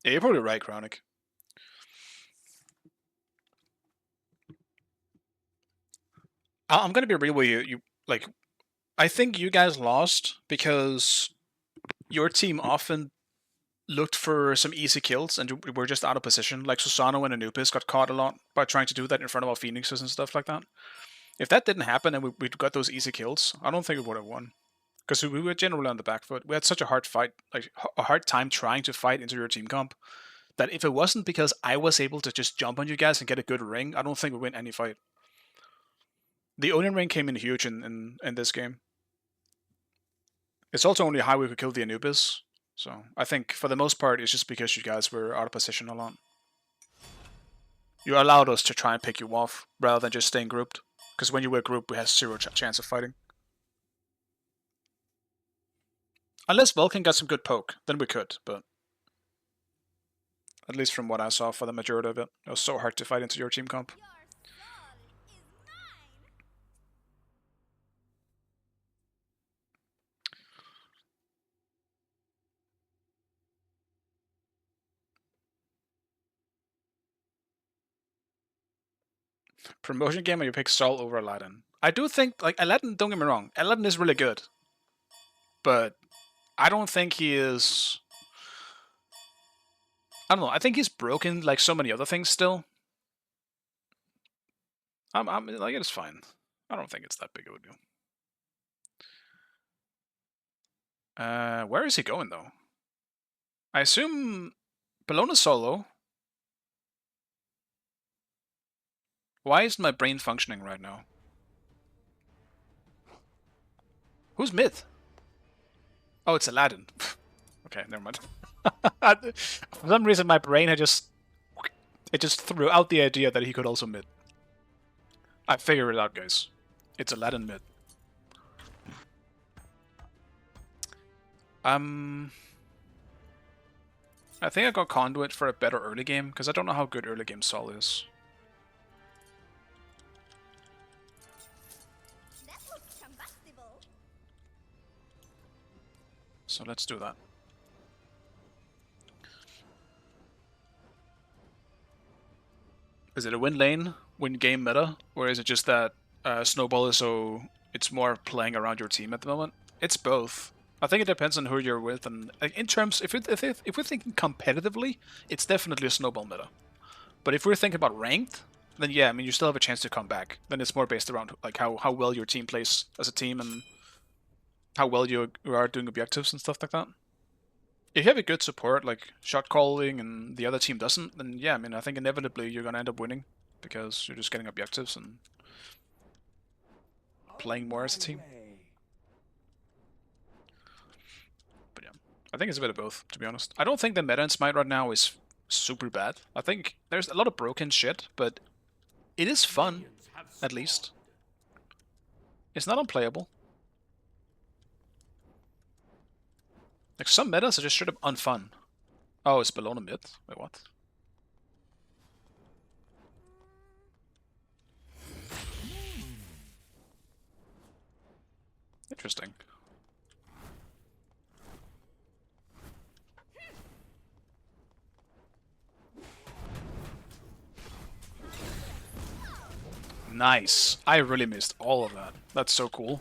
Yeah, you're probably right, Chronic. I'm gonna be real with you. I think you guys lost because your team often looked for some easy kills and were just out of position. Like Susano and Anubis got caught a lot by trying to do that in front of our Phoenixes and stuff like that. If that didn't happen and we got those easy kills, I don't think we would have won. Because we were generally on the back foot. We had such a hard fight, like a hard time trying to fight into your team comp, that if it wasn't because I was able to just jump on you guys and get a good ring, I don't think we win any fight. The Odin ring came in huge in this game. It's also only how we could kill the Anubis, so I think for the most part it's just because you guys were out of position a lot. You allowed us to try and pick you off rather than just staying grouped, because when you were grouped we had zero chance of fighting. Unless Vulcan got some good poke, then we could, but at least from what I saw for the majority of it, it was so hard to fight into your team comp. Promotion game, and you pick Saul over Aladdin. I do think, like, Aladdin, don't get me wrong, Aladdin is really good. But I don't think he is... I don't know, I think he's broken like so many other things still. I'm like, it's fine. I don't think it's that big of a deal. Where is he going, though? I assume Bellona solo. Why isn't my brain functioning right now? Who's mid? Oh, it's Aladdin. Okay, never mind. For some reason, my brain had just... It just threw out the idea that he could also mid. I figured it out, guys. It's Aladdin mid. I think I got Conduit for a better early game, because I don't know how good early game Sol is. That looks combustible. So let's do that. Is it a win lane, win game meta, or is it just that Snowball is so... it's more playing around your team at the moment? It's both. I think it depends on who you're with, and in terms, if we're thinking competitively, it's definitely a Snowball meta. But if we're thinking about ranked, then yeah, I mean, you still have a chance to come back. Then it's more based around like how well your team plays as a team and how well you are doing objectives and stuff like that. If you have a good support, like shot calling, and the other team doesn't, then yeah, I mean, I think inevitably you're gonna end up winning because you're just getting objectives and playing more as a team. But yeah, I think it's a bit of both, to be honest. I don't think the meta in Smite right now is super bad. I think there's a lot of broken shit, but it is fun, Minions have at least. spawned. It's not unplayable. Like, some metas are just straight up unfun. Oh, it's below the mid? Wait, what? Interesting. Nice. I really missed all of that. That's so cool.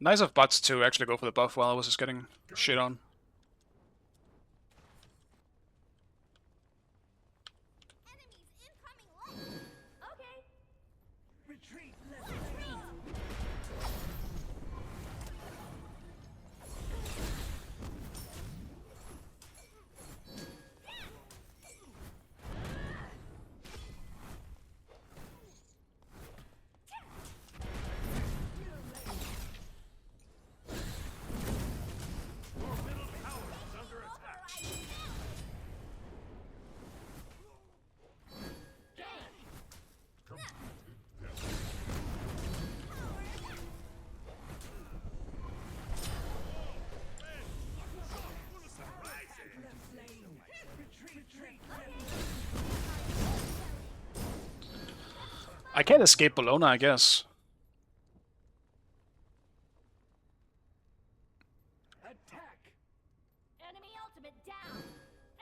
Nice of bots to actually go for the buff while I was just getting shit on. Your middle tower is under attack. I can't escape Bologna, I guess. Attack! Enemy ultimate down.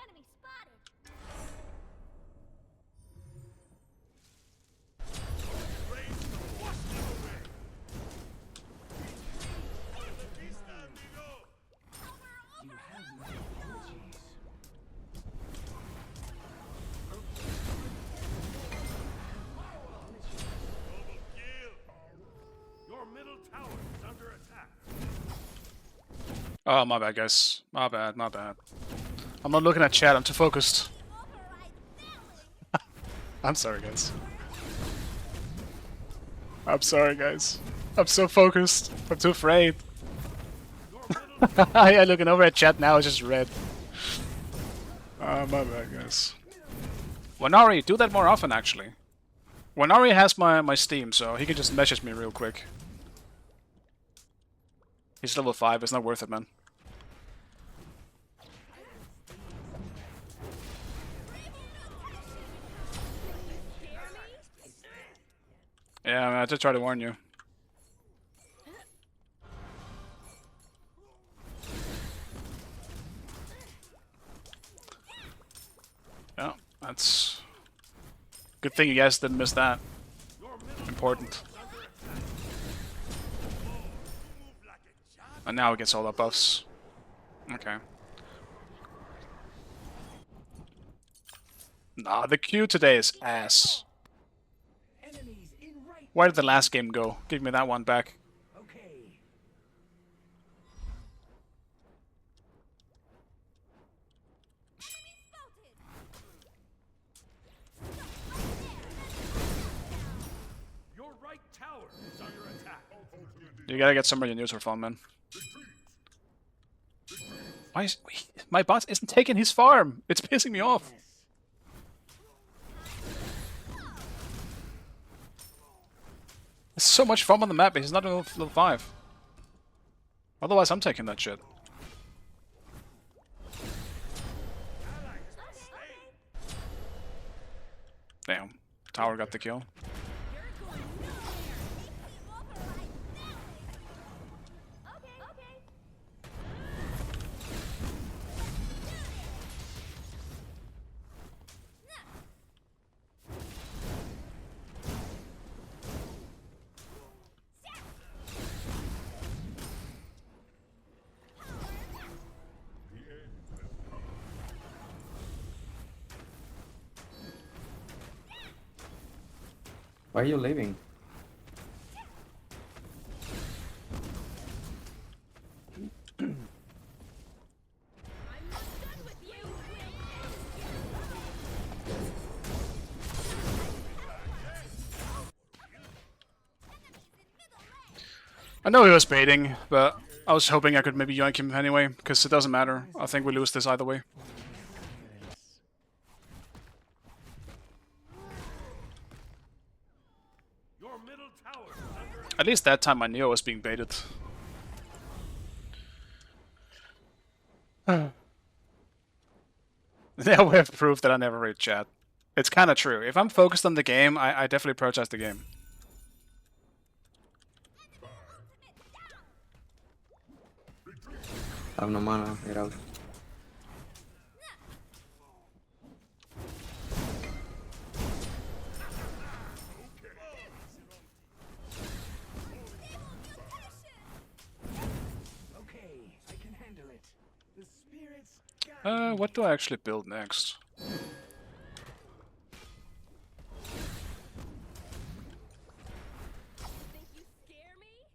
Enemy spotted. Your middle tower is under attack. Oh, my bad, guys. My bad, my bad. I'm not looking at chat, I'm too focused. I'm sorry, guys. I'm sorry, guys. I'm so focused. I'm too afraid. Yeah, looking over at chat now, it's just red. My bad, guys. Wanari, do that more often, actually. Wanari has my Steam, so he can just message me real quick. He's level 5, it's not worth it, man. Yeah, man, I did try to warn you. Yeah, that's... Good thing you guys didn't miss that. Important. And now it gets all the buffs. Okay. Nah, the Q today is ass. Where did the last game go? Give me that one back. Your right tower is under attack. You gotta get somebody news for fun, man. Why is my boss isn't taking his farm? It's pissing me off. There's so much farm on the map, but he's not in level 5. Otherwise, I'm taking that shit. Damn. Tower got the kill. Why are you leaving? I know he was baiting, but I was hoping I could maybe yoink him anyway, because it doesn't matter. I think we lose this either way. Your middle tower is under At least that time my Neo was being baited. Now we have proof that I never read chat. It's kind of true. If I'm focused on the game, I definitely prioritize the game. I have no mana, get out. Okay, I can handle it. The spirits What do I actually build next? Think you scare me?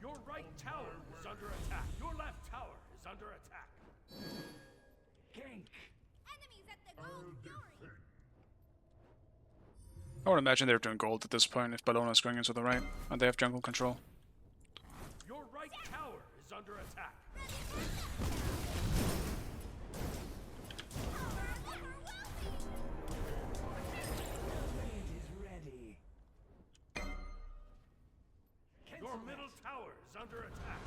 Your right tower is under attack. Your left tower is under attack. Gank. Enemies at the gold fury. I would imagine they're doing gold at this point if Ballona's going into the right, and they have jungle control. Your right tower is under attack. Your middle tower is under attack.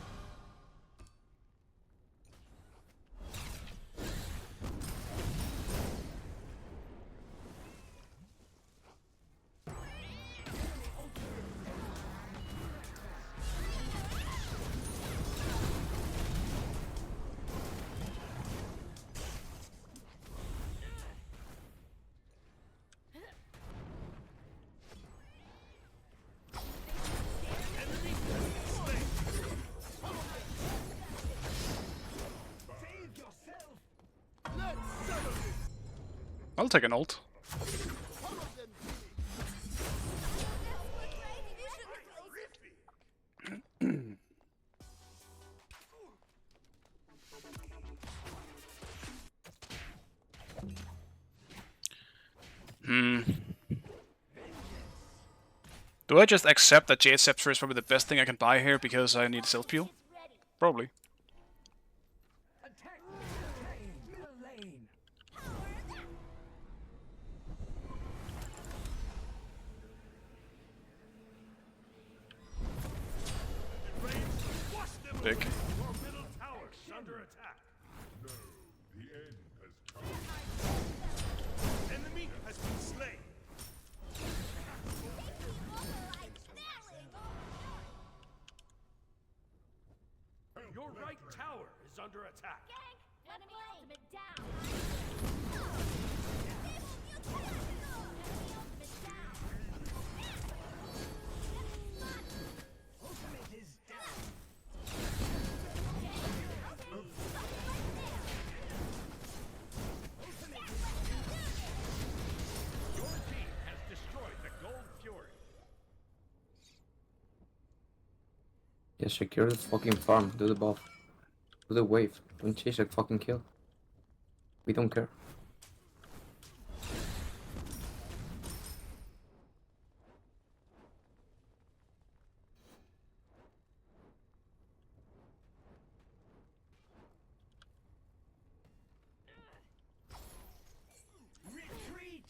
I'll take an ult. Do I just accept that Jade Scepter is probably the best thing I can buy here because I need self peel? Probably. Attack middle lane. Big. Your middle tower is under attack. The end has come. Enemy has been slain. Your right tower is under attack. Enemy ultimate down. Ultimate is down. Your team has destroyed the Gold Fury. Yeah, secure the fucking farm, do the buff. Do the wave, don't chase a fucking kill. We don't care. Retreat.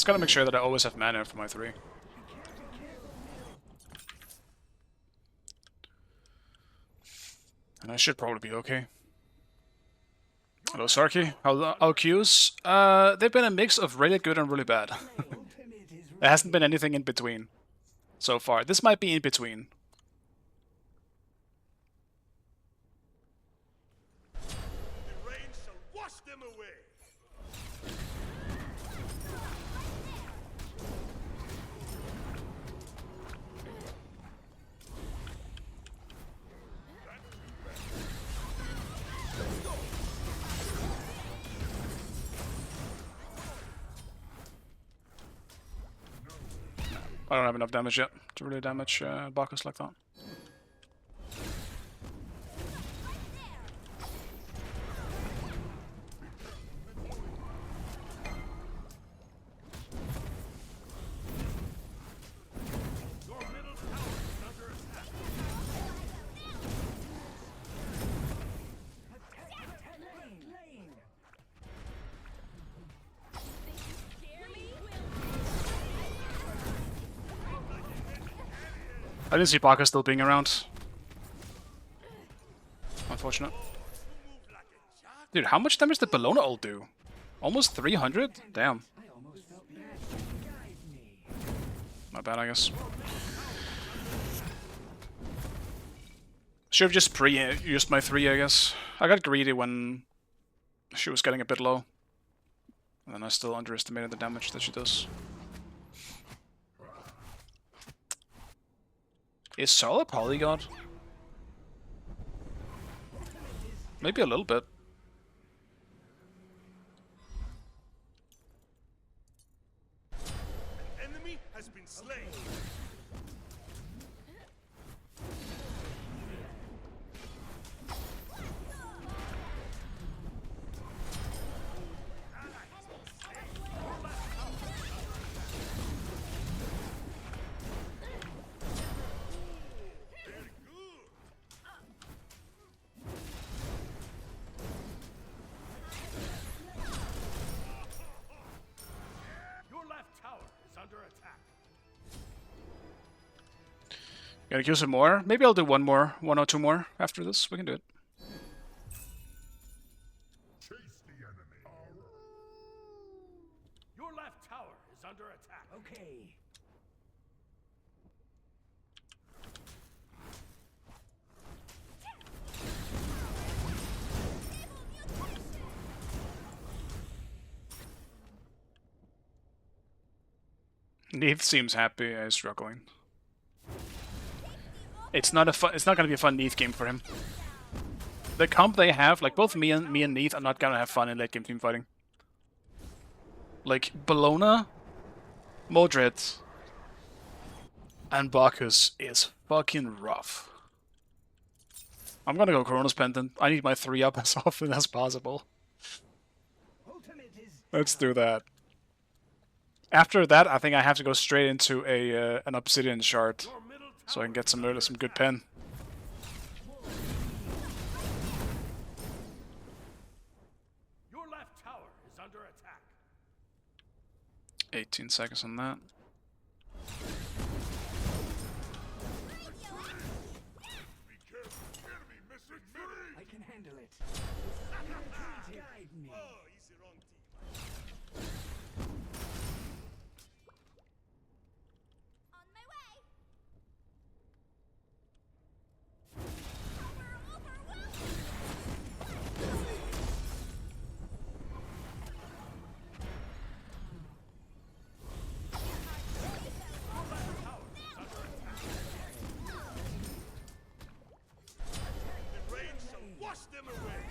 gotta make sure that I always have mana for my 3. And I should probably be okay. Hello, Sarky. How our queues? They've been a mix of really good and really bad. There hasn't been anything in between so far. This might be in between. The rain shall wash them away. I don't have enough damage yet to really damage Bacchus like that. Your middle tower is under attack. I didn't see Bacchus still being around. Unfortunate. Dude, how much damage did Bellona ult do? Almost 300? Damn. Not bad, I guess. Should have just used my 3, I guess. I got greedy when she was getting a bit low. And then I still underestimated the damage that she does. Is Saul a polygod? Maybe a little bit. An enemy has been slain. Your left tower is under attack. Gonna kill some more? Maybe I'll do one or two more after this. We can do it. Chase the enemy. Your left tower is under attack. Okay. Neith seems happy. He's struggling. It's not gonna be a fun Neith game for him. The comp they have, like both me and Neith, are not gonna have fun in late game team fighting. Like Bellona, Modred, and Bacchus is fucking rough. I'm gonna go Corona's Pendant. I need my 3 up as often as possible. Let's do that. After that, I think I have to go straight into an Obsidian Shard, Your middle so I can get some good attack. pen. Your left tower is under attack. 18 seconds on that. Be careful. Enemy missing mid. I can handle it. Guide me. Oh, he's the wrong team. On my way. The rain shall wash them away.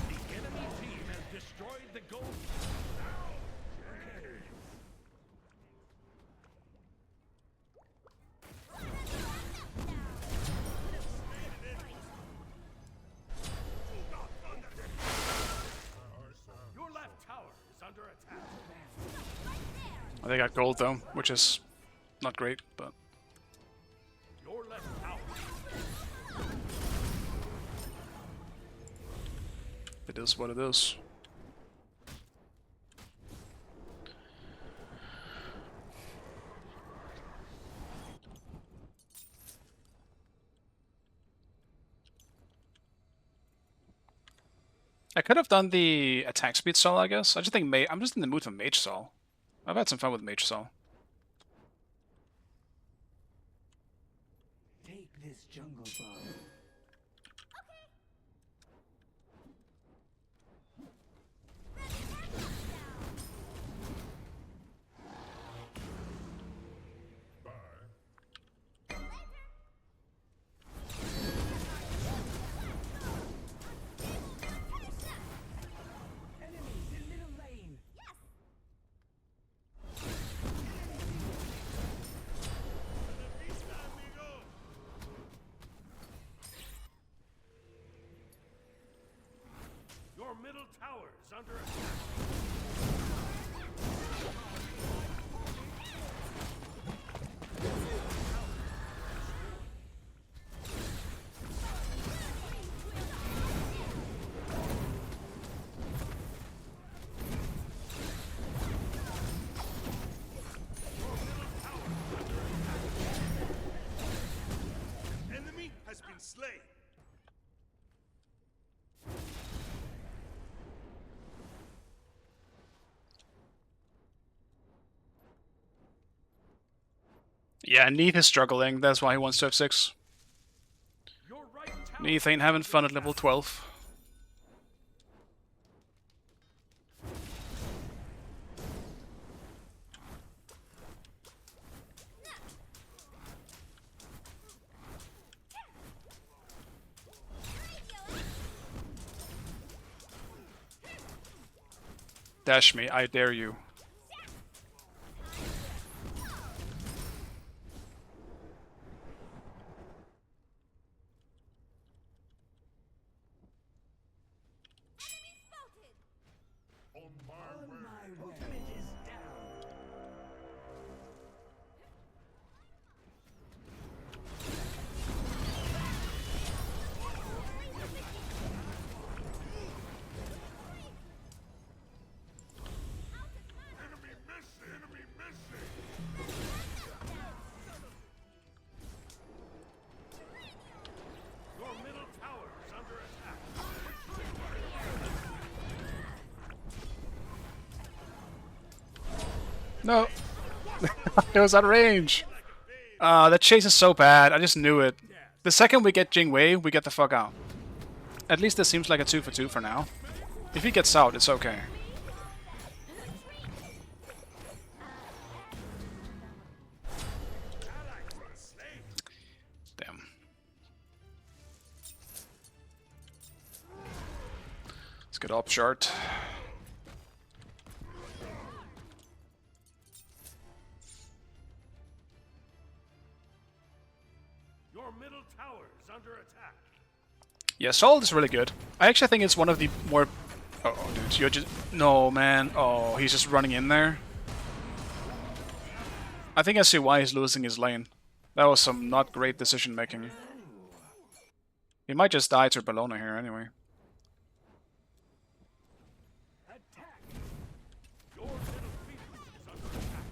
The enemy team has destroyed the gold. Your left tower is under attack. They got gold though, which is not great, but Your left tower. It is what it is. I could have done the attack speed Sol, I guess. I just think I'm just in the mood for Mage Sol. I've had some fun with Mage Sol. Take this jungle bomb. Enemies in middle lane. Your middle tower is under attack. Enemy has been slain. Yeah, Neith is struggling. That's why he wants to have 6. Your right tower Neith ain't having fun at level 12. Dash me, I dare you. On my On way. my way. Ultimate is down. Enemy missing. Enemy missing. Your middle tower is under attack. No. It was out of range. That chase is so bad. I just knew it. The second we get Jing Wei, we get the fuck out. At least this seems like a 2 for 2 for now. If he gets out, it's okay. Damn. Let's get up short. Your middle tower is under attack. Yeah, Salt is really good. I actually think it's one of the more... Oh, dude, you're just... No, man. Oh, he's just running in there. I think I see why he's losing his lane. That was some not great decision making. He might just die to Bellona here anyway. Attack! Your middle Phoenix is under attack.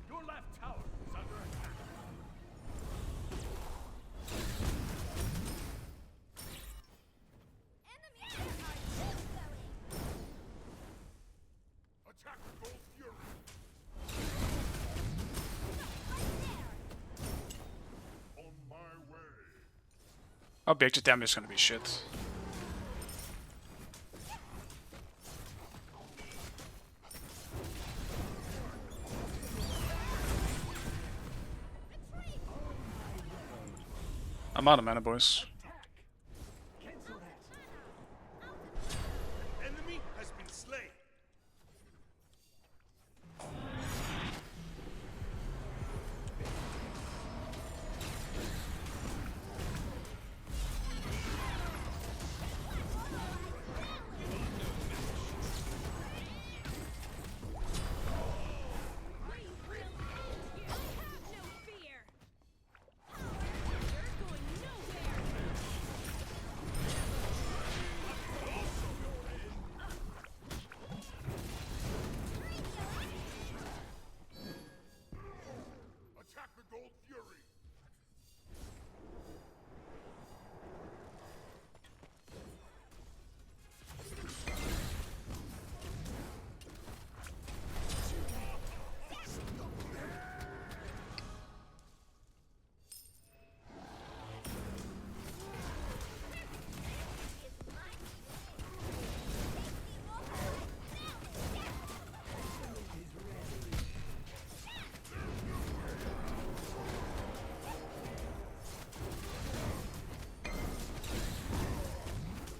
Your left tower is under attack. Attack the Gold Fury. On my way. Objective damage is gonna be shit. I'm out of mana, boys. Attack! Cancel that. Enemy has been slain. Attack the Gold Fury.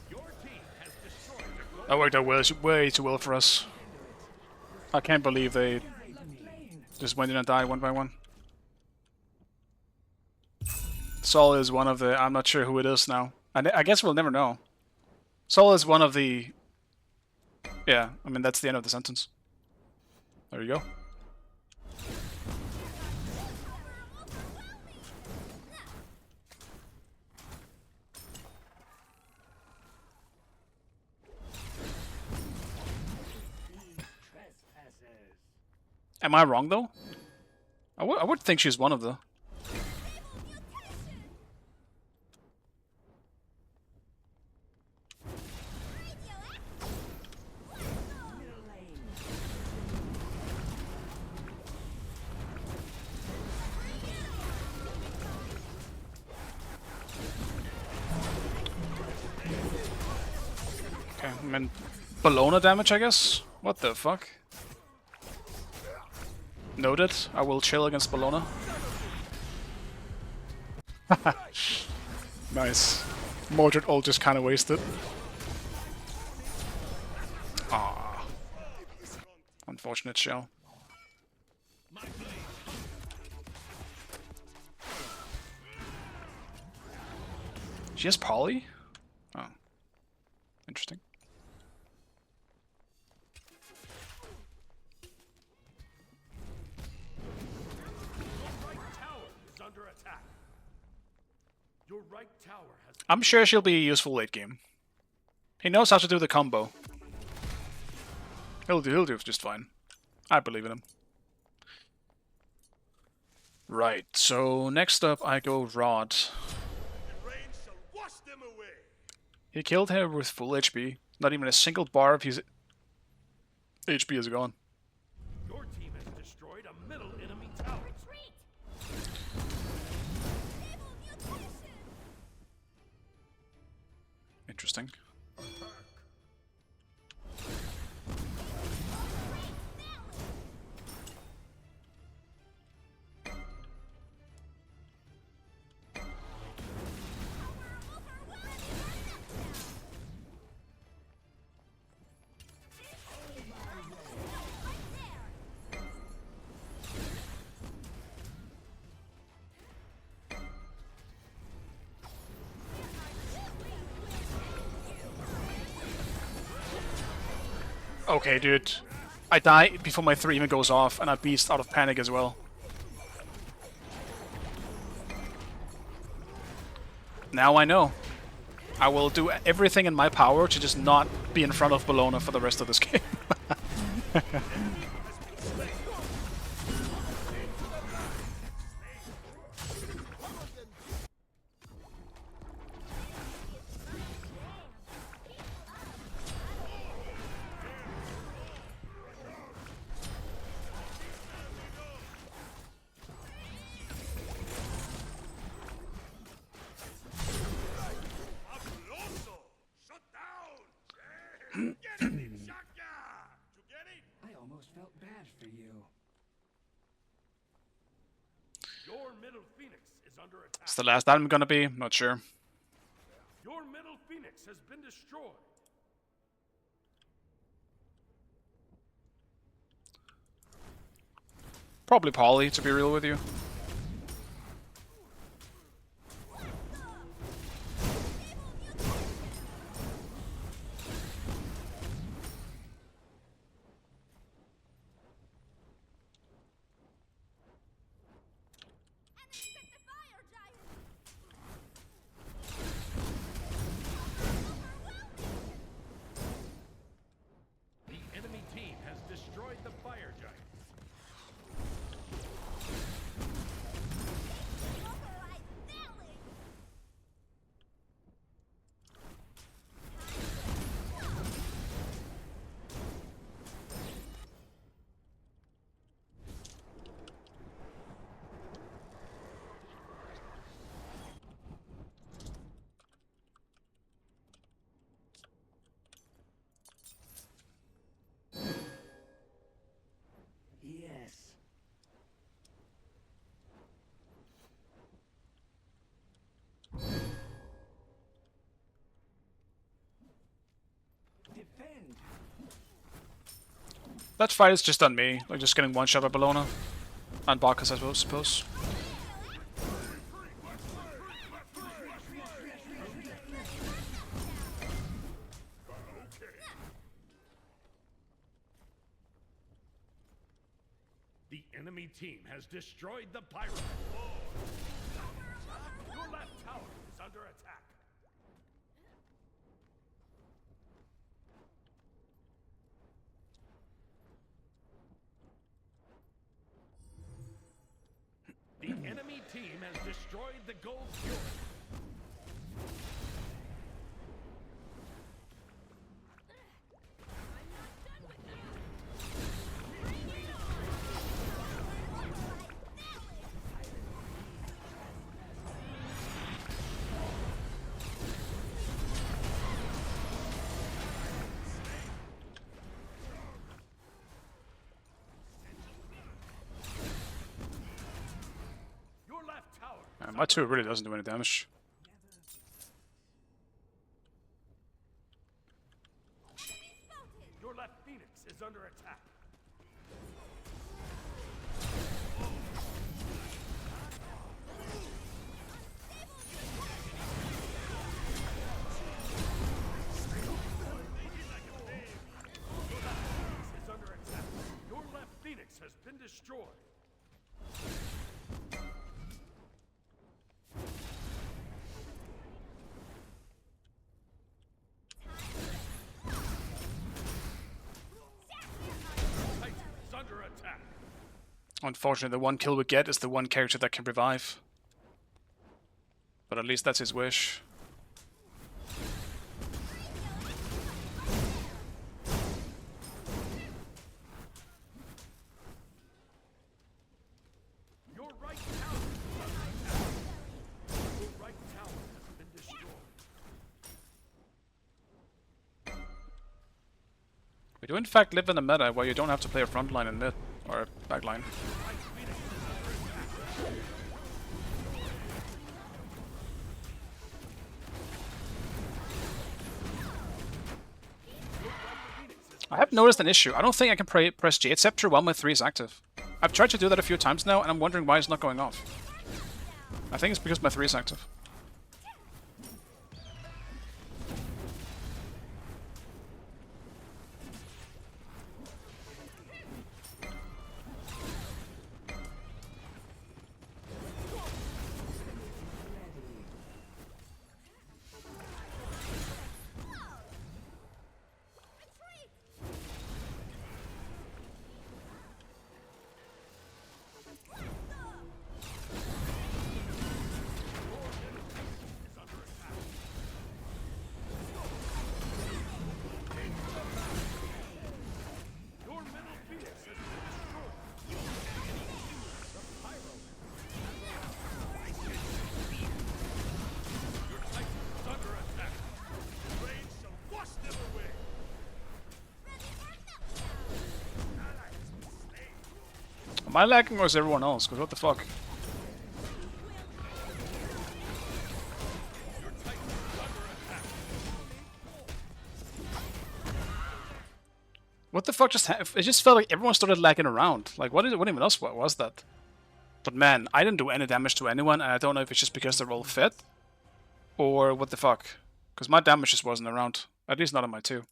Your team has destroyed the gold. That worked out way too well for us. I can't believe they just went in and died one by one. Sol is one of the... I'm not sure who it is now. I guess we'll never know. Sol is one of the... Yeah, I mean, that's the end of the sentence. There you go. Trespassers. Am I wrong, though? I would think she's one of the... Okay, I mean, Bologna damage, I guess? What the fuck? Noted. I will chill against Bologna. Nice. Mordred ult just kind of wasted. Ah, unfortunate shell. She has poly? Oh, interesting. Tower is under attack. Your right tower has I'm sure she'll be useful late game. He knows how to do the combo. He'll do just fine. I believe in him. Right, so next up I go Rod. the rain shall wash them away. He killed her with full HP. Not even a single bar of his HP is gone. Your team has destroyed a middle enemy tower. Interesting. Okay, dude. I die before my 3 even goes off, and I beast out of panic as well. Now I know. I will do everything in my power to just not be in front of Bologna for the rest of this game. Fabuloso! Shut down! Get it, Shaka! You get it? I almost felt bad for you. Your middle phoenix is under attack. It's the last item gonna be? Not sure. Your middle phoenix has been destroyed. Probably Polly, to be real with you. The enemy team has destroyed the fire giant. Yes. Defend. That fight is just on me. Like just getting one shot by Bologna. And Bacchus, I suppose. The enemy team has destroyed the pyramid. Your left tower is under attack. The enemy team has destroyed the gold fury. Your left tower. My 2 really doesn't do any damage. Your left phoenix is under attack. Is under attack. Your left phoenix has been destroyed. Titan is under attack. Unfortunately, the one kill we get is the one character that can revive. But at least that's his wish. Your right tower is under attack. Your right tower has been destroyed. We do in fact live in a meta where you don't have to play a front line in mid, or a back line. I have noticed an issue. I don't think I can press Jade Scepter while my 3 is active. I've tried to do that a few times now, and I'm wondering why it's not going off. I think it's because my 3 is active. Your middle phoenix has been destroyed. The pyro. Your Titan is under attack. Rain shall wash them away. Am I lagging or is everyone else? Because what the fuck? fuck just happened? It just felt like everyone started lagging around. Like, what even else what was that? But man, I didn't do any damage to anyone, and I don't know if it's just because they're all fit, or what the fuck. Because my damage just wasn't around. At least not on my 2.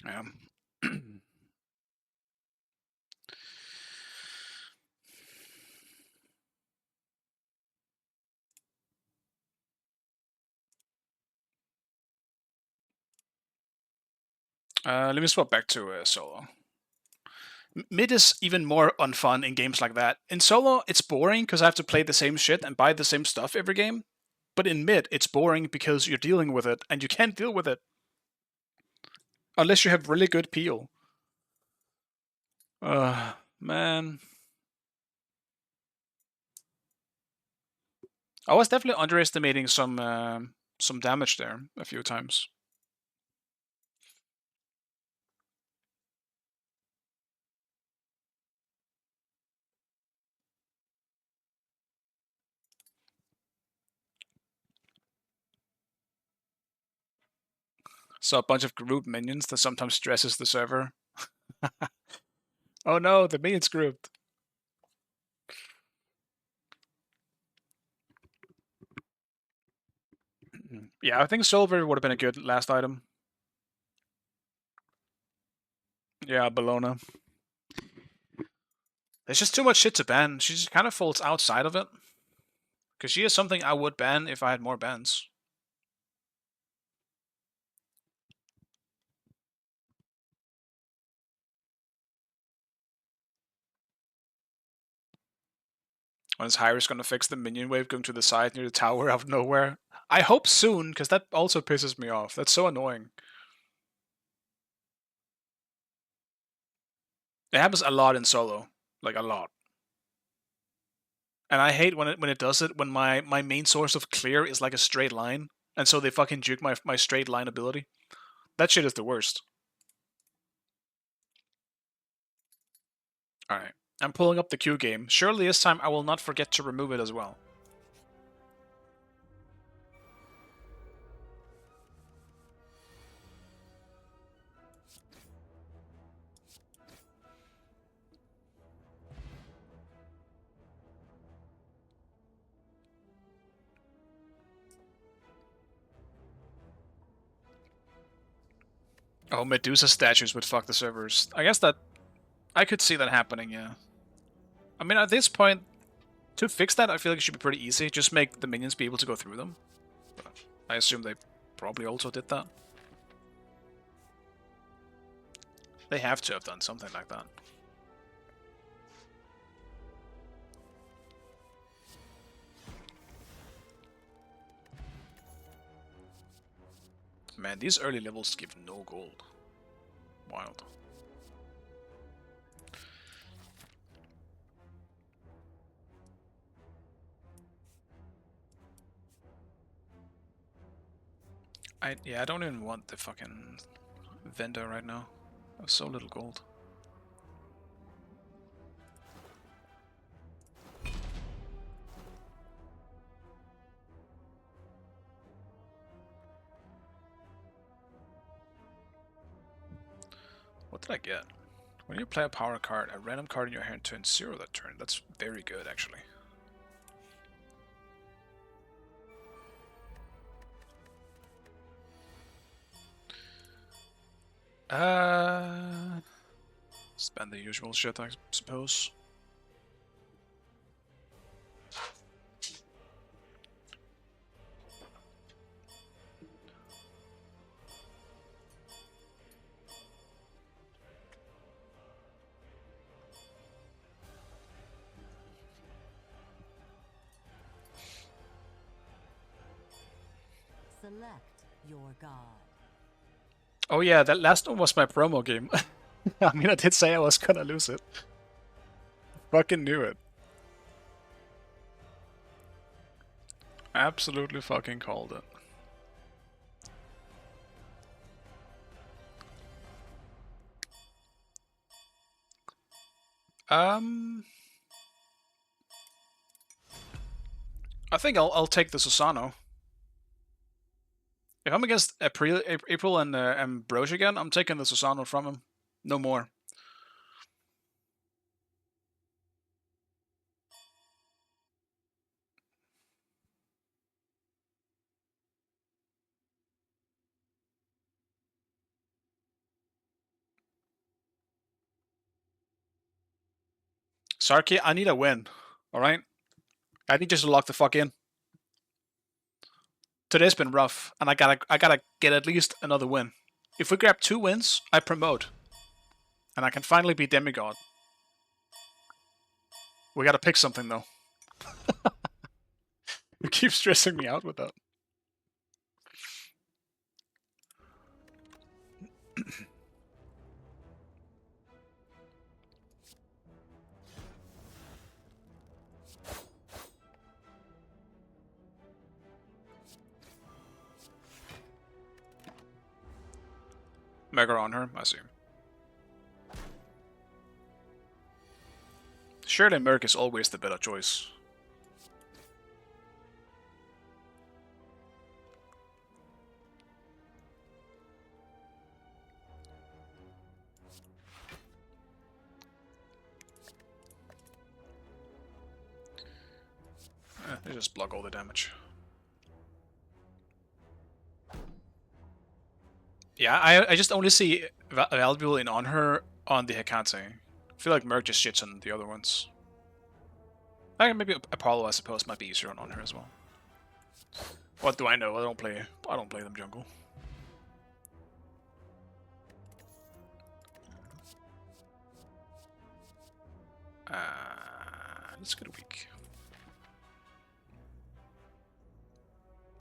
Yeah. Let me swap back to solo. Mid is even more unfun in games like that. In solo, it's boring because I have to play the same shit and buy the same stuff every game. But in mid, it's boring because you're dealing with it, and you can't deal with it unless you have really good peel. Man. I was definitely underestimating some damage there a few times. So a bunch of group minions that sometimes stresses the server. Oh no, the minions grouped. Yeah, I think silver would have been a good last item. Yeah, Bologna. There's just too much shit to ban. She just kind of falls outside of it. Because she is something I would ban if I had more bans. When is Hyris gonna fix the minion wave going to the side near the tower out of nowhere? I hope soon, because that also pisses me off. That's so annoying. It happens a lot in solo. Like, a lot. And I hate when it does it, when my main source of clear is like a straight line. And so they fucking juke my straight line ability. That shit is the worst. Alright. I'm pulling up the Q game. Surely this time I will not forget to remove it as well. Oh, Medusa statues would fuck the servers. I guess that... I could see that happening, yeah. I mean, at this point, to fix that, I feel like it should be pretty easy. Just make the minions be able to go through them. But I assume they probably also did that. They have to have done something like that. Man, these early levels give no gold. Wild. I don't even want the fucking vendor right now. I have so little gold. What did I get? When you play a power card, a random card in your hand turns 0 that turn. That's very good, actually. Spend the usual shit, I suppose. Select your god. Oh yeah, that last one was my promo game. I mean, I did say I was gonna lose it. Fucking knew it. Absolutely fucking called it. I think I'll take the Susano. If I'm against April and Ambrosia again, I'm taking the Susano from him. No more. Sarky, I need a win. Alright? I need just to lock the fuck in. Today's been rough, and I gotta get at least another win. If we grab 2 wins, I promote. And I can finally be demigod. We gotta pick something though. You keep stressing me out with that. Mega on her, I see. Surely Merc is always the better choice. They just block all the damage. Yeah, I just only see valuable in on her on the Hecate. I feel like Merc just shits on the other ones. Maybe Apollo, I suppose, might be easier on her as well. What do I know? I don't play them jungle. Let's get a week.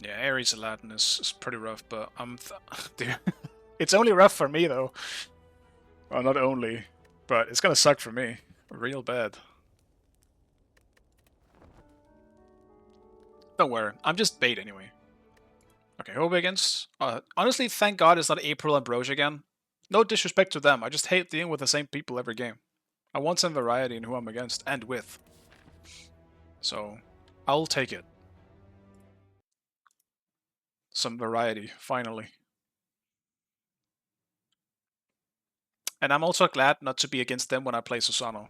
Yeah, Ares Aladdin is pretty rough, but dude, it's only rough for me though. Well, not only, but it's gonna suck for me, real bad. Don't worry, I'm just bait anyway. Okay, who are we against? Honestly, thank God it's not April and Broge again. No disrespect to them, I just hate dealing with the same people every game. I want some variety in who I'm against, and with. So, I'll take it. Some variety, finally. And I'm also glad not to be against them when I play Susano.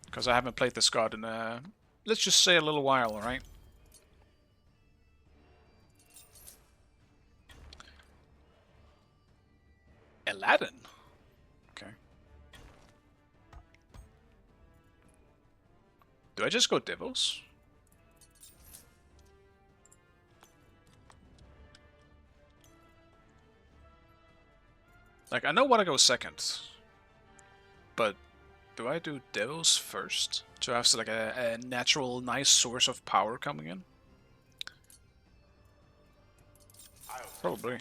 Because I haven't played this god in, let's just say a little while, alright? Aladdin? Okay. Do I just go Devils? Like, I know what I go second. But do I do Devils first? To have like a natural, nice source of power coming in? Probably.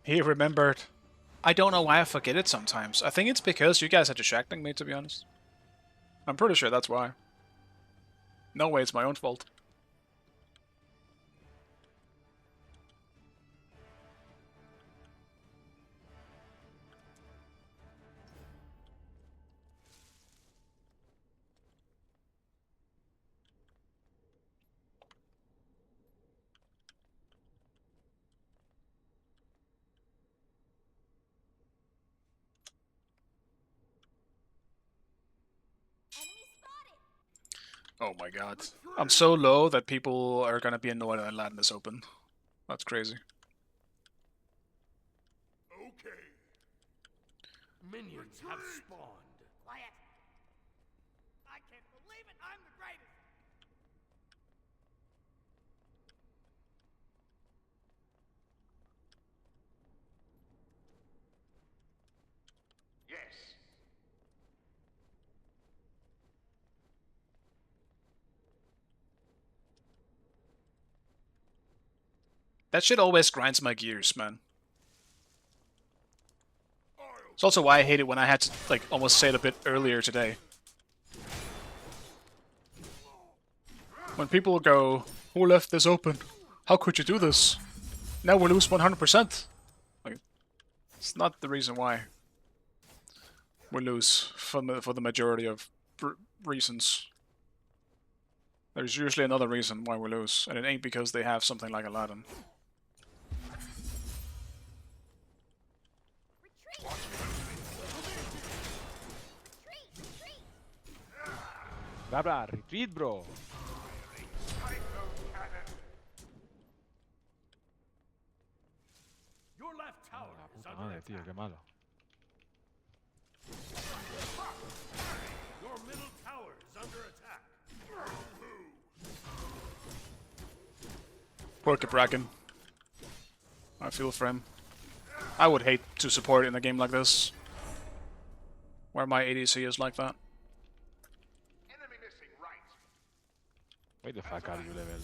He remembered. I don't know why I forget it sometimes. I think it's because you guys are distracting me, to be honest. I'm pretty sure that's why. No way, it's my own fault. Oh my god. I'm so low that people are gonna be annoyed when I land this open. That's crazy. Okay. Minions have spawned. Quiet! I can't believe it! I'm the greatest! Yes. That shit always grinds my gears, man. It's also why I hate it when I had to, like, almost say it a bit earlier today. When people go, who left this open? How could you do this? Now we lose 100%. Like, it's not the reason why we lose for the majority of reasons. There's usually another reason why we lose, and it ain't because they have something like Aladdin. Retreat! Retreat! Cabra, retreat, bro. Your left tower La is puta under madre, tío, attack. qué malo. Your middle tower is under attack. Work it, Bracken. I feel for him. I would hate to support in a game like this, where my ADC is like that. Enemy missing right. Wait the fuck are you level?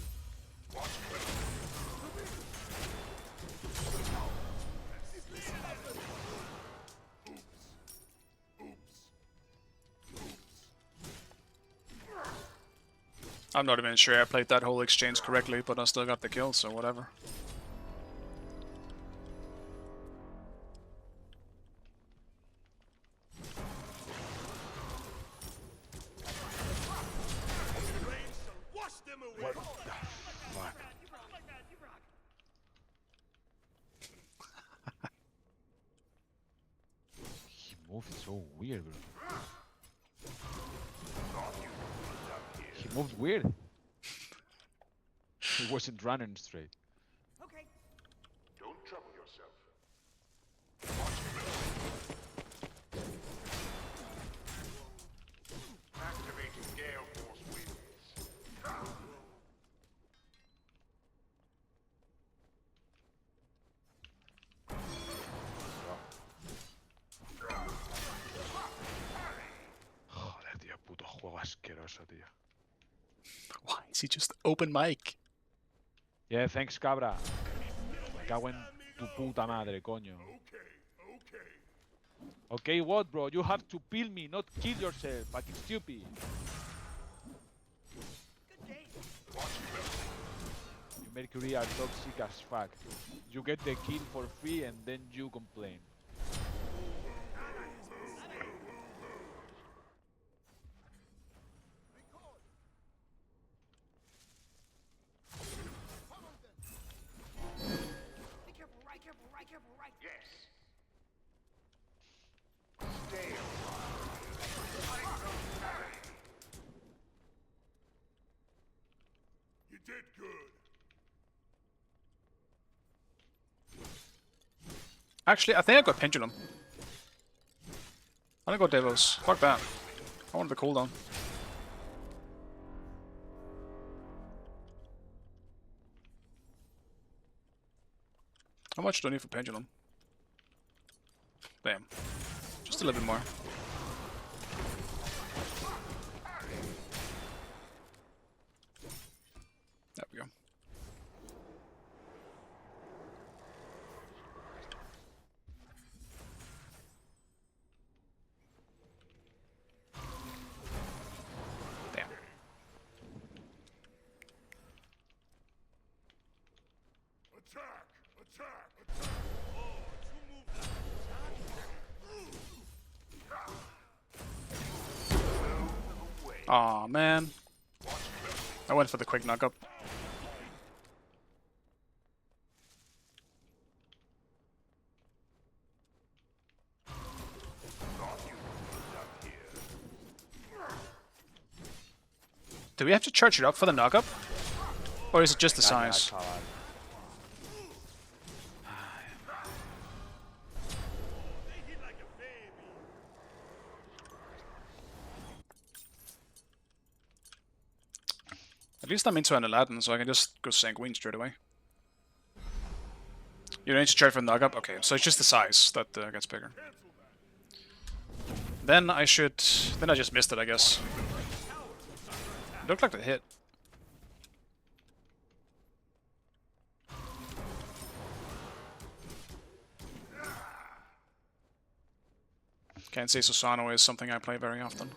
I'm not even sure I played that whole exchange correctly, but I still got the kill, so whatever. Wash them away. Fuck. He moved so weird, bro. He moved weird. He wasn't running straight. Okay. Don't trouble yourself. Activating Gale Force winds. Joder, tío, puto juego asqueroso, tío. Why is he just open mic? Yeah, thanks, cabra. Me cago en tu puta madre, coño. Okay, what, bro? You have to peel me, not kill yourself. Fucking stupid. Good game. You Mercury are toxic as fuck. You get the kill for free and then you complain. Be careful, right, careful, right, careful, right. Yes. Stay alive. You did good. Actually, I think I got Pendulum. I'm gonna go Devos. Fuck that. I wanted the cooldown. How much do I need for Pendulum? Bam. Just a little bit more. There we go. Damn. Attack! Attack! Attack! Aw, man. I went for the quick knock up. Do we have to charge it up for the knock up? Or is it just the size? At least I'm into an Aladdin, so I can just go sanguine straight away. You don't need to charge for the knock up? Okay, so it's just the size that gets bigger. Then I should... Then I just missed it, I guess. It looked like the hit. Can't say Susano is something I play very often.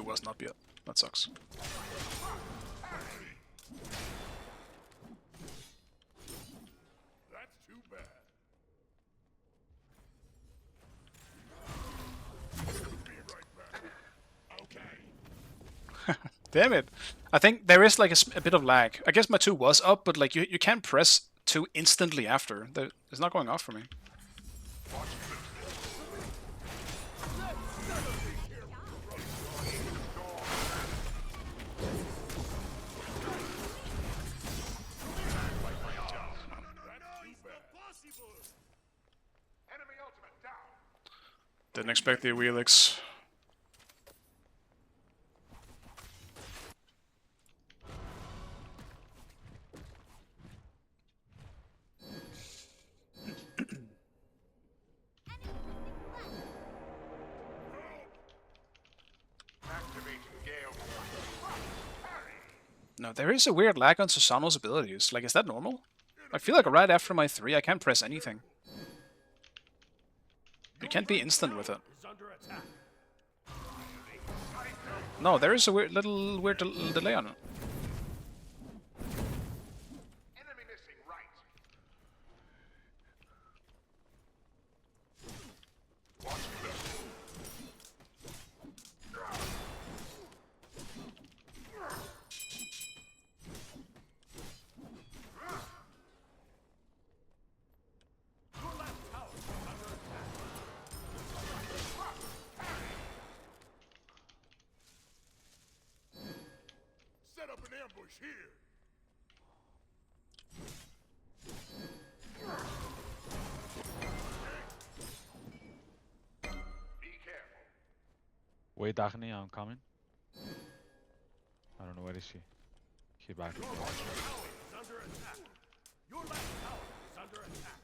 wasn't up yet. That sucks. That's too bad. Be right back. Okay. Damn it. I think there is like a bit of lag. I guess my 2 was up, but like you can't press 2 instantly after. It's not going off for me. Enemy ultimate down. Didn't expect the Wheelix. Activating Gale. No, there is a weird lag on Susano's abilities. Like, is that normal? I feel like right after my 3, I can't press anything. You can't be instant with it. Is under attack. No, there is a weird delay on it. Enemy missing right. Watch left. Your left tower is under attack. Set up an ambush here. Be careful. Wait, Agni, I'm coming. I don't know where is he. He back. Your right tower is under attack. Your left tower is under attack.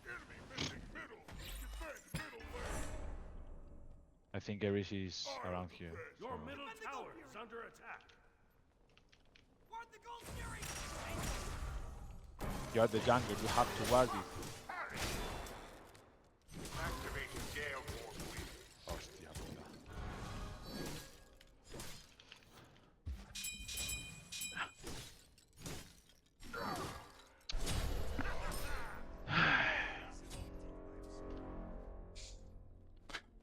Enemy missing middle. Defend middle lane. I think Erish is around here. Your so- middle tower is under attack. Guard the gold fury! You are the jungle, you have to guard it. Activating Gale Force Wheel. Hostia puta.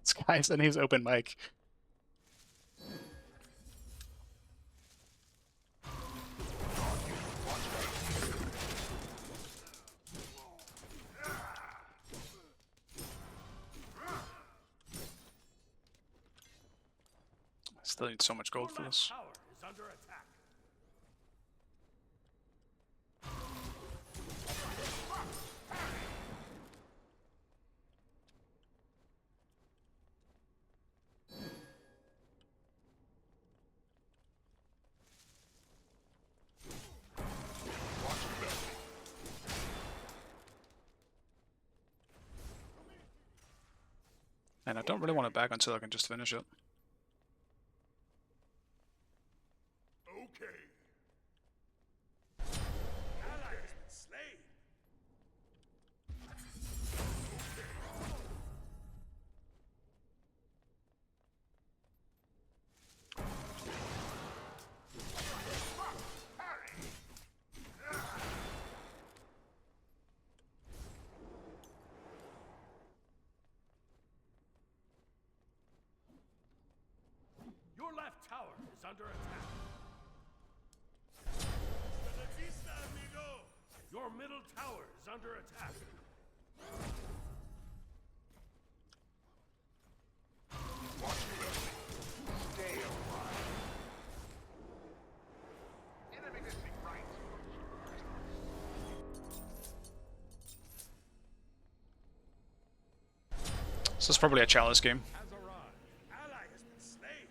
This guy's in his open mic. Still need so much gold Your for left this. tower is under attack. And I don't really want it back until I can just finish it. Okay. Ally has been slain. Your left tower is under attack. Your middle tower is under attack. Stay alive. Enemy missing right. This is probably a chalice game. Has arrived. Ally has been slain.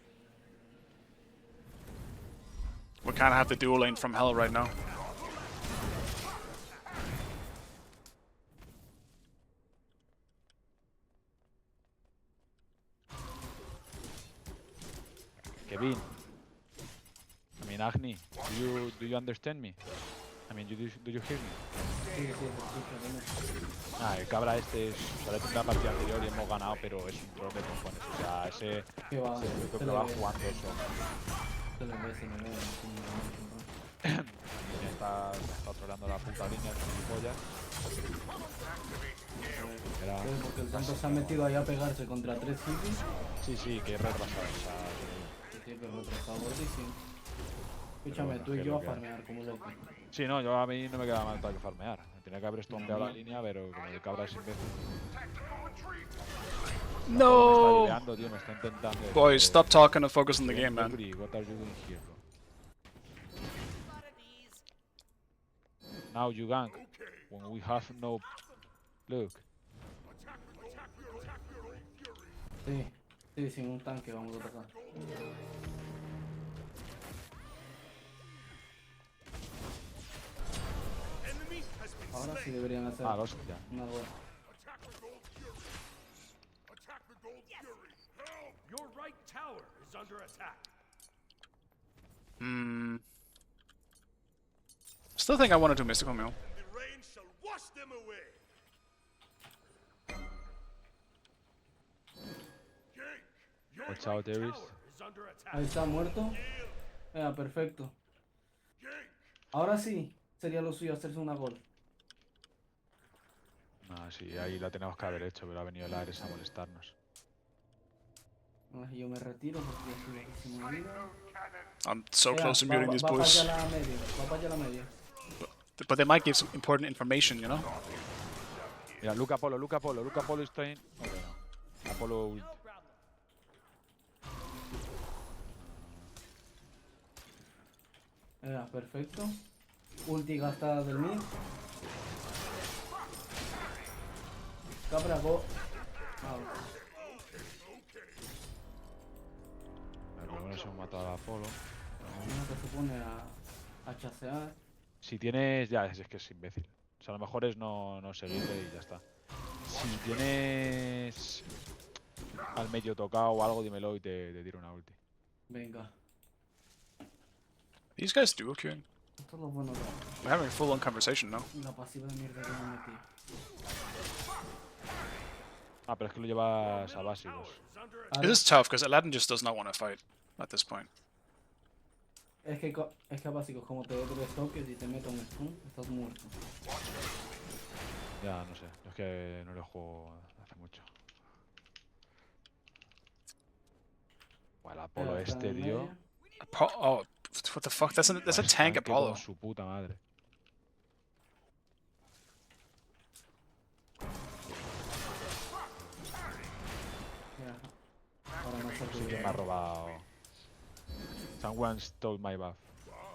We kind of have the dual lane from hell right now. Kevin. I mean Agni, do you understand me? I mean, do you hear me? Sí, sí, te escucho, dime. Ah, el cabra este es... O sea, le he la partida anterior y hemos ganado, pero es un troll de cojones. O sea, ese... ¿Qué va? Yo creo Se que le va ve, jugando eso. se le ve, se le ve. Sí, Y está troleando la puta línea, el gilipollas. Era... sí, porque el tonto se ha metido ahí a pegarse contra 3 hippies. Sí, sí, que es retrasado. O sea, Sí, pero retrasado gordísimo. Escúchame, bueno, tú y que yo lo a que- farmear como loco. sí, no, yo a mí no me queda mal que farmear. Tenía que haber estompeado la línea, pero como el cabra es imbécil. Me está No! ideando, tío, me está intentando. Boys, stop talking and focus on the game, man. Mercury, what are you doing here, bro? Now you gank. When we have no... Look. Sí, sí, sin un tanque vamos a atacar. Ahora sí deberían hacer Ah, hostia. una buena. Your right tower is under attack. Still think I want to do Mystical Meal. The rain shall wash them away. Your Watch out, Ares. tower is under attack. Ahí está muerto. Perfecto. Ahora sí, sería lo suyo hacerse una gol. Ah, sí, ahí la tenemos que haber hecho, pero ha venido el Ares a molestarnos. Yo me retiro porque ya estoy bajísimo de vida. I'm so close to muting these va para boosts. allá la media, va para allá la media. But they might give some important information, you know? Mira, Luca Apolo is trying... Ok, no. Apolo ult. Perfecto. Ulti gastada del mid. Cabra go. Pero por lo menos hemos matado a Apolo. Uno que se pone a chasear. Si tienes... Ya, es que es imbécil. O sea, a lo mejor es no seguirle y ya está. Si tienes... al medio tocado o algo, dímelo y te tiro una ulti. Venga. These guys dual queuing. Esto es lo bueno de We're having a full-on conversation now. la pasiva de mierda que me metí. Ah, pero es que lo llevas a básicos. This is tough because Aladdin just does not want to fight at this point. Es que básicos, como te doy tres toques y te meto un stun, estás muerto. Ya, no sé. Es que no lo juego hace mucho. Bueno, el Apolo Está este, en tío. media. Oh, what the fuck? That's a Buah, tank tanque Apollo. con su puta madre. Ya. Ahora no sé No sé quién me ha robado. Someone stole my buff.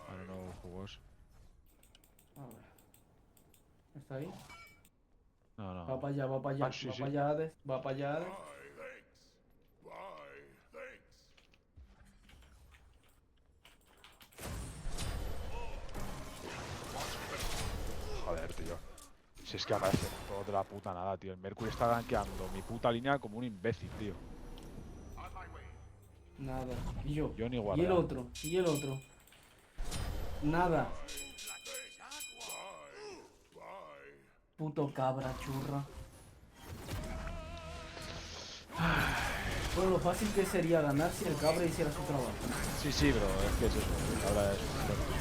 I don't know who was. A ver. ¿Está ahí? No, no. Va para allá, va para allá, Ah, sí, va sí. para allá, Hades, va para allá, Hades. Joder, tío. Si es que aparece todo de la puta nada, tío. El Mercury está gankeando mi puta línea como un imbécil, tío. Nada. Y yo. Yo ni Y el guardado. otro, y el otro. Nada. Puto cabra churra. Bueno, lo fácil que sería ganar si el cabra hiciera su trabajo. Sí, sí, bro. Es que es eso. Ahora es un tonto.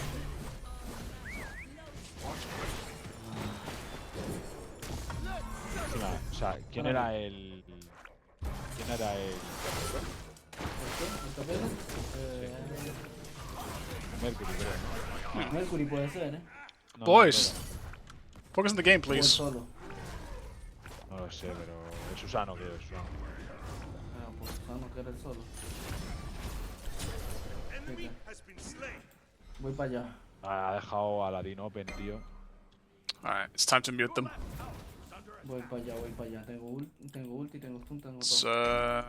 Encima, o sea, ¿quién era el...? ¿Quién era el...? ¿El capelo? Mercury, creo. Mercury puede ser, No, Boys, focus on the game, O el please. solo. no lo sé, pero... Es Susano, creo. Es Susano. Pues no que era el solo. Venga. Voy para allá. Ha dejado a Ladin open, tío. Alright, it's time to mute them. Voy para allá, voy para allá. Tengo ulti, tengo stun, tengo Let's, todo.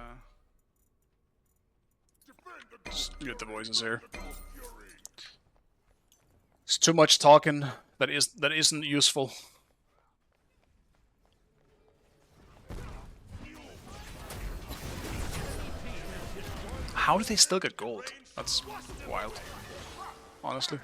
just mute the voices here. It's too much talking that isn't useful. How do they still get gold? That's wild. Honestly.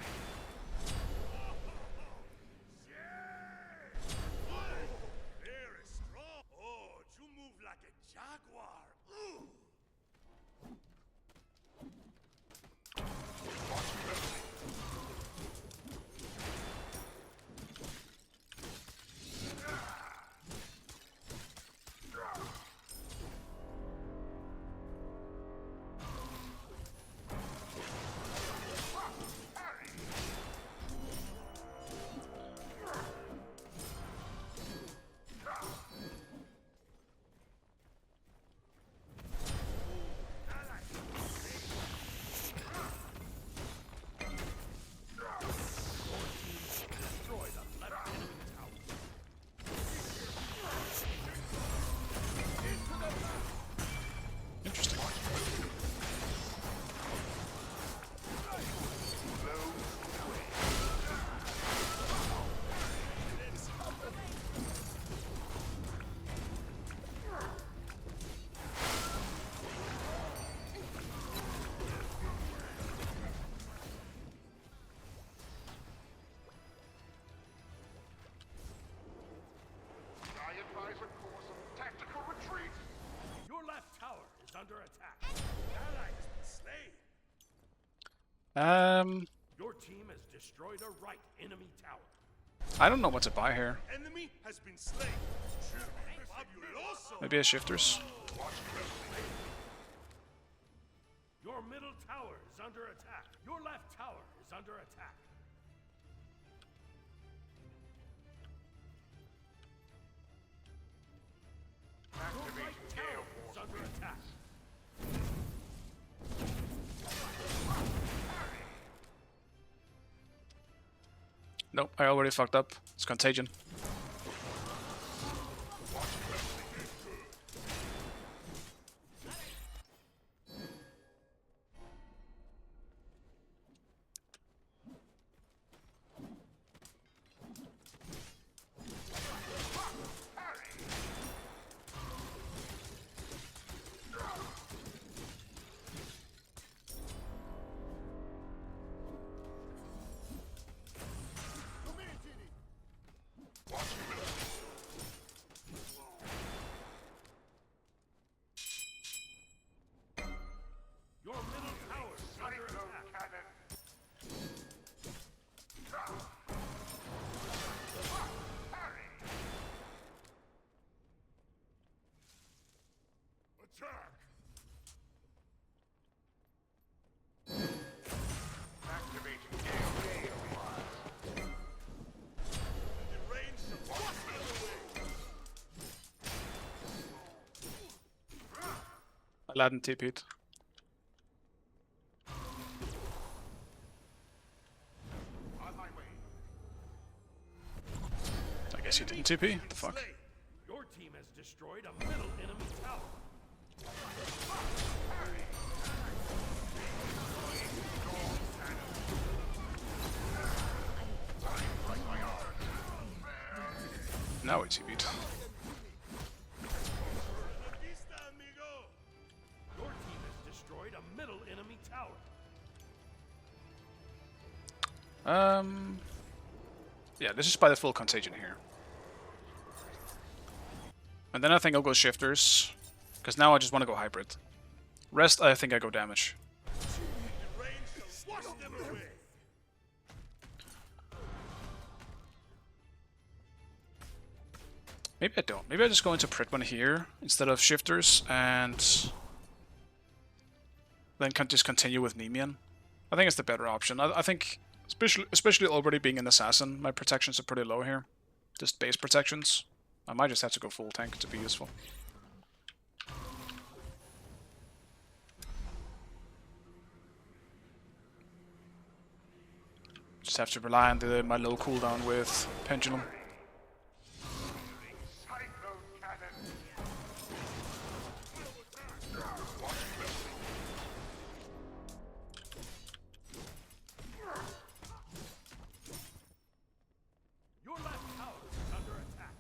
Your team has destroyed a right enemy tower. I don't know what to buy here. Enemy has been slain. Fabuloso. Maybe a shifters. Your middle tower is under attack. Your left tower is under attack. Your right tower is under attack. Nope, I already fucked up. It's contagion. Your middle tower is under attack. Attack. Activating Gale. The range of wash them away. Aladdin TP'd. On my way. I guess he didn't TP. The fuck? Slain. Your team has destroyed a middle enemy tower. Now he TP'd. Vista, amigo. Your team has destroyed a middle enemy tower. Yeah, let's just buy the full contagion here. And then I think I'll go shifters. Because now I just want to go hybrid. Rest, I think I go damage. The range of wash them away. Maybe I don't. Maybe I just go into Pritman here instead of shifters and then can just continue with Nemean. I think it's the better option. I think, especially already being an assassin, my protections are pretty low here. Just base protections. I might just have to go full tank to be useful. Just have to rely on my low cooldown with Pendulum. Your left tower is under attack.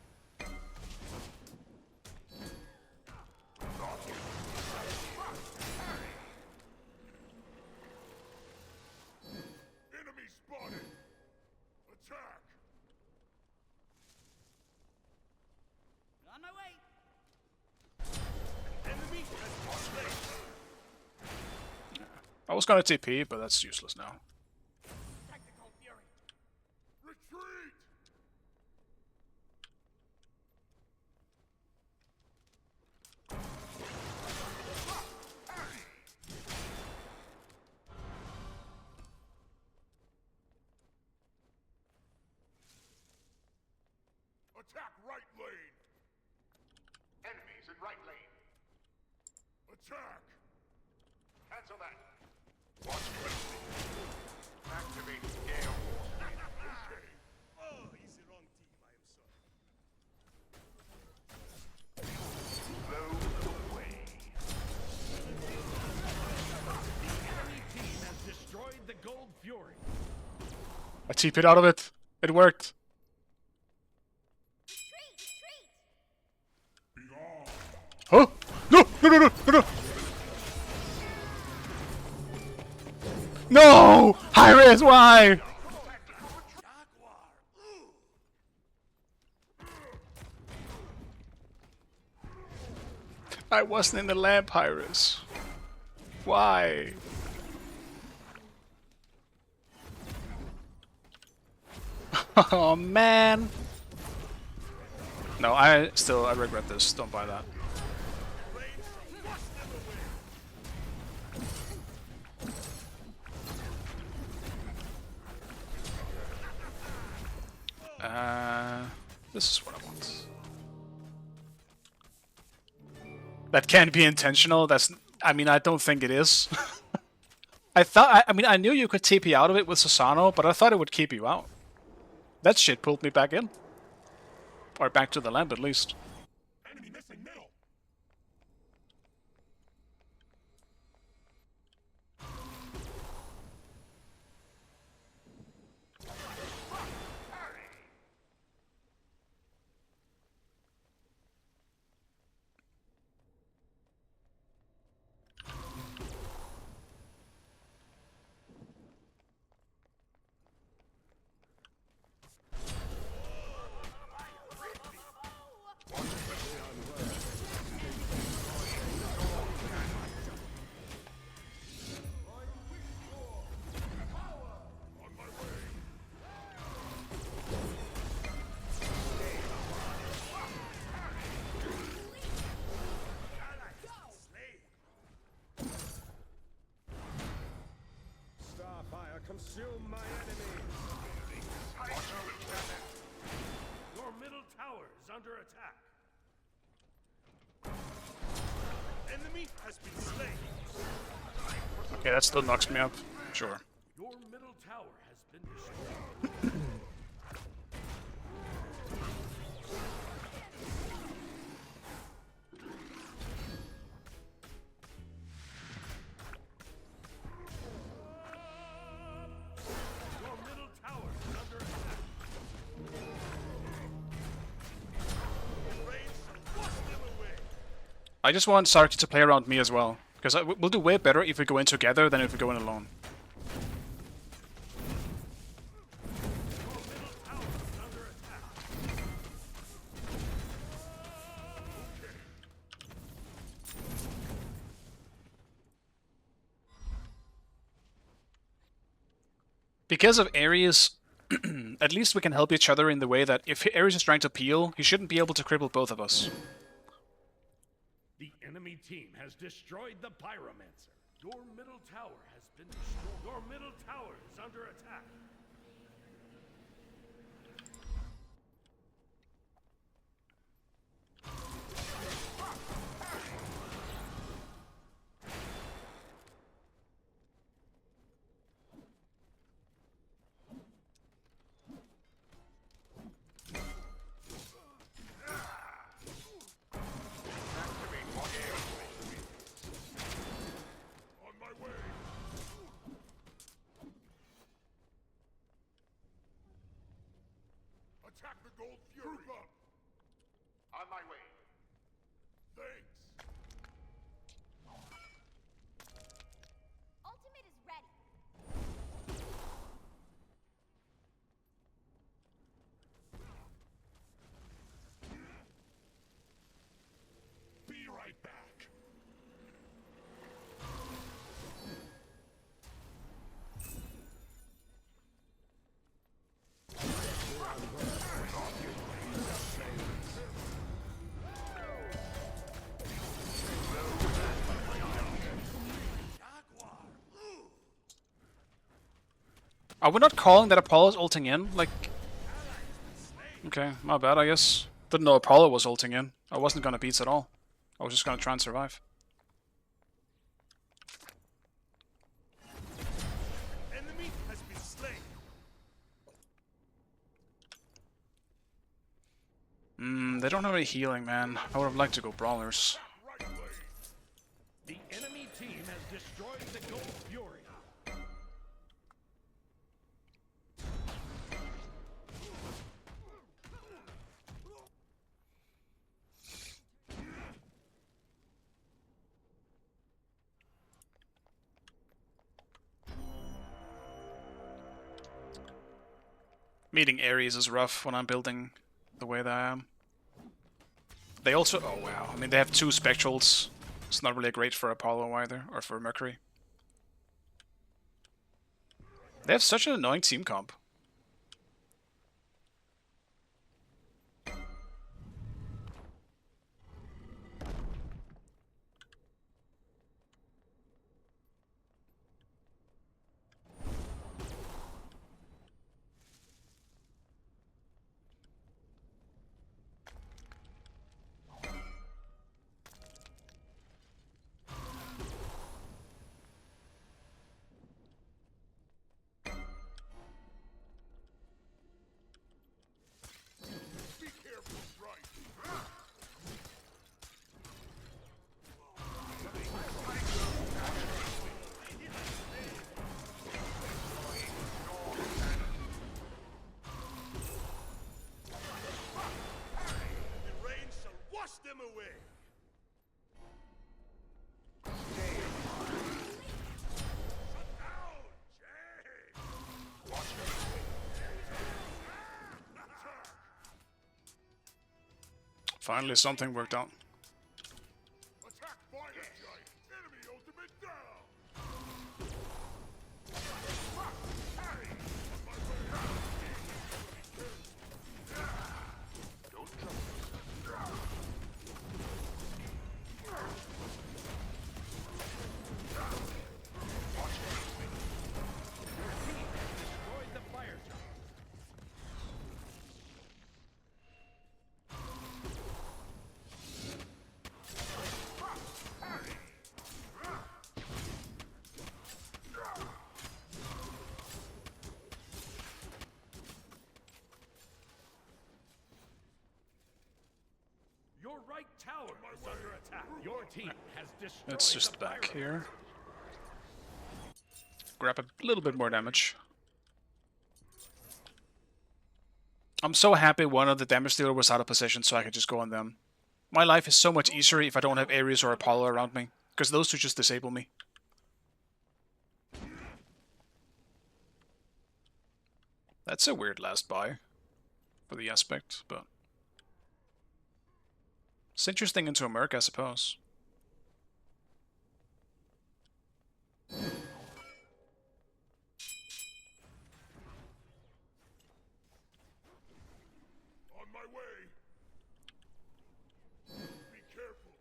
Enemy spotted. Attack. On my way. Enemy has been slain. I was gonna TP, but that's useless now. Tactical fury. Retreat. Attack right lane. Enemies in right lane. Attack. Cancel that. Watch closely. Activate Gale. Okay. Oh, he's the wrong team. I am sorry. Blow away. The enemy team has destroyed the Gold Fury. I TP'd out of it. It worked. Huh? No! No! No! No! No! No! No! Hi-Res, why? Jaguar. I wasn't in the lamp, Hi-Res. Why? Oh man. No, I regret this. Don't buy that. This is what I want. That can't be intentional. That's. I mean, I don't think it is. I thought. I mean, I knew you could TP out of it with Susano, but I thought it would keep you out. That shit pulled me back in, or back to the lamp at least. Enemy missing middle. Starfire, consume my enemies! Your middle tower is under attack. Enemy has been slain. Okay, that still knocks me up. Sure. Your middle tower has been destroyed. Your middle tower is under attack. Raise and wash them away. I just want Sarky to play around me as well, because we'll do way better if we go in together than if we go in alone. Your middle tower is under attack. Because of Ares, at least we can help each other in the way that if Ares is trying to peel, he shouldn't be able to cripple both of us. The enemy team has destroyed the Pyromancer. Your middle tower has been destroyed. Your middle tower is under attack. On my way. Attack the Gold Fury. Group up. On my way. Thanks. Ultimate is ready. Be right back. Are we not calling that Apollo's ulting in? Like... Okay, my bad, I guess. Didn't know Apollo was ulting in. I wasn't gonna beat at all. I was just gonna try and survive. Enemy has been slain. They don't have any healing, man. I would have liked to go brawlers. Right way. The enemy team has destroyed the Gold Fury. Meeting Ares is rough when I'm building the way that I am. They also... Oh wow, I mean they have two Spectrals. It's not really great for Apollo either, or for Mercury. They have such an annoying team comp. Finally, something worked out. Attack fire giant. Enemy ultimate down. Parry. On my way out. Don't trouble yourself. Destroyed the fire giant. Your right tower is under attack. Your team has destroyed Let's just the back pyramid. here. Grab a little bit more damage. I'm so happy one of the damage dealer was out of position so I could just go on them. My life is so much easier if I don't have Ares or Apollo around me, because those two just disable me. That's a weird last buy for the aspect, but it's interesting into a Merc, I suppose. On my way. Be careful.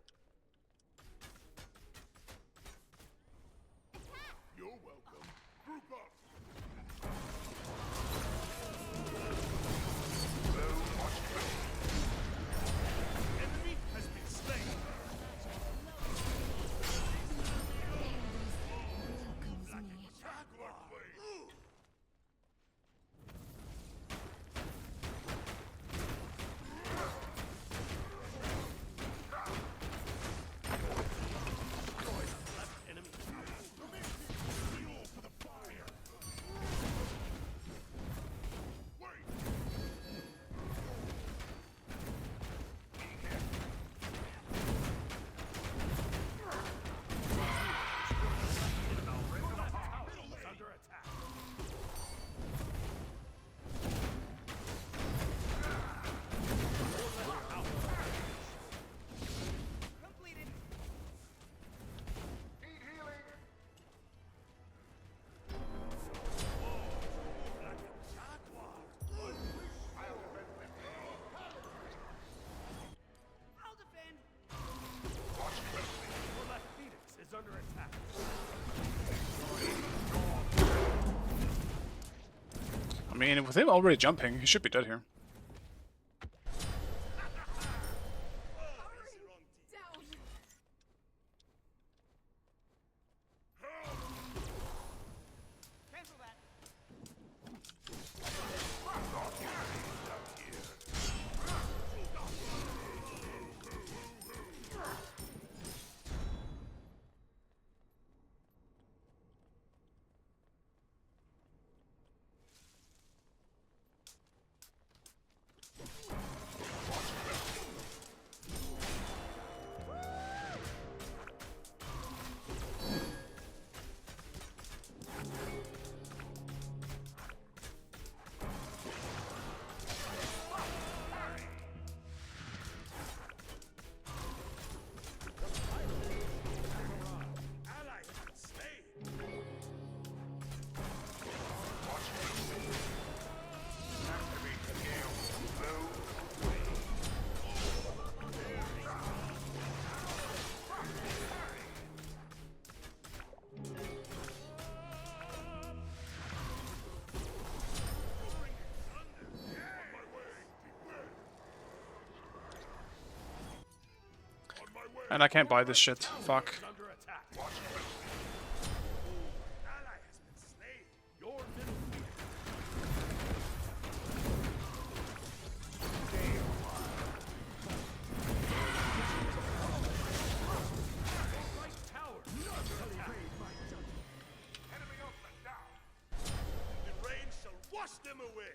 You're welcome. Group up. Enemy has been slain. I mean, with him already jumping, he should be dead here. Cancel that. And I can't buy this shit. Fuck. Under attack. Ally has been slain. Your middle right tower is under attack. Enemy ultimate down. The rain shall wash them away.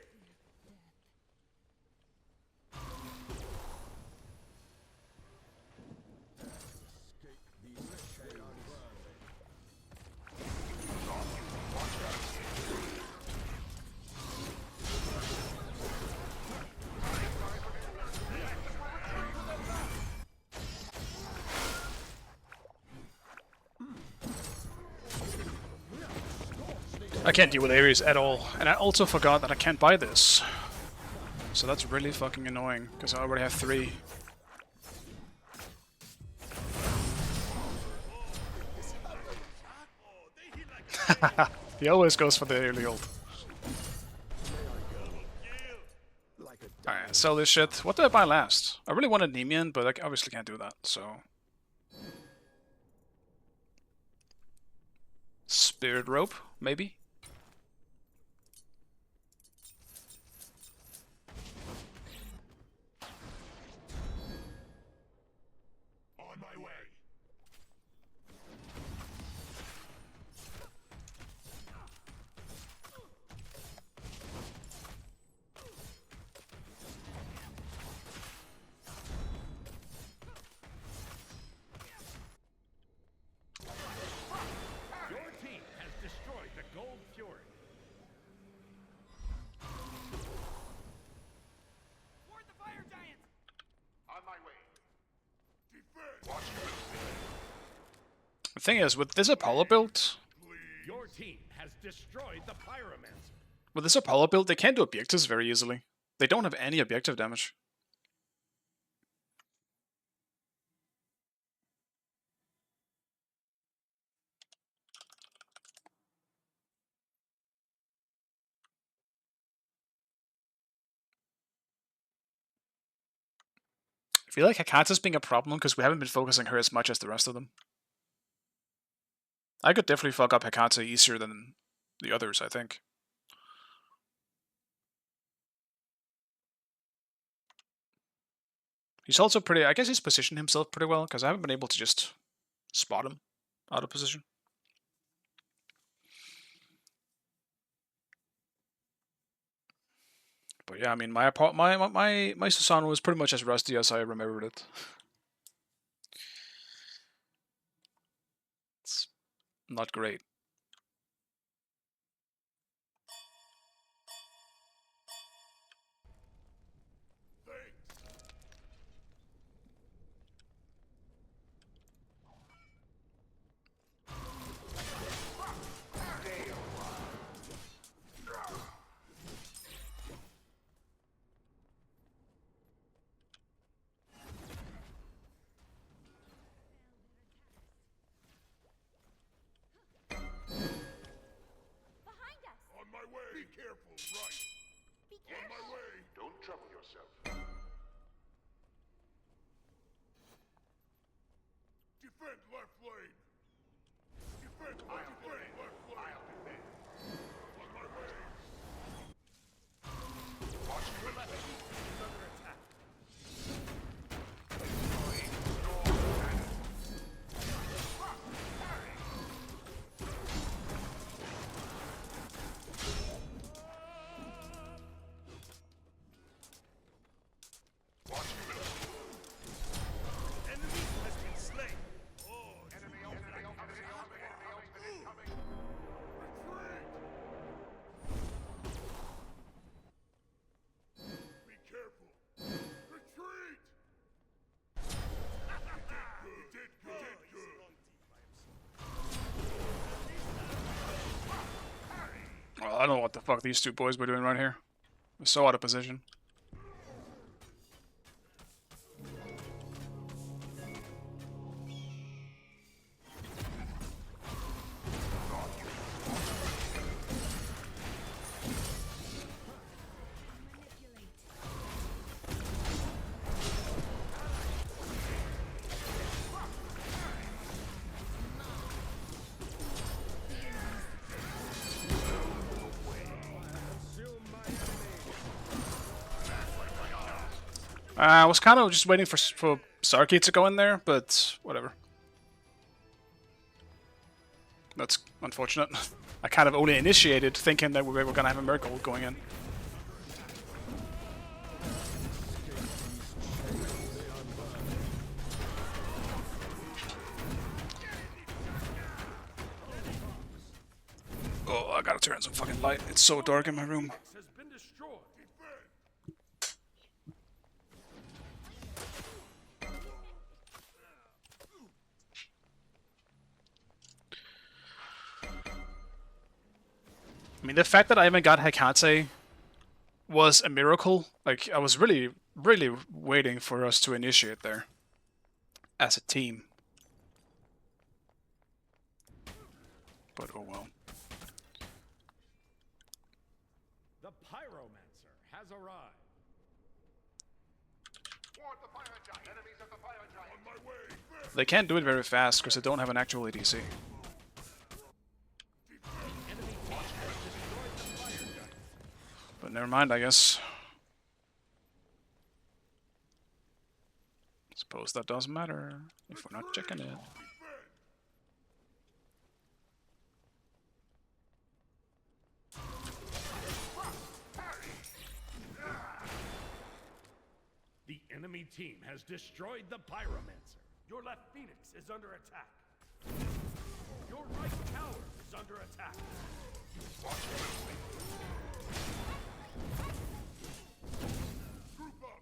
I can't deal with Ares at all, and I also forgot that I can't buy this. So that's really fucking annoying, because I already have 3. He always goes for the early ult. Alright, sell this shit. What did I buy last? I really wanted Nemean, but I obviously can't do that, so... Spirit Rope, maybe? On my way. Your team has destroyed the Gold Fury. Ward the fire giants! On my way. Defend. Watch The thing is, with this Apollo build, Your team has destroyed the Pyromancer. with this Apollo build, they can't do objectives very easily. They don't have any objective damage. I feel like Hakata's being a problem because we haven't been focusing her as much as the rest of them. I could definitely fuck up Hakata easier than the others, I think. He's also pretty... I guess he's positioned himself pretty well, because I haven't been able to just spot him out of position. But yeah, I mean, my Susanoo was pretty much as rusty as I remembered it. It's not great. Behind us! On my way. Be careful, right. Be On careful! my way. Don't trouble yourself. Defend left lane. Defend left lane. I'll defend. On my way. Watch your left lane is under attack. Enemy has been slain. Enemy incoming. Retreat. Be careful. Retreat. You did good. Well, I don't know what the fuck these two boys were doing right here. They're so out of position. I was kind of just waiting for Sarky to go in there, but whatever. That's unfortunate. I kind of only initiated thinking that we were going to have a miracle going in. Oh, I gotta turn on some fucking light. It's so dark in my room. Has been destroyed. I mean, the fact that I even got Hekate was a miracle. Like, I was really, really waiting for us to initiate there as a team. But oh well. The Pyromancer has arrived. Ward the fire giant. Enemies of the fire giant. On my way. They can't do it very fast because they don't have an actual ADC. But never mind, I guess. Suppose that doesn't matter if we're not checking it. The enemy team has destroyed the Pyromancer. Your left Phoenix is under attack. Your right tower is under attack. Group up.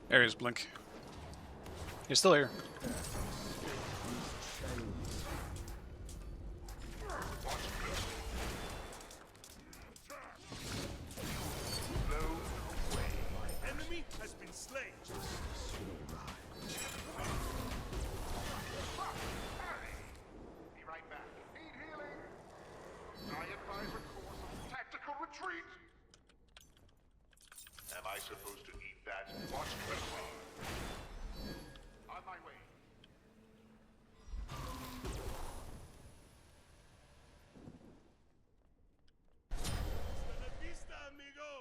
There he is, Blink. He's still here. Enemy has been slain. Be right back. Need healing. I advise a course of tactical retreat. Am I supposed to eat that? Watch closely. On my way. Hasta la vista, amigo.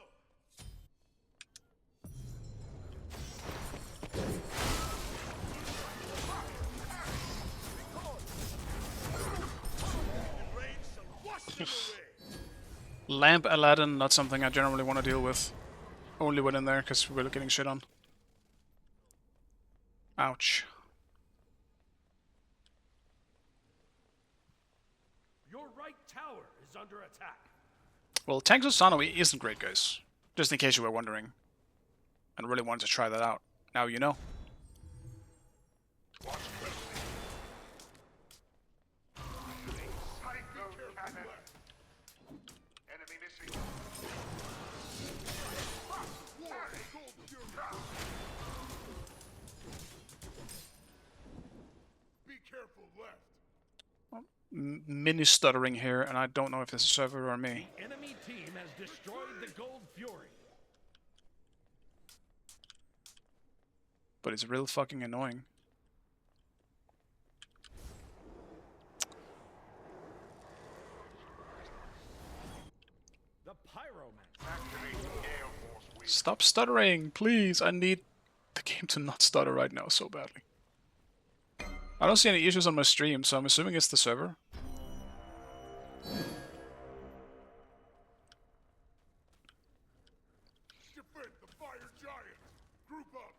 The rain shall wash them away. Lamp Aladdin, not something I generally want to deal with. Only when in there, because we're getting shit on. Ouch. Your right tower is under attack. Well, Tanks of Sonoe isn't great, guys. Just in case you were wondering. And really wanted to try that out. Now you know. Psycho cannon. Enemy missing. Be careful left. Mini stuttering here, and I don't know if it's a server or me. Enemy team has destroyed the Gold Fury. But it's real fucking annoying. The Pyromancer. Activating Gale Force Wheel. Stop stuttering, please. I need the game to not stutter right now so badly. I don't see any issues on my stream, so I'm assuming it's the server. Defend the fire giant. Group up.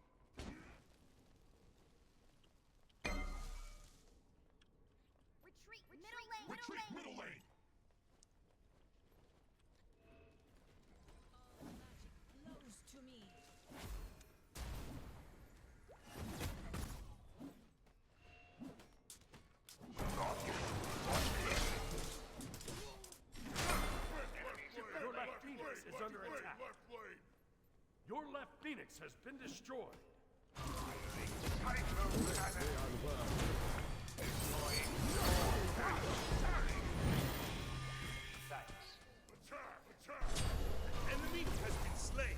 Retreat, middle lane. Close to me. Your left Phoenix is under attack. Left lane. Your left Phoenix has been destroyed. Psycho cannon. Attack. Attack. Enemy has been slain.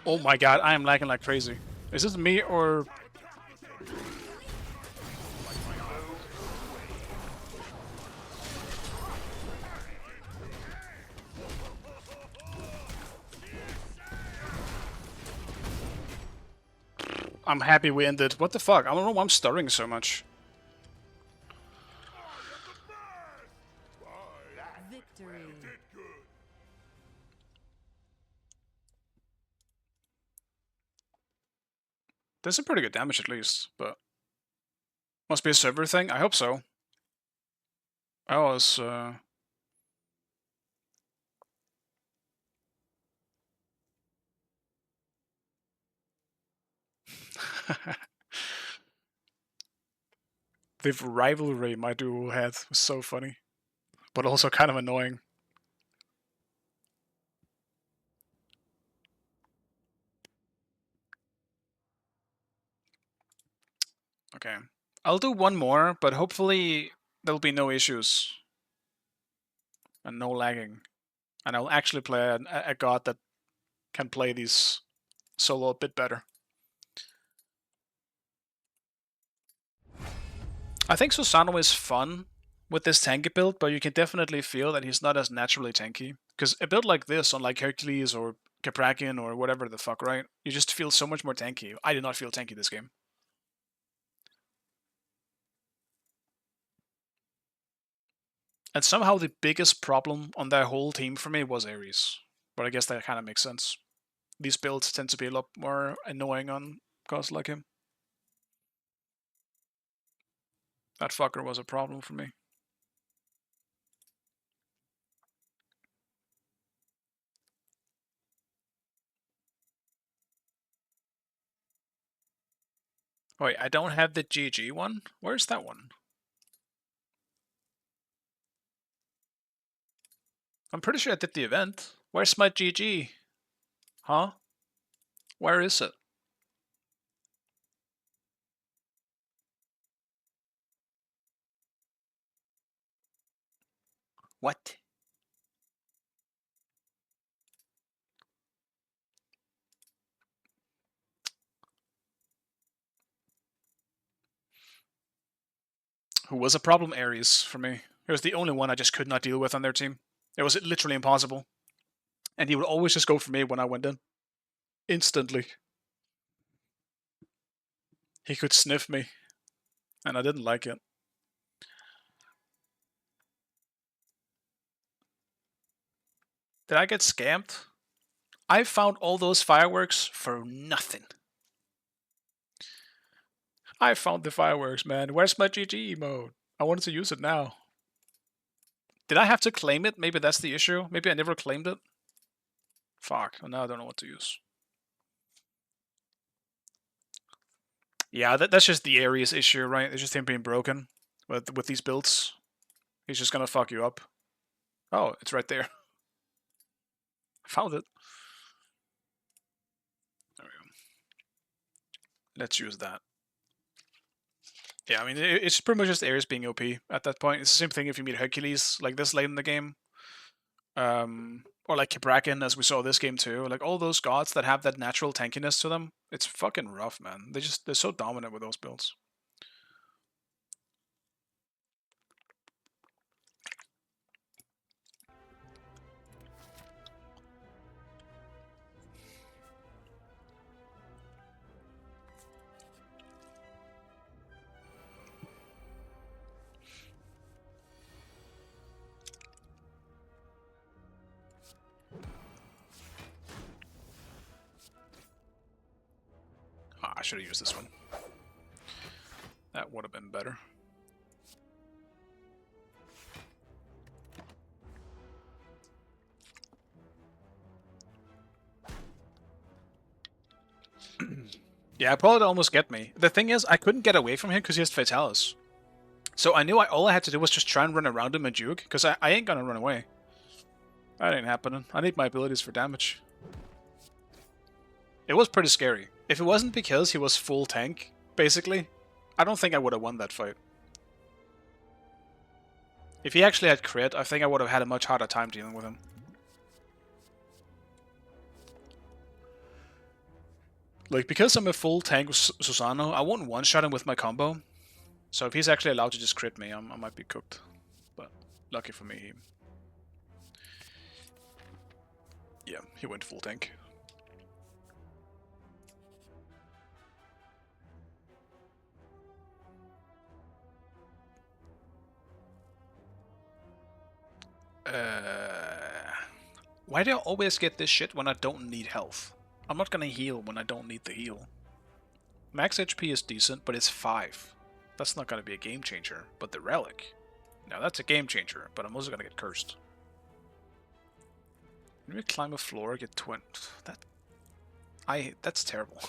Oh my god, I am lagging like crazy. Is this me or... I'm happy we ended. What the fuck? I don't know why I'm stuttering so much. Victory. There's some pretty good damage at least, but... Must be a server thing? I hope so. I was, the rivalry my duo had was so funny. But also kind of annoying. Okay. I'll do one more, but hopefully there'll be no issues. And no lagging. And I'll actually play a god that can play these solo a bit better. I think Susano is fun with this tanky build, but you can definitely feel that he's not as naturally tanky. Because a build like this on like Hercules or Caprakian or whatever the fuck, right? You just feel so much more tanky. I did not feel tanky this game. And somehow the biggest problem on their whole team for me was Ares. But I guess that kind of makes sense. These builds tend to be a lot more annoying on gods like him. That fucker was a problem for me. Wait, I don't have the GG one? Where's that one? I'm pretty sure I did the event. Where's my GG? Huh? Where is it? What? Who was a problem? Ares for me. He was the only one I just could not deal with on their team. It was literally impossible. And he would always just go for me when I went in. Instantly. He could sniff me. And I didn't like it. Did I get scammed? I found all those fireworks for nothing. I found the fireworks, man. Where's my GG emote? I wanted to use it now. Did I have to claim it? Maybe that's the issue. Maybe I never claimed it. Fuck. Now I don't know what to use. Yeah, that's just the Ares issue, right? It's just him being broken with these builds. He's just gonna fuck you up. Oh, it's right there. Found it. There we go. Let's use that. Yeah, I mean, it's pretty much just Ares being OP at that point. It's the same thing if you meet Hercules like this late in the game. Or like Caprakian, as we saw this game too. Like all those gods that have that natural tankiness to them, it's fucking rough, man. They're so dominant with those builds. I should have used this one. That would have been better. Yeah, probably almost get me. The thing is, I couldn't get away from him because he has Fatalis. So I knew all I had to do was just try and run around him and juke, because I ain't gonna run away. That ain't happening. I need my abilities for damage. It was pretty scary. If it wasn't because he was full tank, basically, I don't think I would have won that fight. If he actually had crit, I think I would have had a much harder time dealing with him. Like, because I'm a full tank with Susano, I won't one-shot him with my combo. So if he's actually allowed to just crit me, I might be cooked. But lucky for me, he went full tank. Why do I always get this shit when I don't need health? I'm not gonna heal when I don't need the heal. Max HP is decent, but it's 5. That's not gonna be a game changer. But the relic, now that's a game changer, but I'm also gonna get cursed. When we climb a floor, get 20. That's terrible.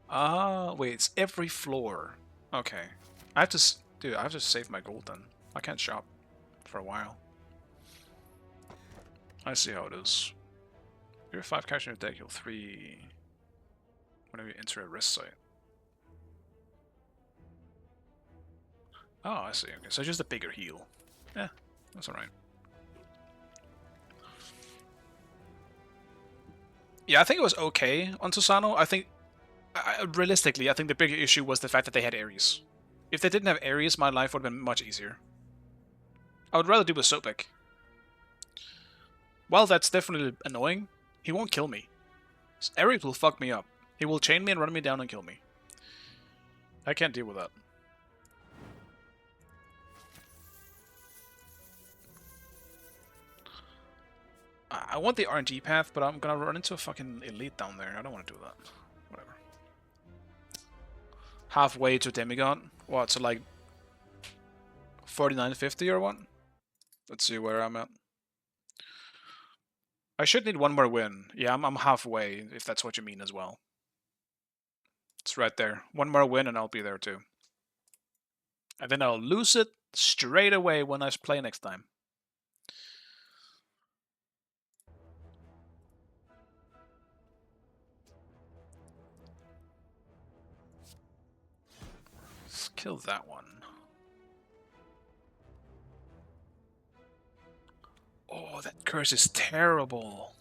Ah, wait, it's every floor. Okay. I have to, dude, I have to save my gold then. I can't shop for a while. I see how it is. You're 5 cash in your deck, heal 3 whenever you enter a rest site. Oh, I see. Okay, so just a bigger heal. Yeah, that's alright. Yeah, I think it was okay on Susano. I think, realistically, I think the bigger issue was the fact that they had Ares. If they didn't have Ares, my life would have been much easier. I would rather do with Sobek. While that's definitely annoying, he won't kill me. Ares will fuck me up. He will chain me and run me down and kill me. I can't deal with that. I want the RNG path, but I'm gonna run into a fucking elite down there. I don't want to do that. Whatever. Halfway to demigod. What, so like 49.50 or what? Let's see where I'm at. I should need one more win. Yeah, I'm halfway, if that's what you mean as well. It's right there. One more win and I'll be there too. And then I'll lose it straight away when I play next time. Let's kill that one. Oh, that curse is terrible.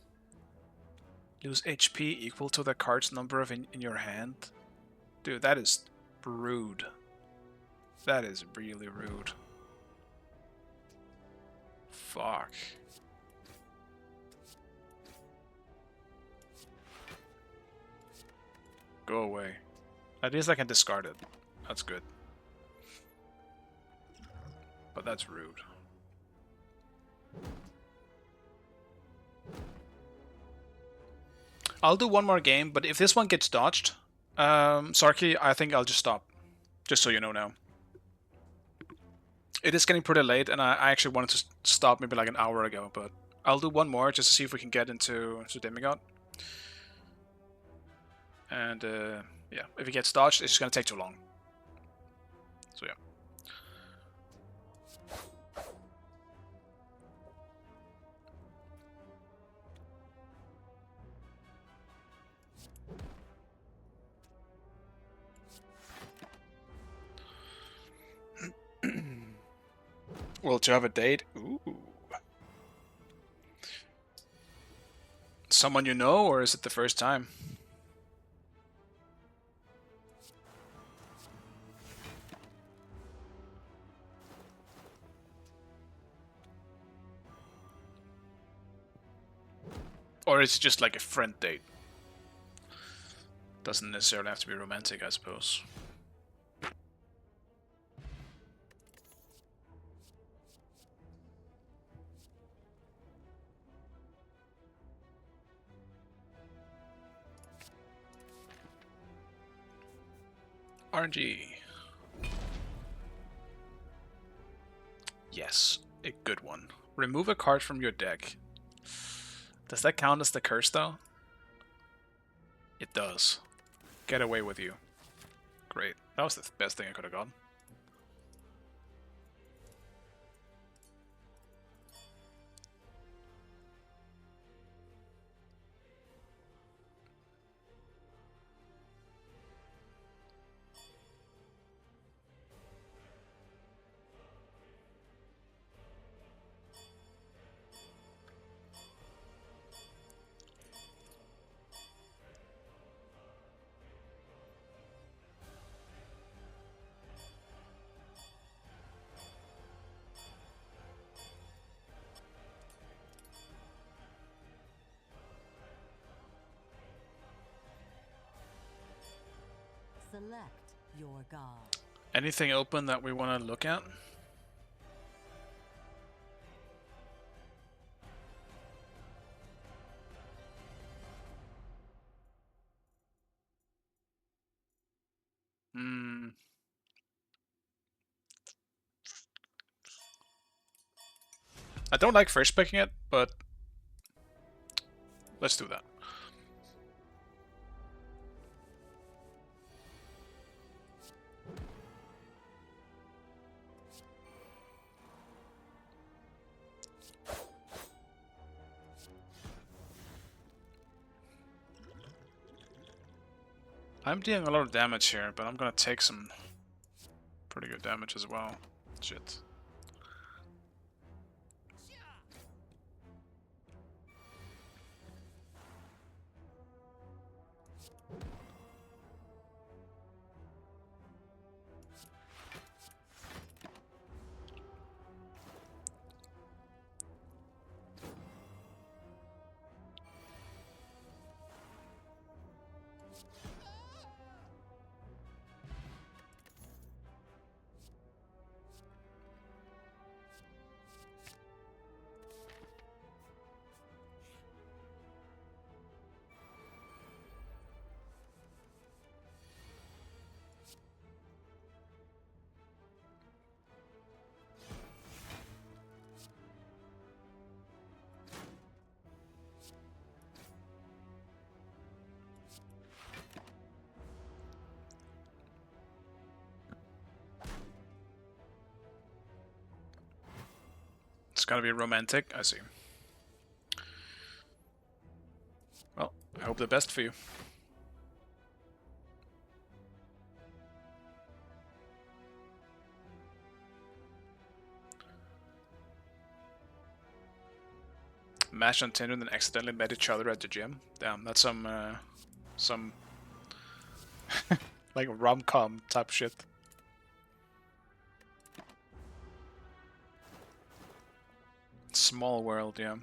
Lose HP equal to the card's number in your hand. Dude, that is rude. That is really rude. Fuck. Go away. At least I can discard it. That's good. But that's rude. I'll do one more game, but if this one gets dodged, Sarky, I think I'll just stop. Just so you know now. It is getting pretty late, and I actually wanted to stop maybe like an hour ago, but I'll do one more just to see if we can get into Demigod. And yeah, if it gets dodged, it's just gonna take too long. So yeah. Well, to have a date? Ooh. Someone you know, or is it the first time? Or is it just like a friend date? Doesn't necessarily have to be romantic, I suppose. RNG. Yes, a good one. Remove a card from your deck. Does that count as the curse, though? It does. Get away with you. Great. That was the best thing I could have gotten. Select your god. Anything open that we want to look at? I don't like first picking it, but let's do that. I'm dealing a lot of damage here, but I'm gonna take some pretty good damage as well. Shit. It's gotta be romantic, I see. Well, I hope the best for you. Matched on Tinder and then accidentally met each other at the gym. Damn, that's some like rom-com type shit. Small world, yeah.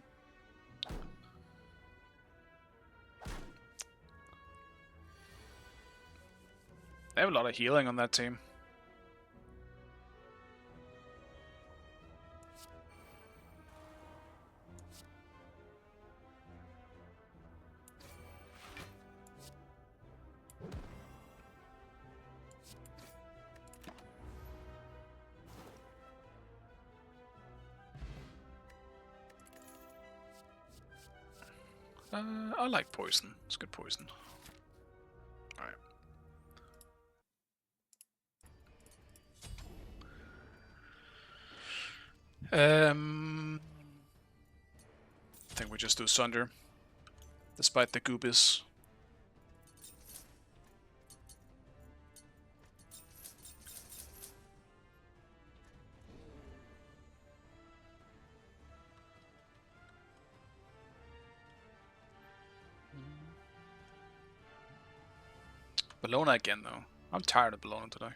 They have a lot of healing on that team. I like poison. It's good poison. Alright. I think we just do Sunder. Despite the goobies. Bellona again, though. I'm tired of Bellona today.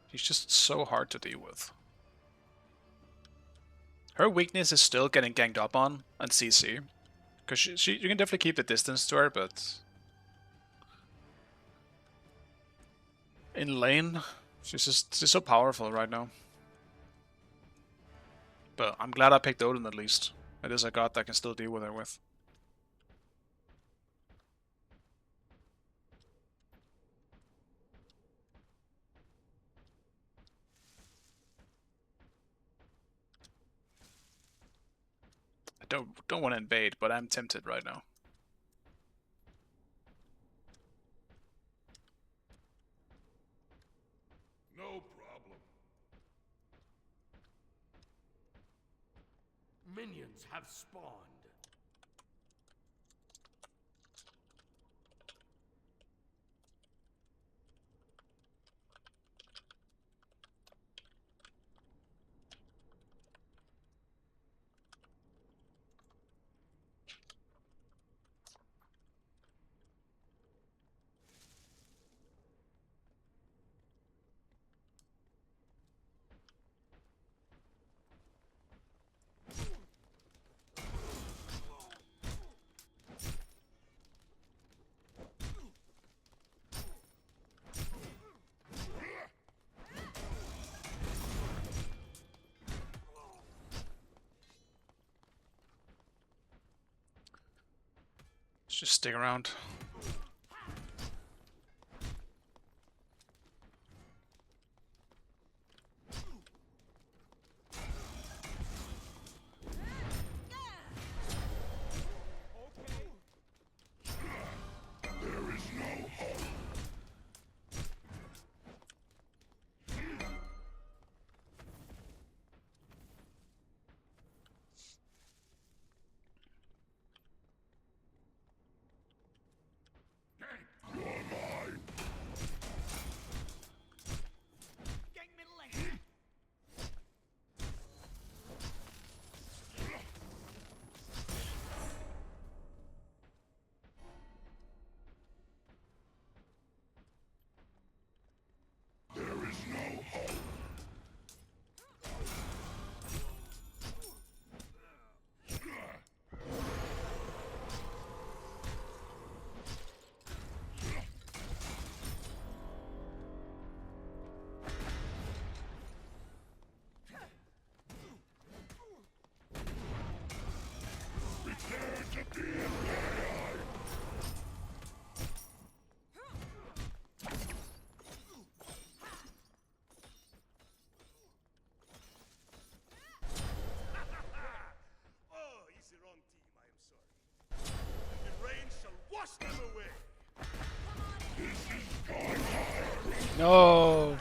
He's just so hard to deal with. Her weakness is still getting ganged up on CC. Because you can definitely keep the distance to her, but... in lane, she's so powerful right now. But I'm glad I picked Odin at least. It is a god that I can still deal with her with. I don't want to invade, but I'm tempted right now. No problem. Minions have spawned. just stick around. Gang middle lane. Oh, he's the wrong team, I am sorry. The rain shall wash them away. No.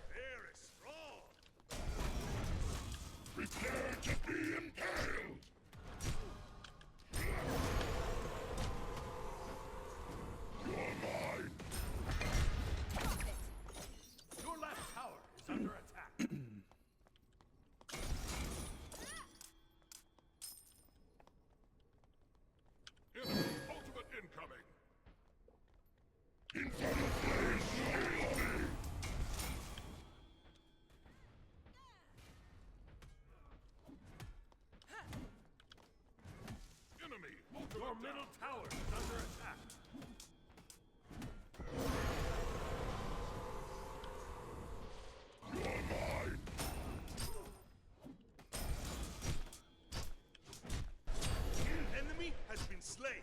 Very strong. Your left tower is under attack. Enemy ultimate incoming. Enemy Your ultimate middle down. tower is under attack. Enemy has been slain.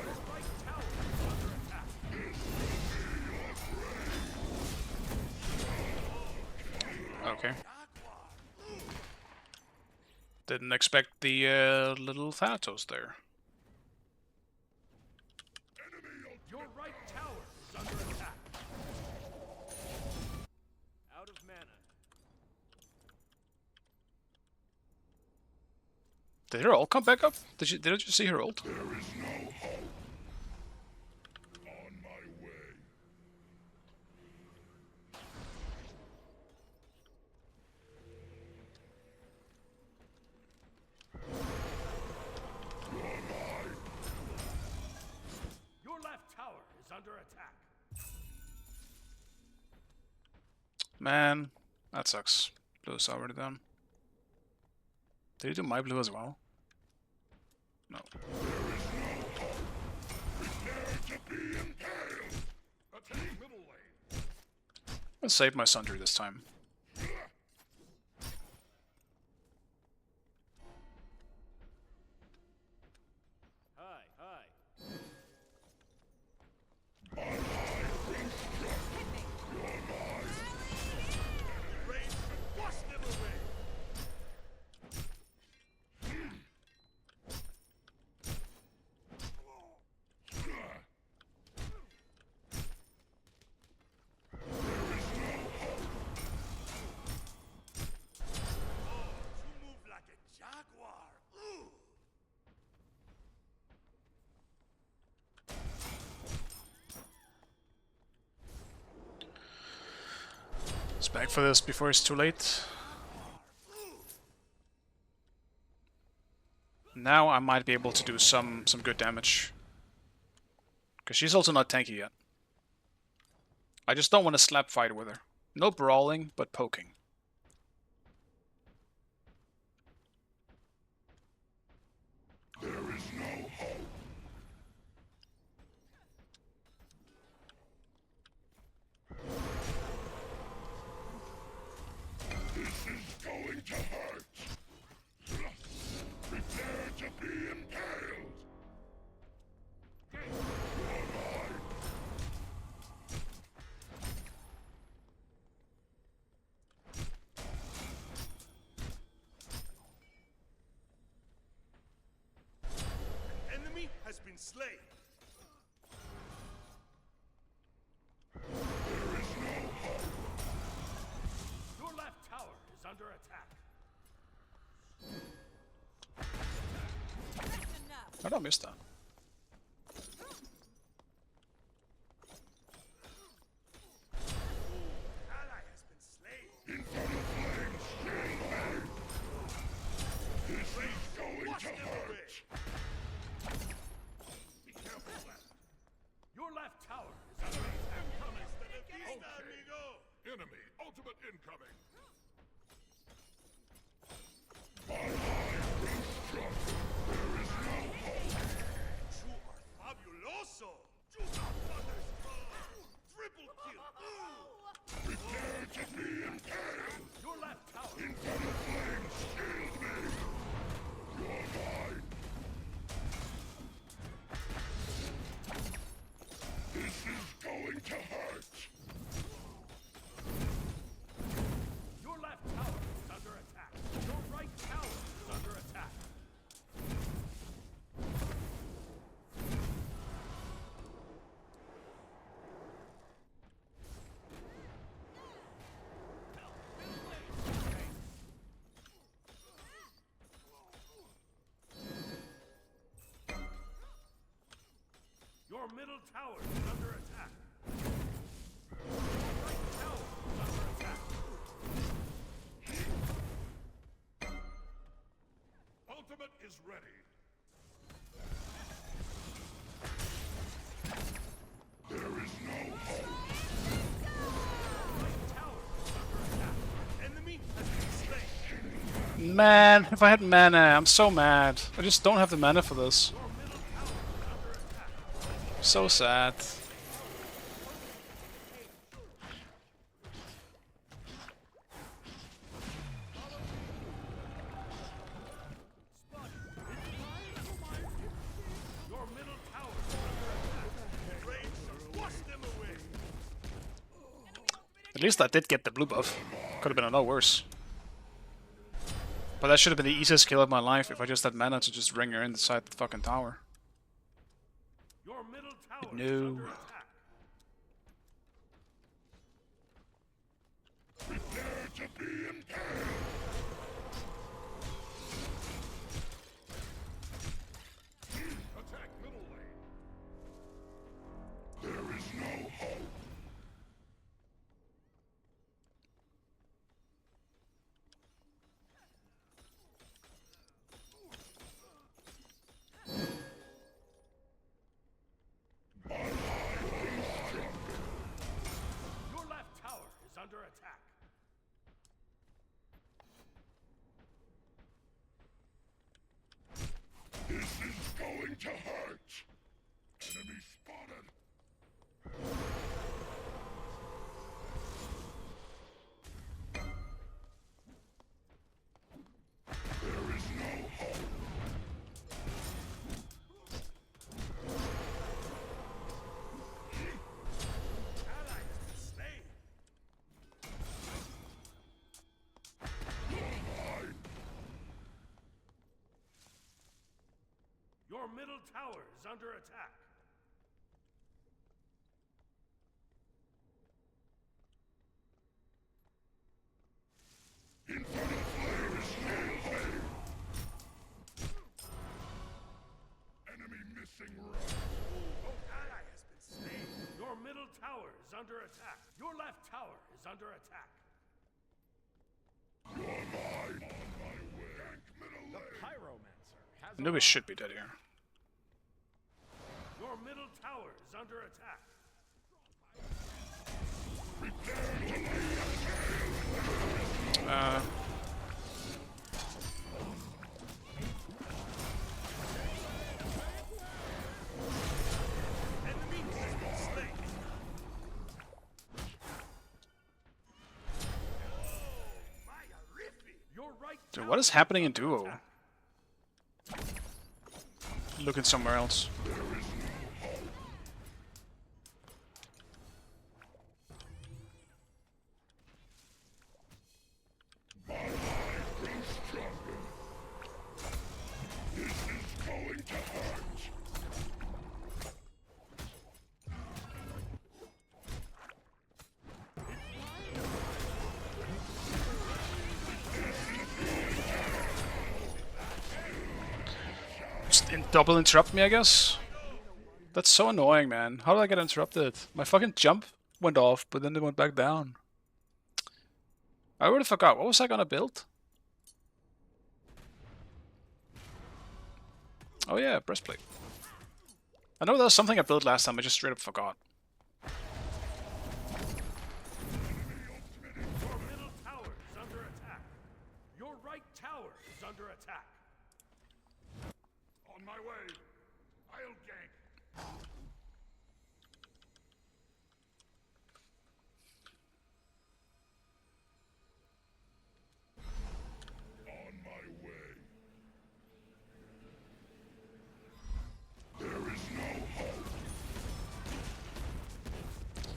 Your right tower is under attack. Okay. Didn't expect the little Thanatos there. Your right tower is under attack. Out of mana. Did her ult come back up? Did I just see her ult? On my way. Your left tower is under attack. Man, that sucks. Blue is already done. Did he do my blue as well? No. Attack middle lane. I'll save my Sundry this time. Hi, hi. Rain should wash them away. You move like a jaguar. Ooh. Let's back for this before it's too late. Now I might be able to do some good damage. Because she's also not tanky yet. I just don't want to slap fight with her. No brawling, but poking. There is no hope. This is going to hurt. Prepare to be impaled. An enemy has been slain. There is no hope. Your left tower is under attack. I don't miss that. Ally has been slain. In front of flames, shield me. This is going to hurt. Be careful, left. Your left tower is under attack. Enemy ultimate incoming. My eye will struck. There is no hope. You are fabuloso. You got thunderstruck. Triple kill. Prepare to be impaled. Your left tower. In front of flames, shield me. You're mine. This is going to hurt. Your left tower is under attack. Your right tower is under attack. Your middle tower is under attack. Your right tower is under attack. Ultimate is ready. There is no hope. Right tower is under attack. Enemy has been slain. Man, if I had mana, I'm so mad. I just don't have the mana for this. Your middle tower is under attack. So sad. Your middle tower is under attack. Rain shall wash them away. At least I did get the blue buff. Could have been a lot worse. But that should have been the easiest kill of my life if I just had mana to just ring her inside the fucking tower. Your middle tower No. is under attack. Prepare to be impaled. Attack middle lane. There is no hope. My eye will struck. Your left tower is under attack. This is going to hurt. Enemy spotted. There is no hope. Ally has been slain. You're mine. Your middle tower is under attack. In front of flames, shield me. Enemy missing run. Your ally has been slain. Your middle tower is under attack. Your left tower is under attack. You're mine. On my way. Tank middle lane. Pyromancer has Anubis should be dead here. Your middle tower is under attack. Enemy has been slain. Your right Dude, tower what is happening in is under duo? attack. Looking somewhere else. Just double interrupt me, I guess? That's so annoying, man. How did I get interrupted? My fucking jump went off, but then it went back down. I already forgot. What was I gonna build? Oh yeah, breastplate. I know there was something I built last time, I just straight up forgot. Your middle tower is under attack. Your right tower is under attack. On my way. I'll gank. On my way. There is no hope.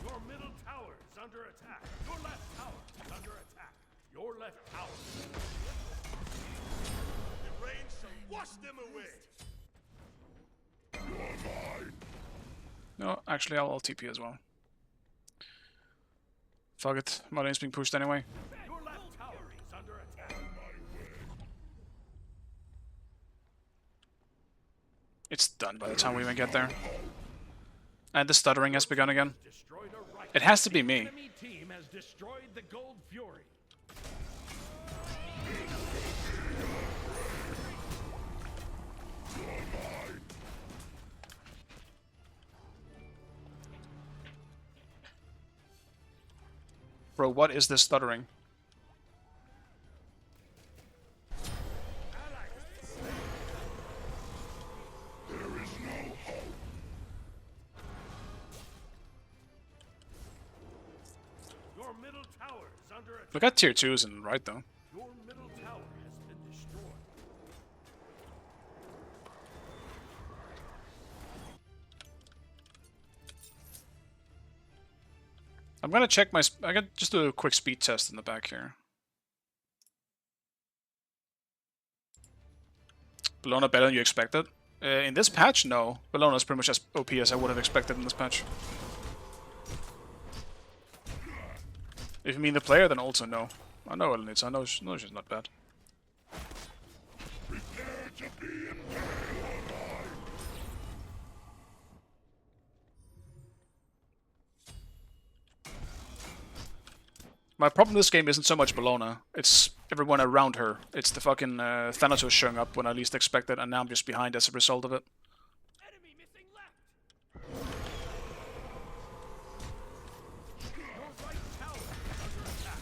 Your middle tower is under attack. Your left tower is under attack. Your left tower. The rain shall wash them away. You're mine. No, actually I'll TP as well. Fuck it, my lane's being pushed anyway. Your left tower is under attack. It's done by the time we even get there. And the stuttering has begun again. Destroyed a right. It has to be me. Enemy team has destroyed the Gold Fury. Bro, what is this stuttering? Your middle tower is under attack. We got tier 2s in right though. Your middle tower has been destroyed. I'm gonna check my... I got just do a quick speed test in the back here. Bellona better than you expected? In this patch, no. Bellona's pretty much as OP as I would have expected in this patch. If you mean the player, then also no. I know Odin, I know she's not bad. My problem in this game isn't so much Bellona, it's everyone around her. It's the fucking Thanatos showing up when I least expect it, and now I'm just behind as a result of it. Enemy missing left. Your right tower is under attack.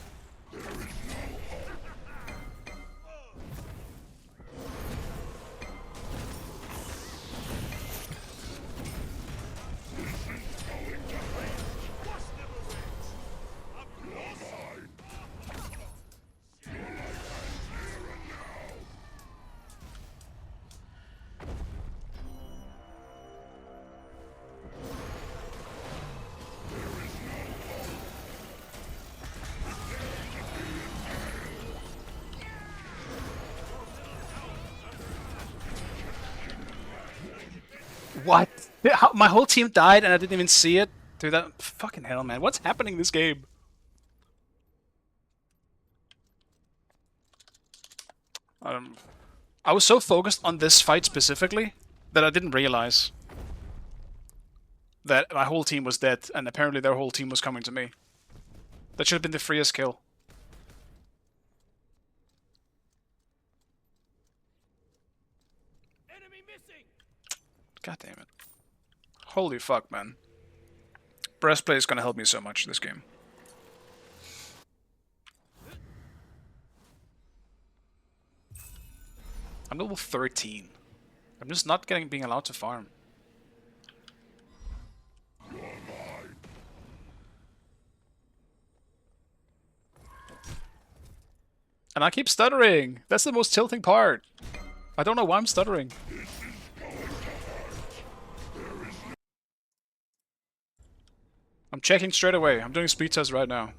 What? My whole team died and I didn't even see it? Dude, that... Fucking hell, man. What's happening in this game? I was so focused on this fight specifically that I didn't realize that my whole team was dead and apparently their whole team was coming to me. That should have been the freest kill. damn it. Holy fuck, man. Breastplate is gonna help me so much this game. I'm level 13. I'm just not being allowed to farm. And I keep stuttering! That's the most tilting part! I don't know why I'm stuttering. I'm checking straight away. I'm doing speed test right now.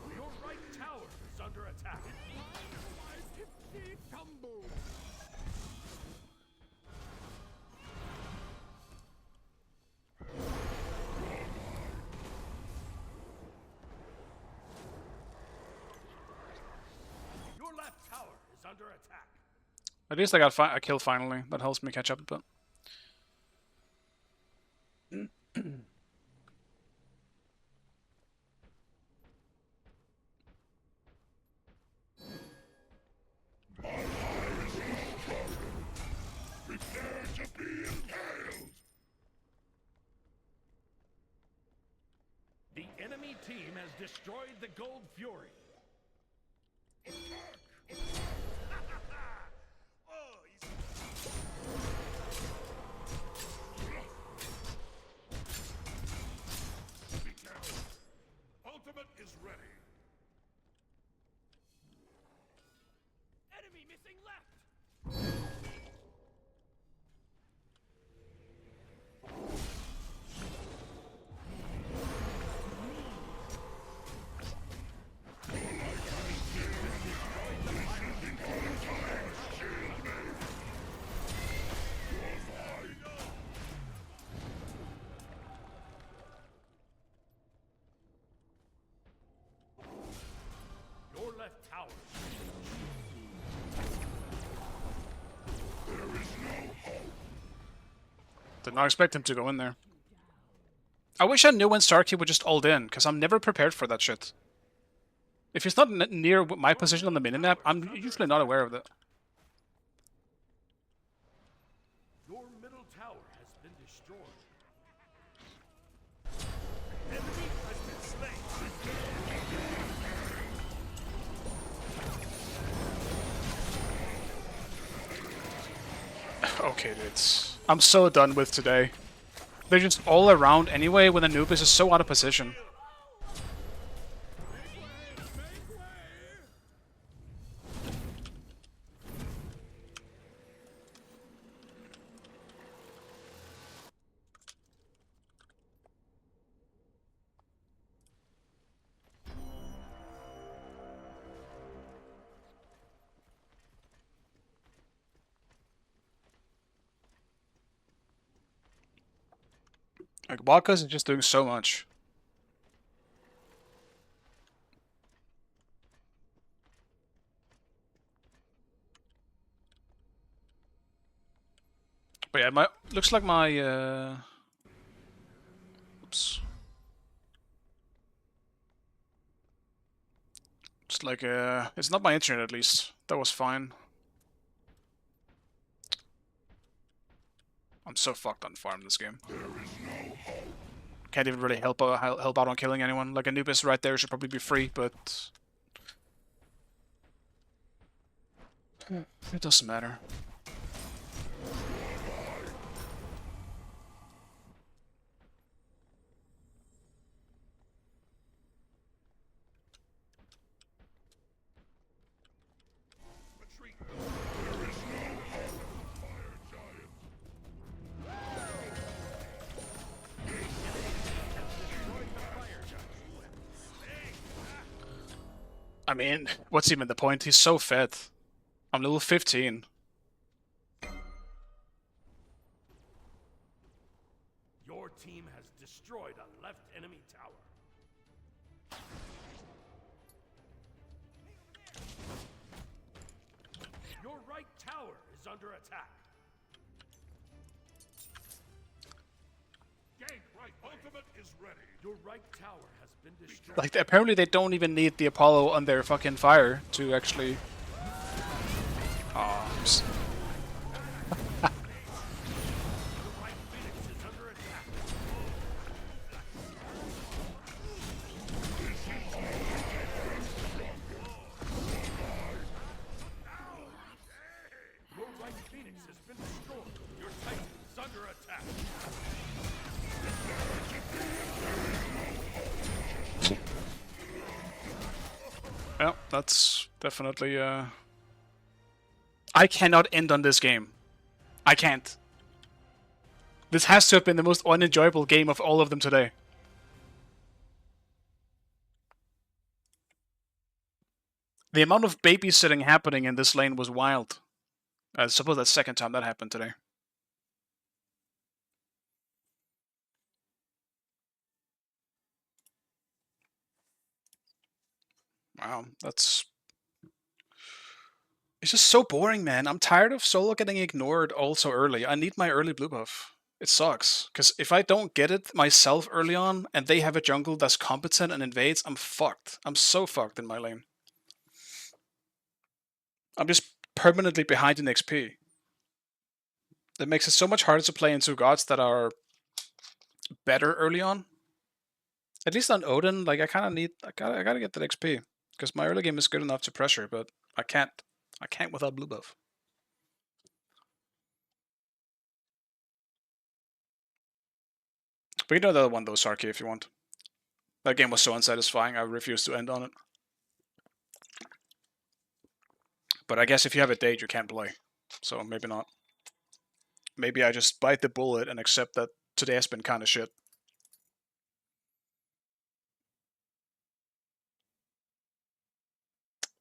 Your right tower is under attack. Your left tower is under attack. At least I got a kill finally. That helps me catch up a bit. The enemy team has destroyed the Gold Fury. Ultimate is ready. Enemy missing left. Your left tower. Did not expect him to go in there. I wish I knew when Starkey would just ult in, because I'm never prepared for that shit. If he's not near my position on the minimap, I'm usually not aware of that. Your middle tower has been destroyed. Enemy has been slain. Okay, dudes. I'm so done with today. They're just all around anyway when Anubis is so out of position. Like, Waka's is just doing so much. But yeah, looks like my oops. It's like it's not my internet at least. That was fine. I'm so fucked on farm this game. Can't even really help out on killing anyone. Like Anubis right there should probably be free, but it doesn't matter. Retreat. There is no hope, fire giant. mean, what's even the point? He's so fed. I'm level 15. Your team has destroyed a left enemy tower. Your right tower is under attack. Gank right. Ultimate is ready. Your right tower has been destroyed. Like, apparently they don't even need the Apollo on their fucking fire to actually... Oh, Your right Phoenix has been destroyed. Your Titan is under attack. yeah, that's definitely, I cannot end on this game. I can't. This has to have been the most unenjoyable game of all of them today. The amount of babysitting happening in this lane was wild. I suppose that's the second time that happened today. Wow, that's... It's just so boring, man. I'm tired of solo getting ignored all so early. I need my early blue buff. It sucks. Because if I don't get it myself early on, and they have a jungle that's competent and invades, I'm fucked. I'm so fucked in my lane. I'm just permanently behind in XP. That makes it so much harder to play into gods that are better early on. At least on Odin, like I kind of need, I gotta get that XP because my early game is good enough to pressure, but I can't without blue buff. We can do another one though, Sarky, if you want. That game was so unsatisfying, I refuse to end on it. But I guess if you have a date, you can't play, so maybe not. Maybe I just bite the bullet and accept that today has been kind of shit.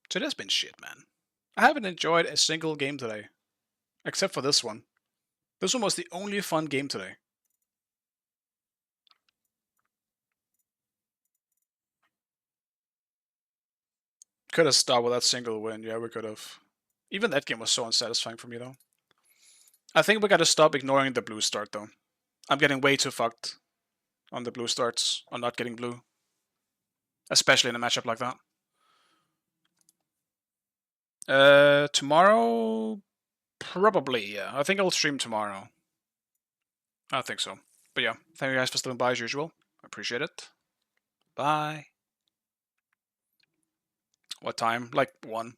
Today's been shit, man. I haven't enjoyed a single game today. Except for this one. This one was the only fun game today. Could have started with that single win, yeah, we could have. Even that game was so unsatisfying for me, though. I think we gotta stop ignoring the blue start, though. I'm getting way too fucked on the blue starts, on not getting blue. Especially in a matchup like that. Tomorrow? Probably, yeah. I think I'll stream tomorrow. I think so. But yeah, thank you guys for stopping by as usual. I appreciate it. Bye. What time? Like 1.